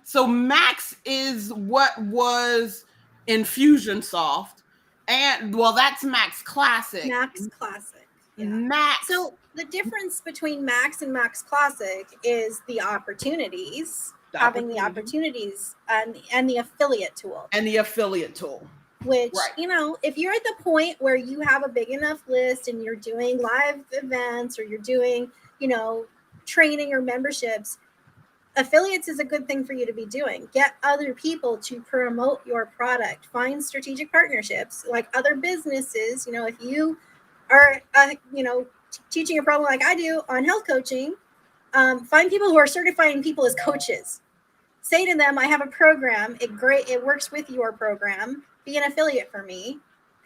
So Max is what was Infusionsoft, and well, that's Max Classic. Max Classic. Yeah. Max, So the difference between Max and Max Classic is the opportunities, having the opportunities and the affiliate tool. and the affiliate tool. Which, Right. if you're at the point where you have a big enough list and you're doing live events or you're doing, training or memberships, affiliates is a good thing for you to be doing. Get other people to promote your product. Find strategic partnerships like other businesses. If you are, teaching a problem like I do on health coaching, find people who are certifying people as coaches. Say to them, I have a program. It works with your program. Be an affiliate for me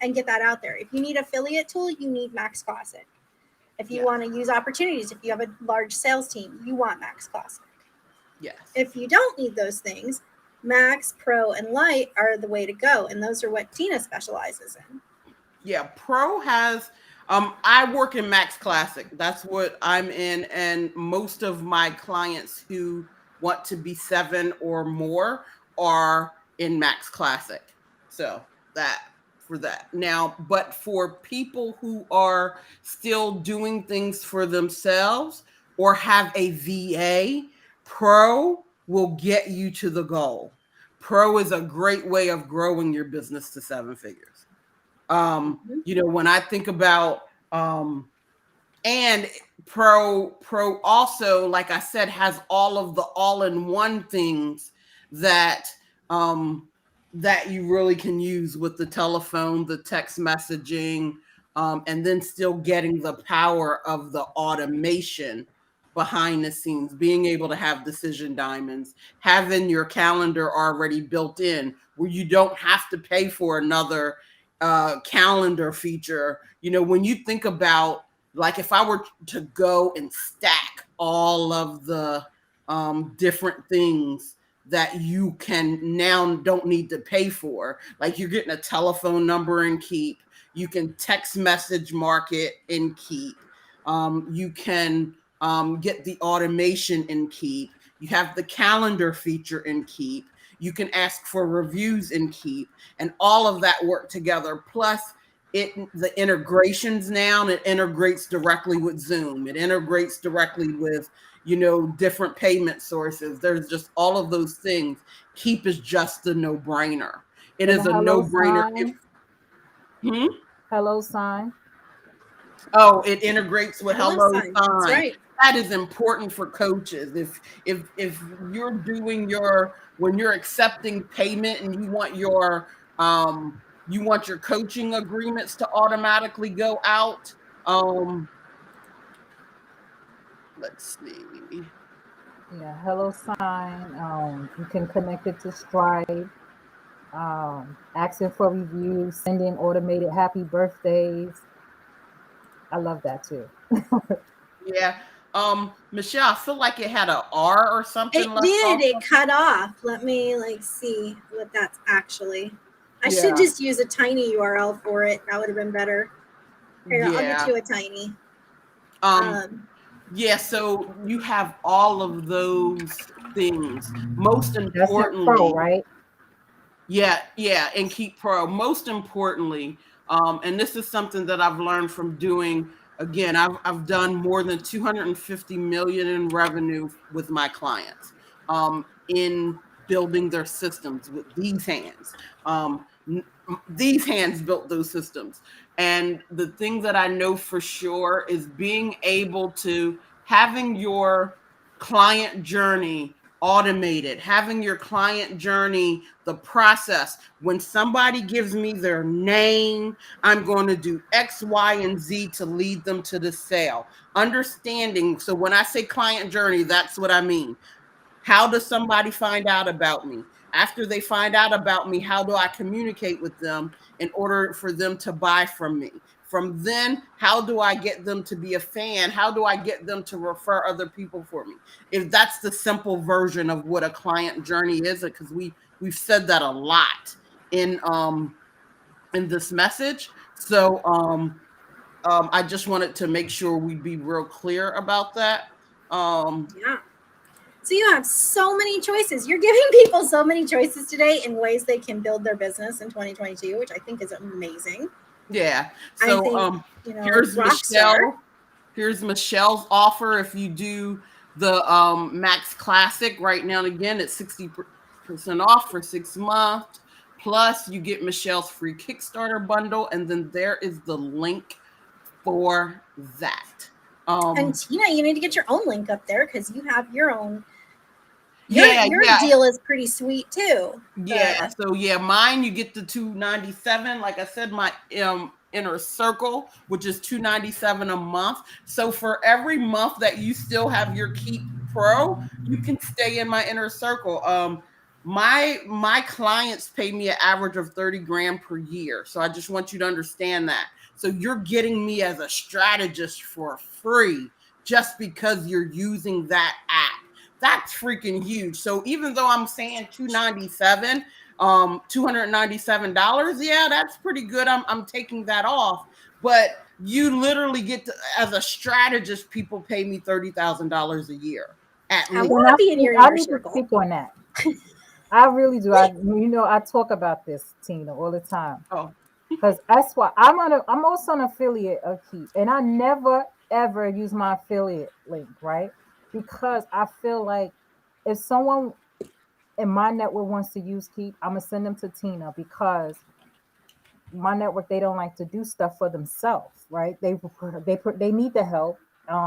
and get that out there. If you need affiliate tool, you need Max Classic. If you want to use opportunities, if you have a large sales team, you want Max Classic. Yes. If you don't need those things, Max, Pro, and Light are the way to go. And those are what Tina specializes in. Yeah, Pro has I work in Max Classic. That's what I'm in, and most of my clients who want to be 7 or more are in Max Classic. So that for that. Now, but for people who are still doing things for themselves or have a VA, Pro will get you to the goal. Pro is a great way of growing your business to 7 figures. When I think about and Pro also, like I said, has all of the all-in-one things that that you really can use with the telephone, the text messaging, and then still getting the power of the automation behind the scenes, being able to have decision diamonds, having your calendar already built in where you don't have to pay for another calendar feature. When you think about, like, if I were to go and stack all of the different things that you can now don't need to pay for, like you're getting a telephone number in Keep, you can text message market in Keep, you can get the automation in Keep, you have the calendar feature in Keep, you can ask for reviews in Keep, and all of that work together. Plus, the integrations now, it integrates directly with Zoom. It integrates directly with, different payment sources. There's just all of those things. Keep is just a no-brainer. It And is the a hello no-brainer. sign. Hmm? Hello sign. Oh, it integrates with Hello Hello sign. That's Sign. right. That is important for coaches. If you're doing when you're accepting payment and you want your coaching agreements to automatically go out. Let's see. Yeah, hello sign. You can connect it to Stripe. Asking for reviews, sending automated happy birthdays. I love that too. Yeah. Michelle, I feel like it had a R or something It left did. off. It cut off. Let me see what that's actually. I should Yeah. just use a tiny URL for it. That would have been better. Here, I'll get Yeah. you a tiny. Yeah, so you have all of those things. Most That's in Pro, importantly, right? yeah, and Keep Pro. Most importantly, and this is something that I've learned from doing. Again, I've done more than 250 million in revenue with my clients in building their systems with these hands. These hands built those systems. And the thing that I know for sure is being able to having your client journey automated, having your client journey, the process. When somebody gives me their name, I'm going to do X, Y, and Z to lead them to the sale. Understanding. So when I say client journey, that's what I mean. How does somebody find out about me? After they find out about me, how do I communicate with them in order for them to buy from me? From then, how do I get them to be a fan? How do I get them to refer other people for me? If that's the simple version of what a client journey is, because we've said that a lot in this message. So I just wanted to make sure we'd be real clear about that. Yeah. So you have so many choices. You're giving people so many choices today in ways they can build their business in 2022, which I think is amazing. Yeah. I So think, here's Rockstar. Michelle. Here's Michelle's offer. If you do the Max Classic right now, and again, it's 60% off for 6 months. Plus, you get Michelle's free Kickstarter bundle, and then there is the link for that. And Tina, you need to get your own link up there because you have your own. Yeah, Your yeah. deal is pretty sweet too. Yeah. So yeah, mine you get the $297. Like I said, my Inner Circle, which is $297 a month. So for every month that you still have your Keep Pro, you can stay in my Inner Circle. My clients pay me an average of 30 grand per year. So I just want you to understand that. So you're getting me as a strategist for free just because you're using that app. That's freaking huge. So even though I'm saying $297, $297, yeah, that's pretty good. I'm taking that off. But you literally get to, as a strategist, people pay me $30,000 a year at I least. want to be in your I inner need to circle. speak on that. I really do. I talk about this, Tina, all the time. Oh, Because that's why I'm also an affiliate of Keep. And I never ever use my affiliate link, right? Because I feel like if someone in my network wants to use Keep, I'm gonna send them to Tina because my network they don't like to do stuff for themselves, right? They need the help,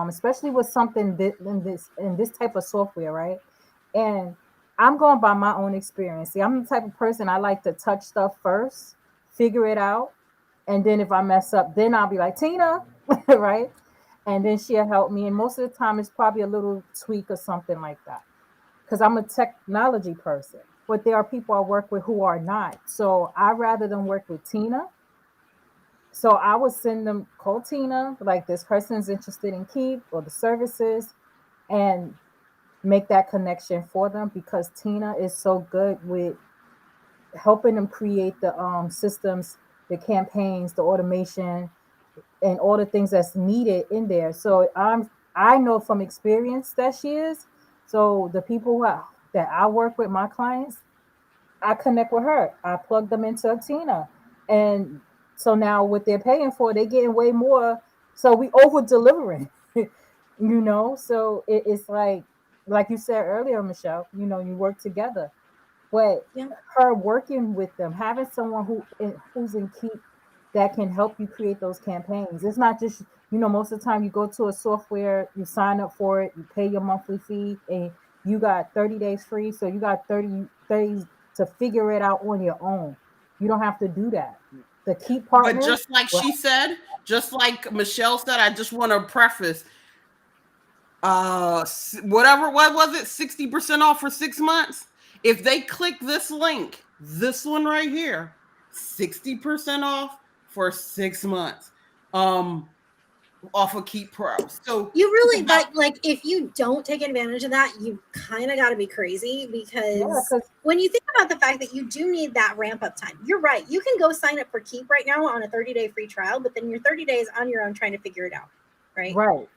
especially with something in this type of software, right? And I'm going by my own experience. See, I'm the type of person I like to touch stuff first, figure it out, and then if I mess up, then I'll be like Tina, right? And then she'll help me. And most of the time, it's probably a little tweak or something like that because I'm a technology person. But there are people I work with who are not. So I rather than work with Tina. So I would send them call Tina, like this person's interested in Keep or the services, and make that connection for them because Tina is so good with helping them create the systems, the campaigns, the automation, and all the things that's needed in there. So I know from experience that she is. So the people that I work with, my clients, I connect with her. I plug them into Tina, and so now what they're paying for, they're getting way more. So we over delivering, So it's like you said earlier, Michelle. You work together, but Yeah. her working with them, having someone who's in Keep that can help you create those campaigns. It's not just most of the time you go to a software, you sign up for it, you pay your monthly fee, and you got 30 days free. So you got 30 days to figure it out on your own. You don't have to do that. The Keep but partners, just like she said, just like Michelle said, I just want to preface whatever, what was it, 60% off for 6 months. If they click this link, this one right here, 60% off for 6 months, off of Keep Pro. So You really about, like if you don't take advantage of that, you kind of got to be crazy because because when you think about the fact that you do need that ramp up time, you're right. You can go sign up for Keep right now on a 30-day free trial, but then you're 30 days on your own trying to figure it out, right? right,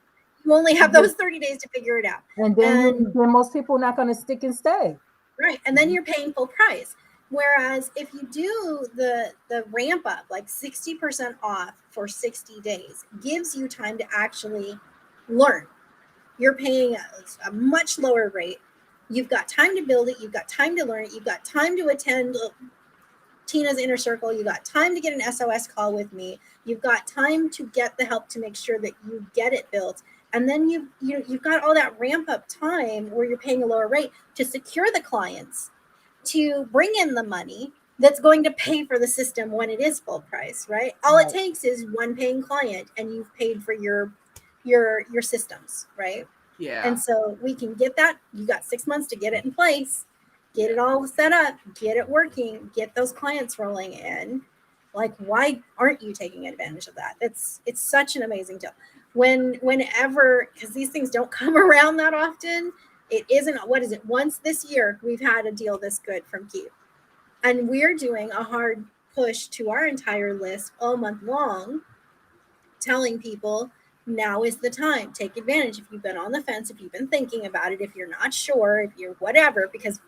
You only have those 30 days to figure it out. and then most people are not going to stick and stay. Right. And then you're paying full price. Whereas if you do the ramp up, like 60% off for 60 days, gives you time to actually learn. You're paying a much lower rate. You've got time to build it. You've got time to learn it. You've got time to attend Tina's Inner Circle. You got time to get an SOS call with me. You've got time to get the help to make sure that you get it built. And then you've got all that ramp up time where you're paying a lower rate to secure the clients, to bring in the money that's going to pay for the system when it is full price, right? All it takes is one paying client and you've paid for your systems, right? yeah. And so we can get that. You got 6 months to get it in place, get it all set up, get it working, get those clients rolling in. Like, why aren't you taking advantage of that? It's such an amazing deal. Whenever, because these things don't come around that often, it isn't, what is it? Once this year, we've had a deal this good from Keep. And we're doing a hard push to our entire list all month long, telling people now is the time. Take advantage. If you've been on the fence, if you've been thinking about it, if you're not sure, if you're whatever, because,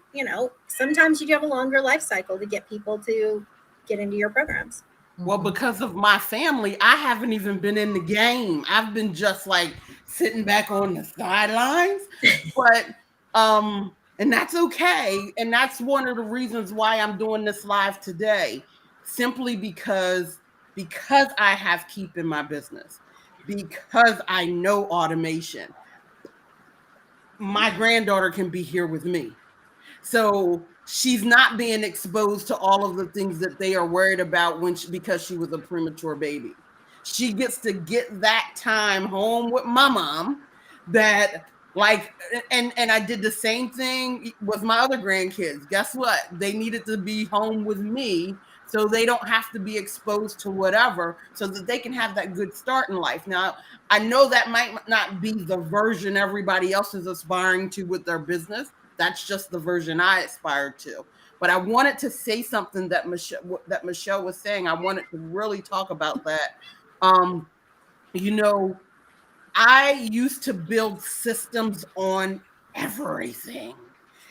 sometimes you do have a longer life cycle to get people to get into your programs. Well, because of my family, I haven't even been in the game. I've been just like sitting back on the sidelines. But and that's okay. And that's one of the reasons why I'm doing this live today. Simply because I have Keep in my business. Because I know automation. My granddaughter can be here with me. So she's not being exposed to all of the things that they are worried about because she was a premature baby. She gets to get that time home with my mom that like and I did the same thing with my other grandkids. Guess what? They needed to be home with me so they don't have to be exposed to whatever so that they can have that good start in life. Now, I know that might not be the version everybody else is aspiring to with their business. That's just the version I aspire to. But I wanted to say something that Michelle was saying. I wanted to really talk about that. Um, you know, I used to build systems on everything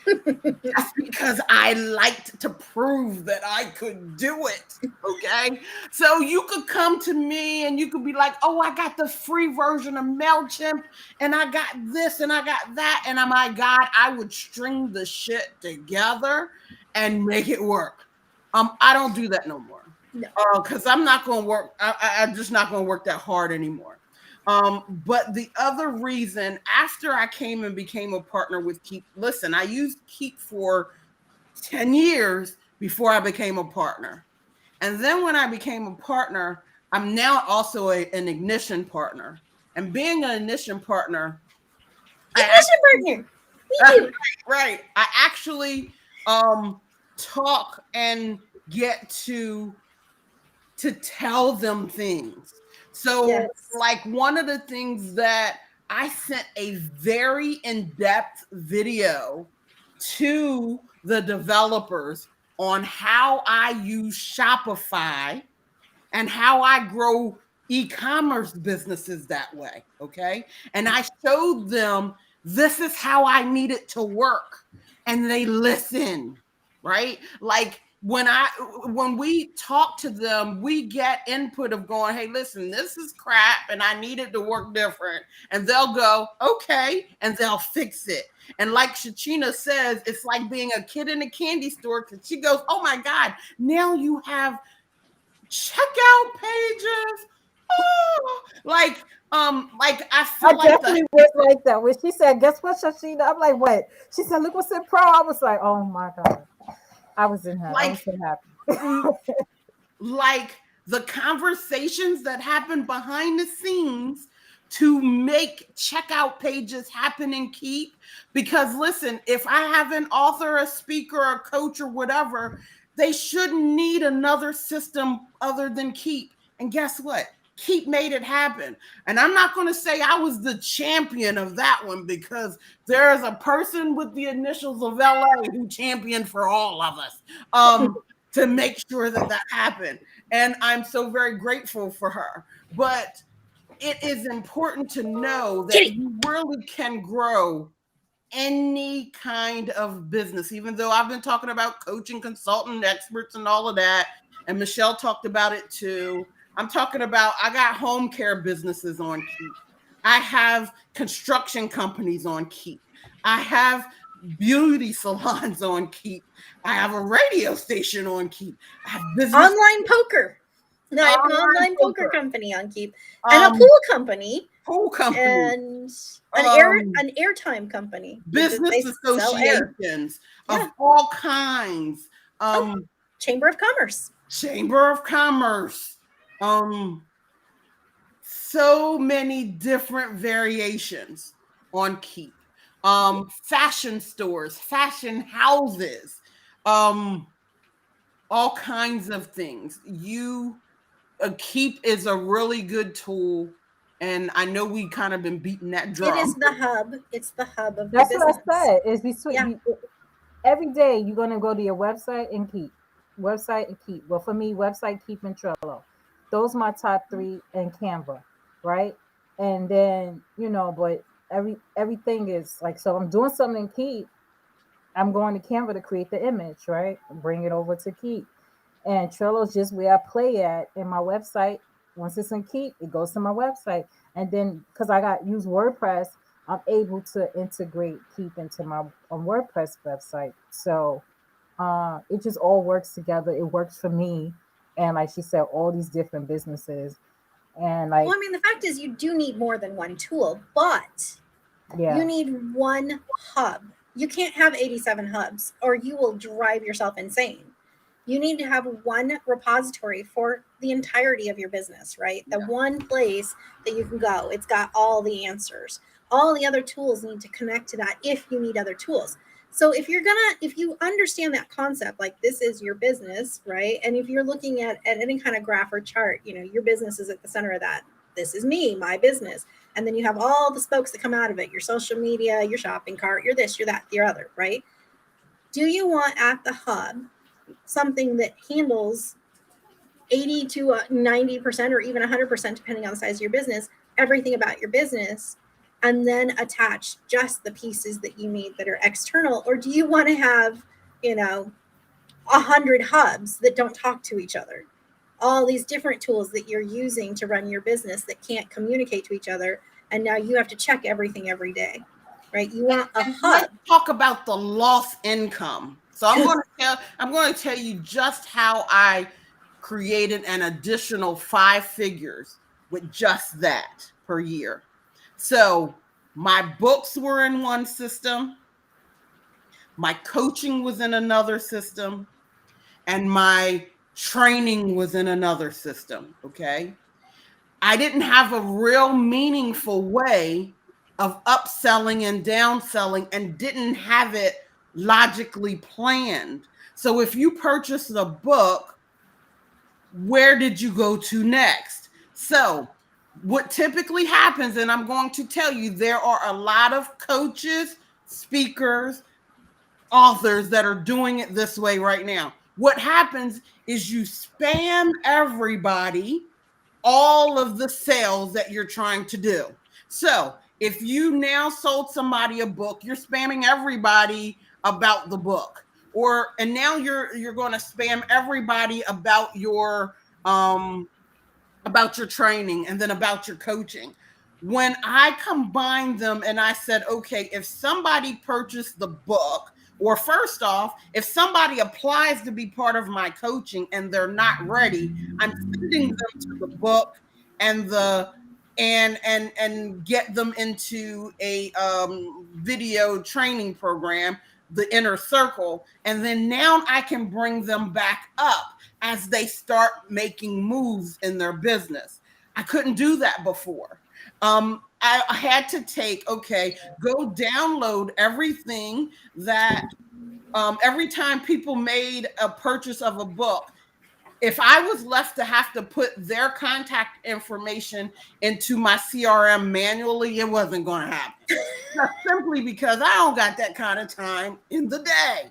just because I liked to prove that I could do it. Okay. So you could come to me and you could be like, oh, I got the free version of MailChimp and I got this and I got that. And oh my God, I would string the shit together and make it work. I don't do that no more. No. Because I'm not going to work. I'm just not going to work that hard anymore. But the other reason, after I came and became a partner with Keep, listen, I used Keep for 10 years before I became a partner. And then when I became a partner, I'm now also an ignition partner. And being an ignition partner, Ignition partner. right. I actually talk and get to tell them things. So, Yes. like one of the things that I sent a very in-depth video to the developers on how I use Shopify and how I grow e-commerce businesses that way. Okay. And I showed them this is how I need it to work. And they listen, right? Like when we talk to them, we get input of going, hey, listen, this is crap and I need it to work different. And they'll go, okay, and they'll fix it. And like Shachina says, it's like being a kid in a candy store because she goes, oh my God, now you have checkout pages. Oh, like I feel I like definitely was like that. When she said, guess what, Shashina? I'm like, what? She said, look what's in pro. I was like, oh my God. I was in her. I was so happy. like the conversations that happen behind the scenes to make checkout pages happen and Keep. Because listen, if I have an author, a speaker, a coach, or whatever, they shouldn't need another system other than Keep. And guess what? Keep made it happen. And I'm not going to say I was the champion of that one because there is a person with the initials of LA who championed for all of us to make sure that that happened. And I'm so very grateful for her. But it is important to know that you really can grow any kind of business, even though I've been talking about coaching, consultant, experts, and all of that. And Michelle talked about it too. I'm talking about, I got home care businesses on Keep. I have construction companies on Keep. I have beauty salons on Keep. I have a radio station on Keep. I have business Online poker. No, I have an online poker company on Keep. And a pool company. And an airtime company. Business associations of all kinds. Chamber of Commerce. So many different variations on Keep. Fashion stores, fashion houses, all kinds of things. Keep is a really good tool. And I know we kind of been beating that drum. It is the hub. It's the hub of That's the business. what I said. Is we switch every day. You're gonna go to your website and Keep. Website and Keep. Well, for me, website, Keep, and Trello. Those are my top 3, and Canva, right? And then but everything is like, so I'm doing something in Keep. I'm going to Canva to create the image, right? Bring it over to Keep. And Trello is just where I play at in my website. Once it's in Keep, it goes to my website. And then because I use WordPress, I'm able to integrate Keep into my WordPress website. So it just all works together. It works for me. And like she said, all these different businesses. And like, well, I mean, the fact is you do need more than one tool, but you need one hub. You can't have 87 hubs or you will drive yourself insane. You need to have one repository for the entirety of your business, right? The one place that you can go. It's got all the answers. All the other tools need to connect to that if you need other tools. So if you understand that concept, like this is your business, right? And if you're looking at any kind of graph or chart, your business is at the center of that. This is me, my business. And then you have all the spokes that come out of it, your social media, your shopping cart, your this, your that, your other, right? Do you want at the hub something that handles 80 to 90% or even 100%, depending on the size of your business, everything about your business, and then attach just the pieces that you need that are external? Or do you want to have, 100 hubs that don't talk to each other? All these different tools that you're using to run your business that can't communicate to each other. And now you have to check everything every day, right? You want a hub. Let's talk about the lost income. So I'm going to tell you just how I created an additional 5 figures with just that per year. So my books were in one system, my coaching was in another system, and my training was in another system. Okay. I didn't have a real meaningful way of upselling and downselling and didn't have it logically planned. So if you purchased a book, where did you go to next? So what typically happens, and I'm going to tell you, there are a lot of coaches, speakers, authors that are doing it this way right now. What happens is you spam everybody all of the sales that you're trying to do. So if you now sold somebody a book, you're spamming everybody about the book. And now you're going to spam everybody about your training and then about your coaching. When I combined them and I said, okay, if somebody purchased the book, or first off, if somebody applies to be part of my coaching and they're not ready, I'm sending them to the book and and get them into a video training program, the inner circle, and then now I can bring them back up as they start making moves in their business. I couldn't do that before. I had to go download everything that every time people made a purchase of a book. If I was left to have to put their contact information into my CRM manually, it wasn't going to happen. Just simply because I don't got that kind of time in the day.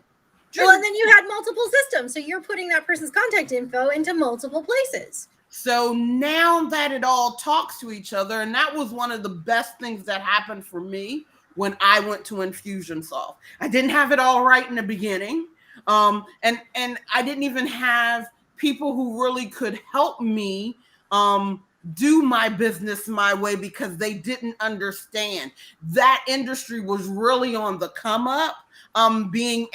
Well, and then you had multiple systems. So you're putting that person's contact info into multiple places. So now that it all talks to each other, and that was one of the best things that happened for me when I went to Infusionsoft. I didn't have it all right in the beginning. And I didn't even have people who really could help me do my business my way because they didn't understand. That industry was really on the come up. Being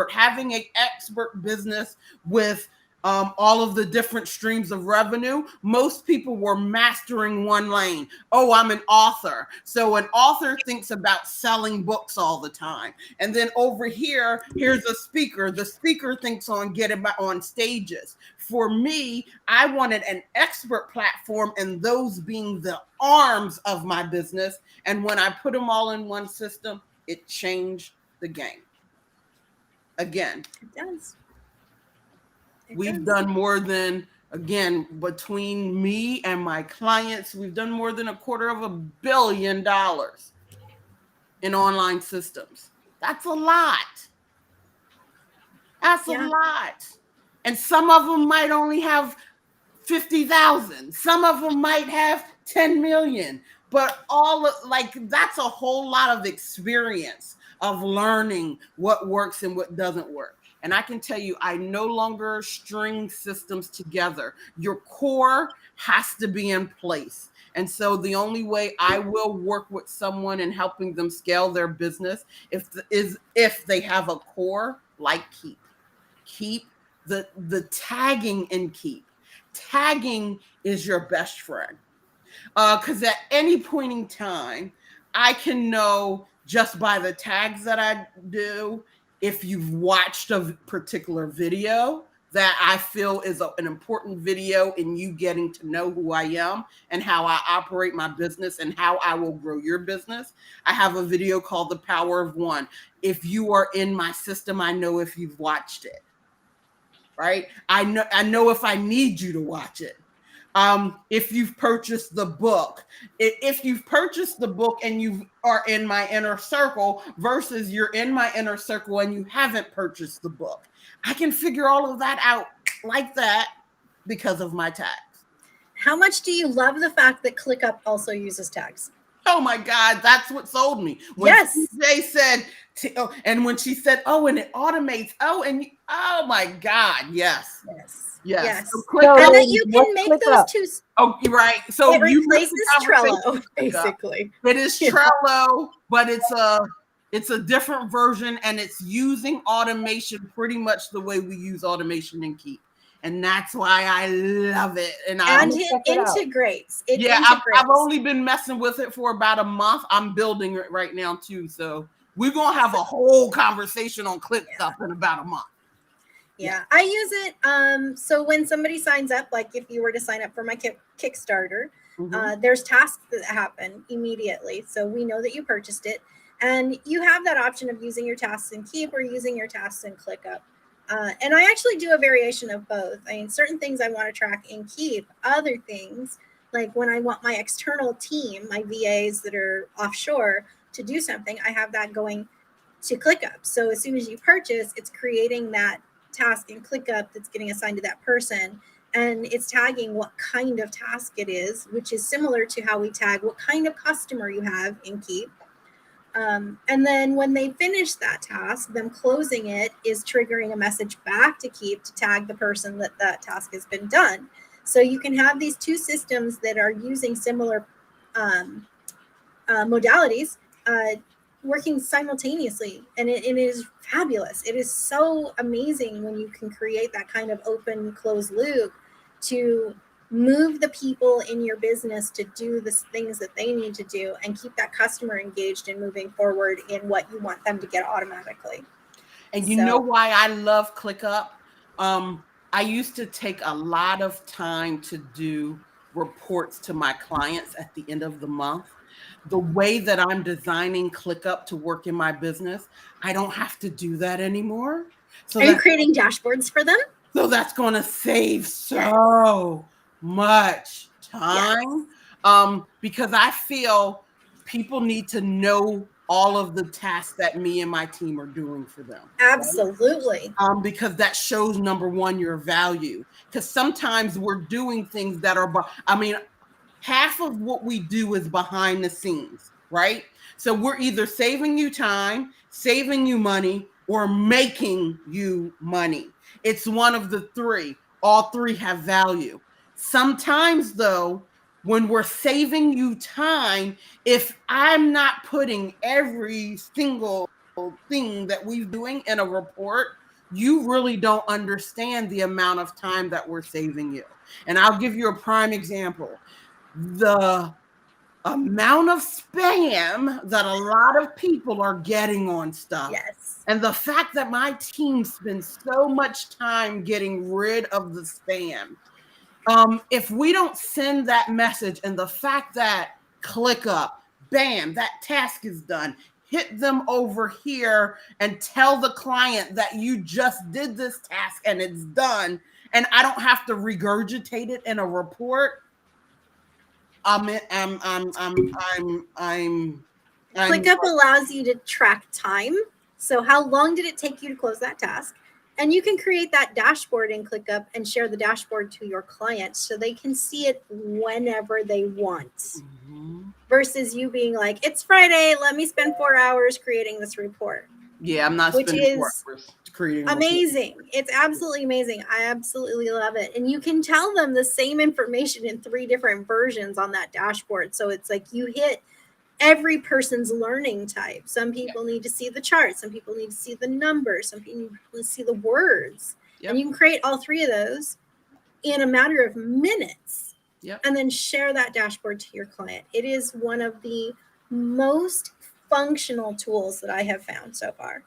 having an expert business with all of the different streams of revenue, most people were mastering one lane. Oh, I'm an author. So an author thinks about selling books all the time. And then over here, here's a speaker. The speaker thinks on getting on stages. For me, I wanted an expert platform and those being the arms of my business. And when I put them all in one system, it changed the game. Again, it does. We've done more than, again, between me and my clients, we've done more than $250 million in online systems. That's a lot. That's a lot. And some of them might only have 50,000. Some of them might have 10 million. But that's a whole lot of experience of learning what works and what doesn't work. And I can tell you, I no longer string systems together. Your core has to be in place. And so the only way I will work with someone in helping them scale their business is if they have a core like Keep. Keep the tagging in Keep. Tagging is your best friend. Because at any point in time, I can know just by the tags that I do. If you've watched a particular video that I feel is an important video in you getting to know who I am and how I operate my business and how I will grow your business, I have a video called The Power of One. If you are in my system, I know if you've watched it, right? I know if I need you to watch it. If you've purchased the book, if you've purchased the book and you are in my inner circle versus you're in my inner circle and you haven't purchased the book, I can figure all of that out like that because of my tags. How much do you love the fact that ClickUp also uses tags? Oh my God, that's what sold me. When Yes. they said, and when she said, oh, and it automates, oh my God, yes. Yes. So and that you can make those two. Oh, right. So it replaces Trello, basically. It is Trello, but it's a different version, and it's using automation pretty much the way we use automation in Keep. And that's why I love it. And it integrates. I've only been messing with it for about a month. I'm building it right now too. So we're gonna have a whole conversation on ClickUp in about a month. Yeah, I use it. So when somebody signs up, like if you were to sign up for my Kickstarter, there's tasks that happen immediately. So we know that you purchased it, and you have that option of using your tasks in Keep or using your tasks in ClickUp. And I actually do a variation of both. I mean, certain things I want to track in Keep, other things, like when I want my external team, my VAs that are offshore, to do something, I have that going to ClickUp. So as soon as you purchase, it's creating that task in ClickUp that's getting assigned to that person, and it's tagging what kind of task it is, which is similar to how we tag what kind of customer you have in Keep. And then when they finish that task, them closing it is triggering a message back to Keep to tag the person that task has been done. So you can have these two systems that are using similar modalities working simultaneously, and it is fabulous. It is so amazing when you can create that kind of open closed loop to move the people in your business to do the things that they need to do and keep that customer engaged and moving forward in what you want them to get automatically. And you know why I love ClickUp? I used to take a lot of time to do reports to my clients at the end of the month. The way that I'm designing ClickUp to work in my business, I don't have to do that anymore. So are you creating dashboards for them? So that's going to save so much time. Because I feel people need to know all of the tasks that me and my team are doing for them. Absolutely. Right? Because that shows, number one, your value. Because sometimes we're doing things that are, half of what we do is behind the scenes, right? So we're either saving you time, saving you money, or making you money. It's one of the three. All three have value. Sometimes, though, when we're saving you time, if I'm not putting every single thing that we're doing in a report, you really don't understand the amount of time that we're saving you. And I'll give you a prime example. The amount of spam that a lot of people are getting on stuff. Yes. And the fact that my team spends so much time getting rid of the spam. If we don't send that message, and the fact that ClickUp, bam, that task is done, hit them over here and tell the client that you just did this task and it's done, and I don't have to regurgitate it in a report. ClickUp allows you to track time. So how long did it take you to close that task? And you can create that dashboard in ClickUp and share the dashboard to your clients so they can see it whenever they want. Mm-hmm. Versus you being like, it's Friday, let me spend 4 hours creating this report. Yeah, I'm not spending 4 hours creating amazing. It's absolutely amazing. I absolutely love it. And you can tell them the same information in 3 different versions on that dashboard. So it's like you hit every person's learning type. Some people need to see the charts. Some people need to see the numbers. Some people need to see the words. Yep. And you can create all 3 of those in a matter of minutes. Yep. And then share that dashboard to your client. It is one of the most functional tools that I have found so far.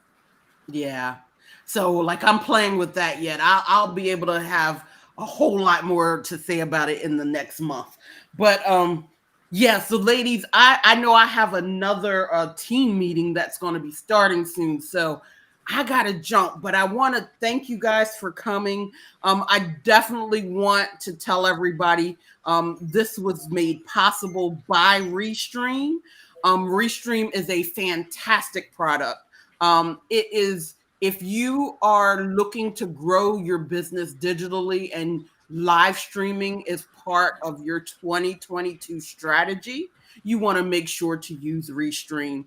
Yeah. So like I'm playing with that yet. I'll be able to have a whole lot more to say about it in the next month. But yeah, so ladies, I know I have another team meeting that's going to be starting soon. So I got to jump, but I want to thank you guys for coming. I definitely want to tell everybody this was made possible by Restream. Restream is a fantastic product. It is, if you are looking to grow your business digitally and live streaming is part of your 2022 strategy, you want to make sure to use Restream.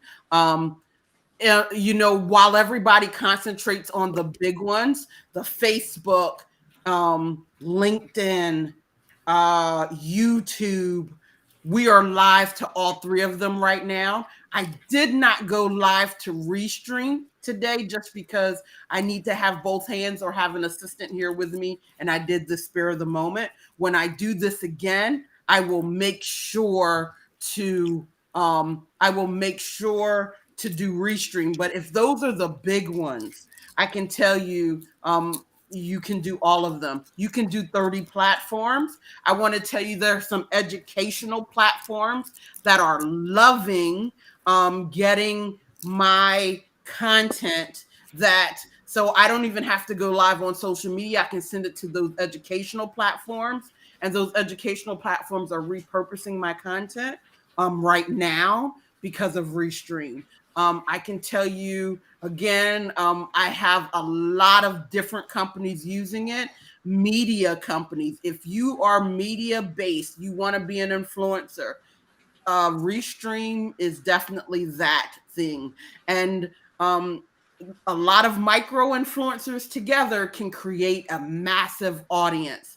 You know, while everybody concentrates on the big ones, the Facebook, LinkedIn, YouTube, we are live to all three of them right now. I did not go live to Restream today just because I need to have both hands or have an assistant here with me, and I did the spur of the moment. When I do this again, I will make sure to do Restream. But if those are the big ones, I can tell you, you can do all of them. You can do 30 platforms. I want to tell you there are some educational platforms that are loving getting my content, that so I don't even have to go live on social media. I can send it to those educational platforms, and those educational platforms are repurposing my content right now because of Restream. I can tell you again, I have a lot of different companies using it. Media companies. If you are media based, you want to be an influencer, Restream is definitely that thing. And a lot of micro influencers together can create a massive audience.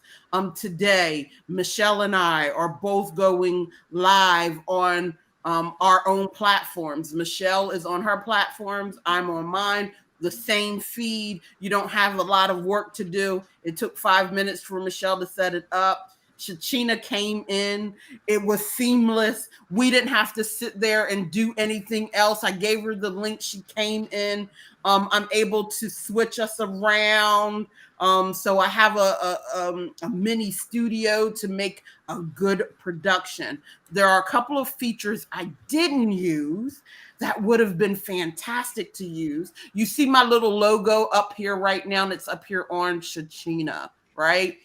Today, Michelle and I are both going live on our own platforms. Michelle is on her platforms, I'm on mine. The same feed. You don't have a lot of work to do. It took 5 minutes for Michelle to set it up. Shachina came in. It was seamless. We didn't have to sit there and do anything else. I gave her the link. She came in. I'm able to switch us around. So I have a mini studio to make a good production. There are a couple of features I didn't use that would have been fantastic to use. You see my little logo up here right now, and it's up here on Shachina, right?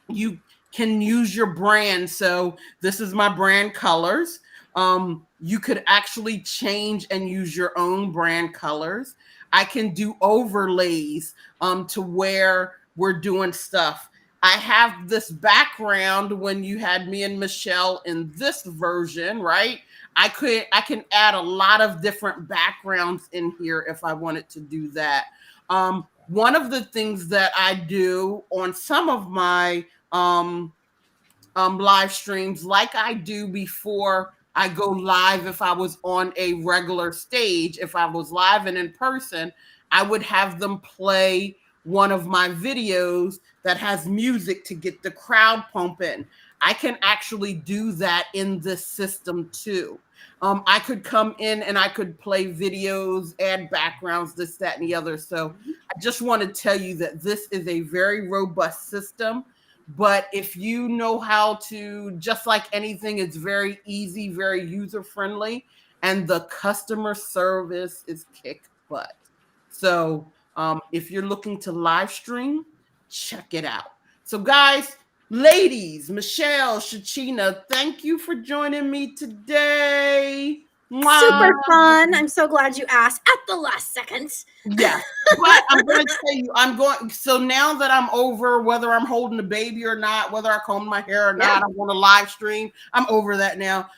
You can use your brand. So this is my brand colors. You could actually change and use your own brand colors. I can do overlays to where we're doing stuff. I have this background when you had me and Michelle in this version, right? I can add a lot of different backgrounds in here if I wanted to do that. One of the things that I do on some of my live streams, like I do before I go live, if I was on a regular stage, if I was live and in person, I would have them play one of my videos that has music to get the crowd pumping. I can actually do that in this system too. I could come in and I could play videos, add backgrounds, this, that, and the other. So I just want to tell you that this is a very robust system. But if you know how to, just like anything, it's very easy, very user friendly, and the customer service is kick butt. So if you're looking to live stream, check it out. So guys, ladies, Michelle, Shachina, thank you for joining me today. Super Mwah. fun. I'm so glad you asked at the last second. Yes. But I'm going to tell you, so now that I'm over whether I'm holding the baby or not, whether I comb my hair or not, I'm on a live stream. I'm over that now.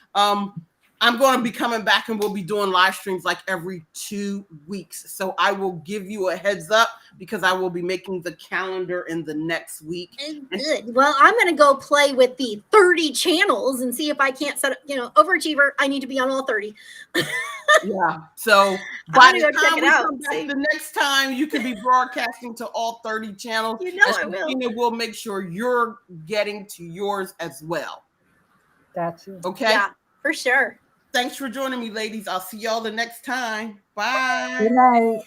I'm going to be coming back and we'll be doing live streams like every 2 weeks. So I will give you a heads up because I will be making the calendar in the next week. Good. Well, I'm going to go play with the 30 channels and see if I can't set up, overachiever. I need to be on all 30. Yeah. So by the go time check it we out. come back the next time, you can be broadcasting to all 30 channels. I will. We'll make sure you're getting to yours as well. Got you. Okay. Yeah, for sure. Thanks for joining me, ladies. I'll see y'all the next time. Bye. Good night.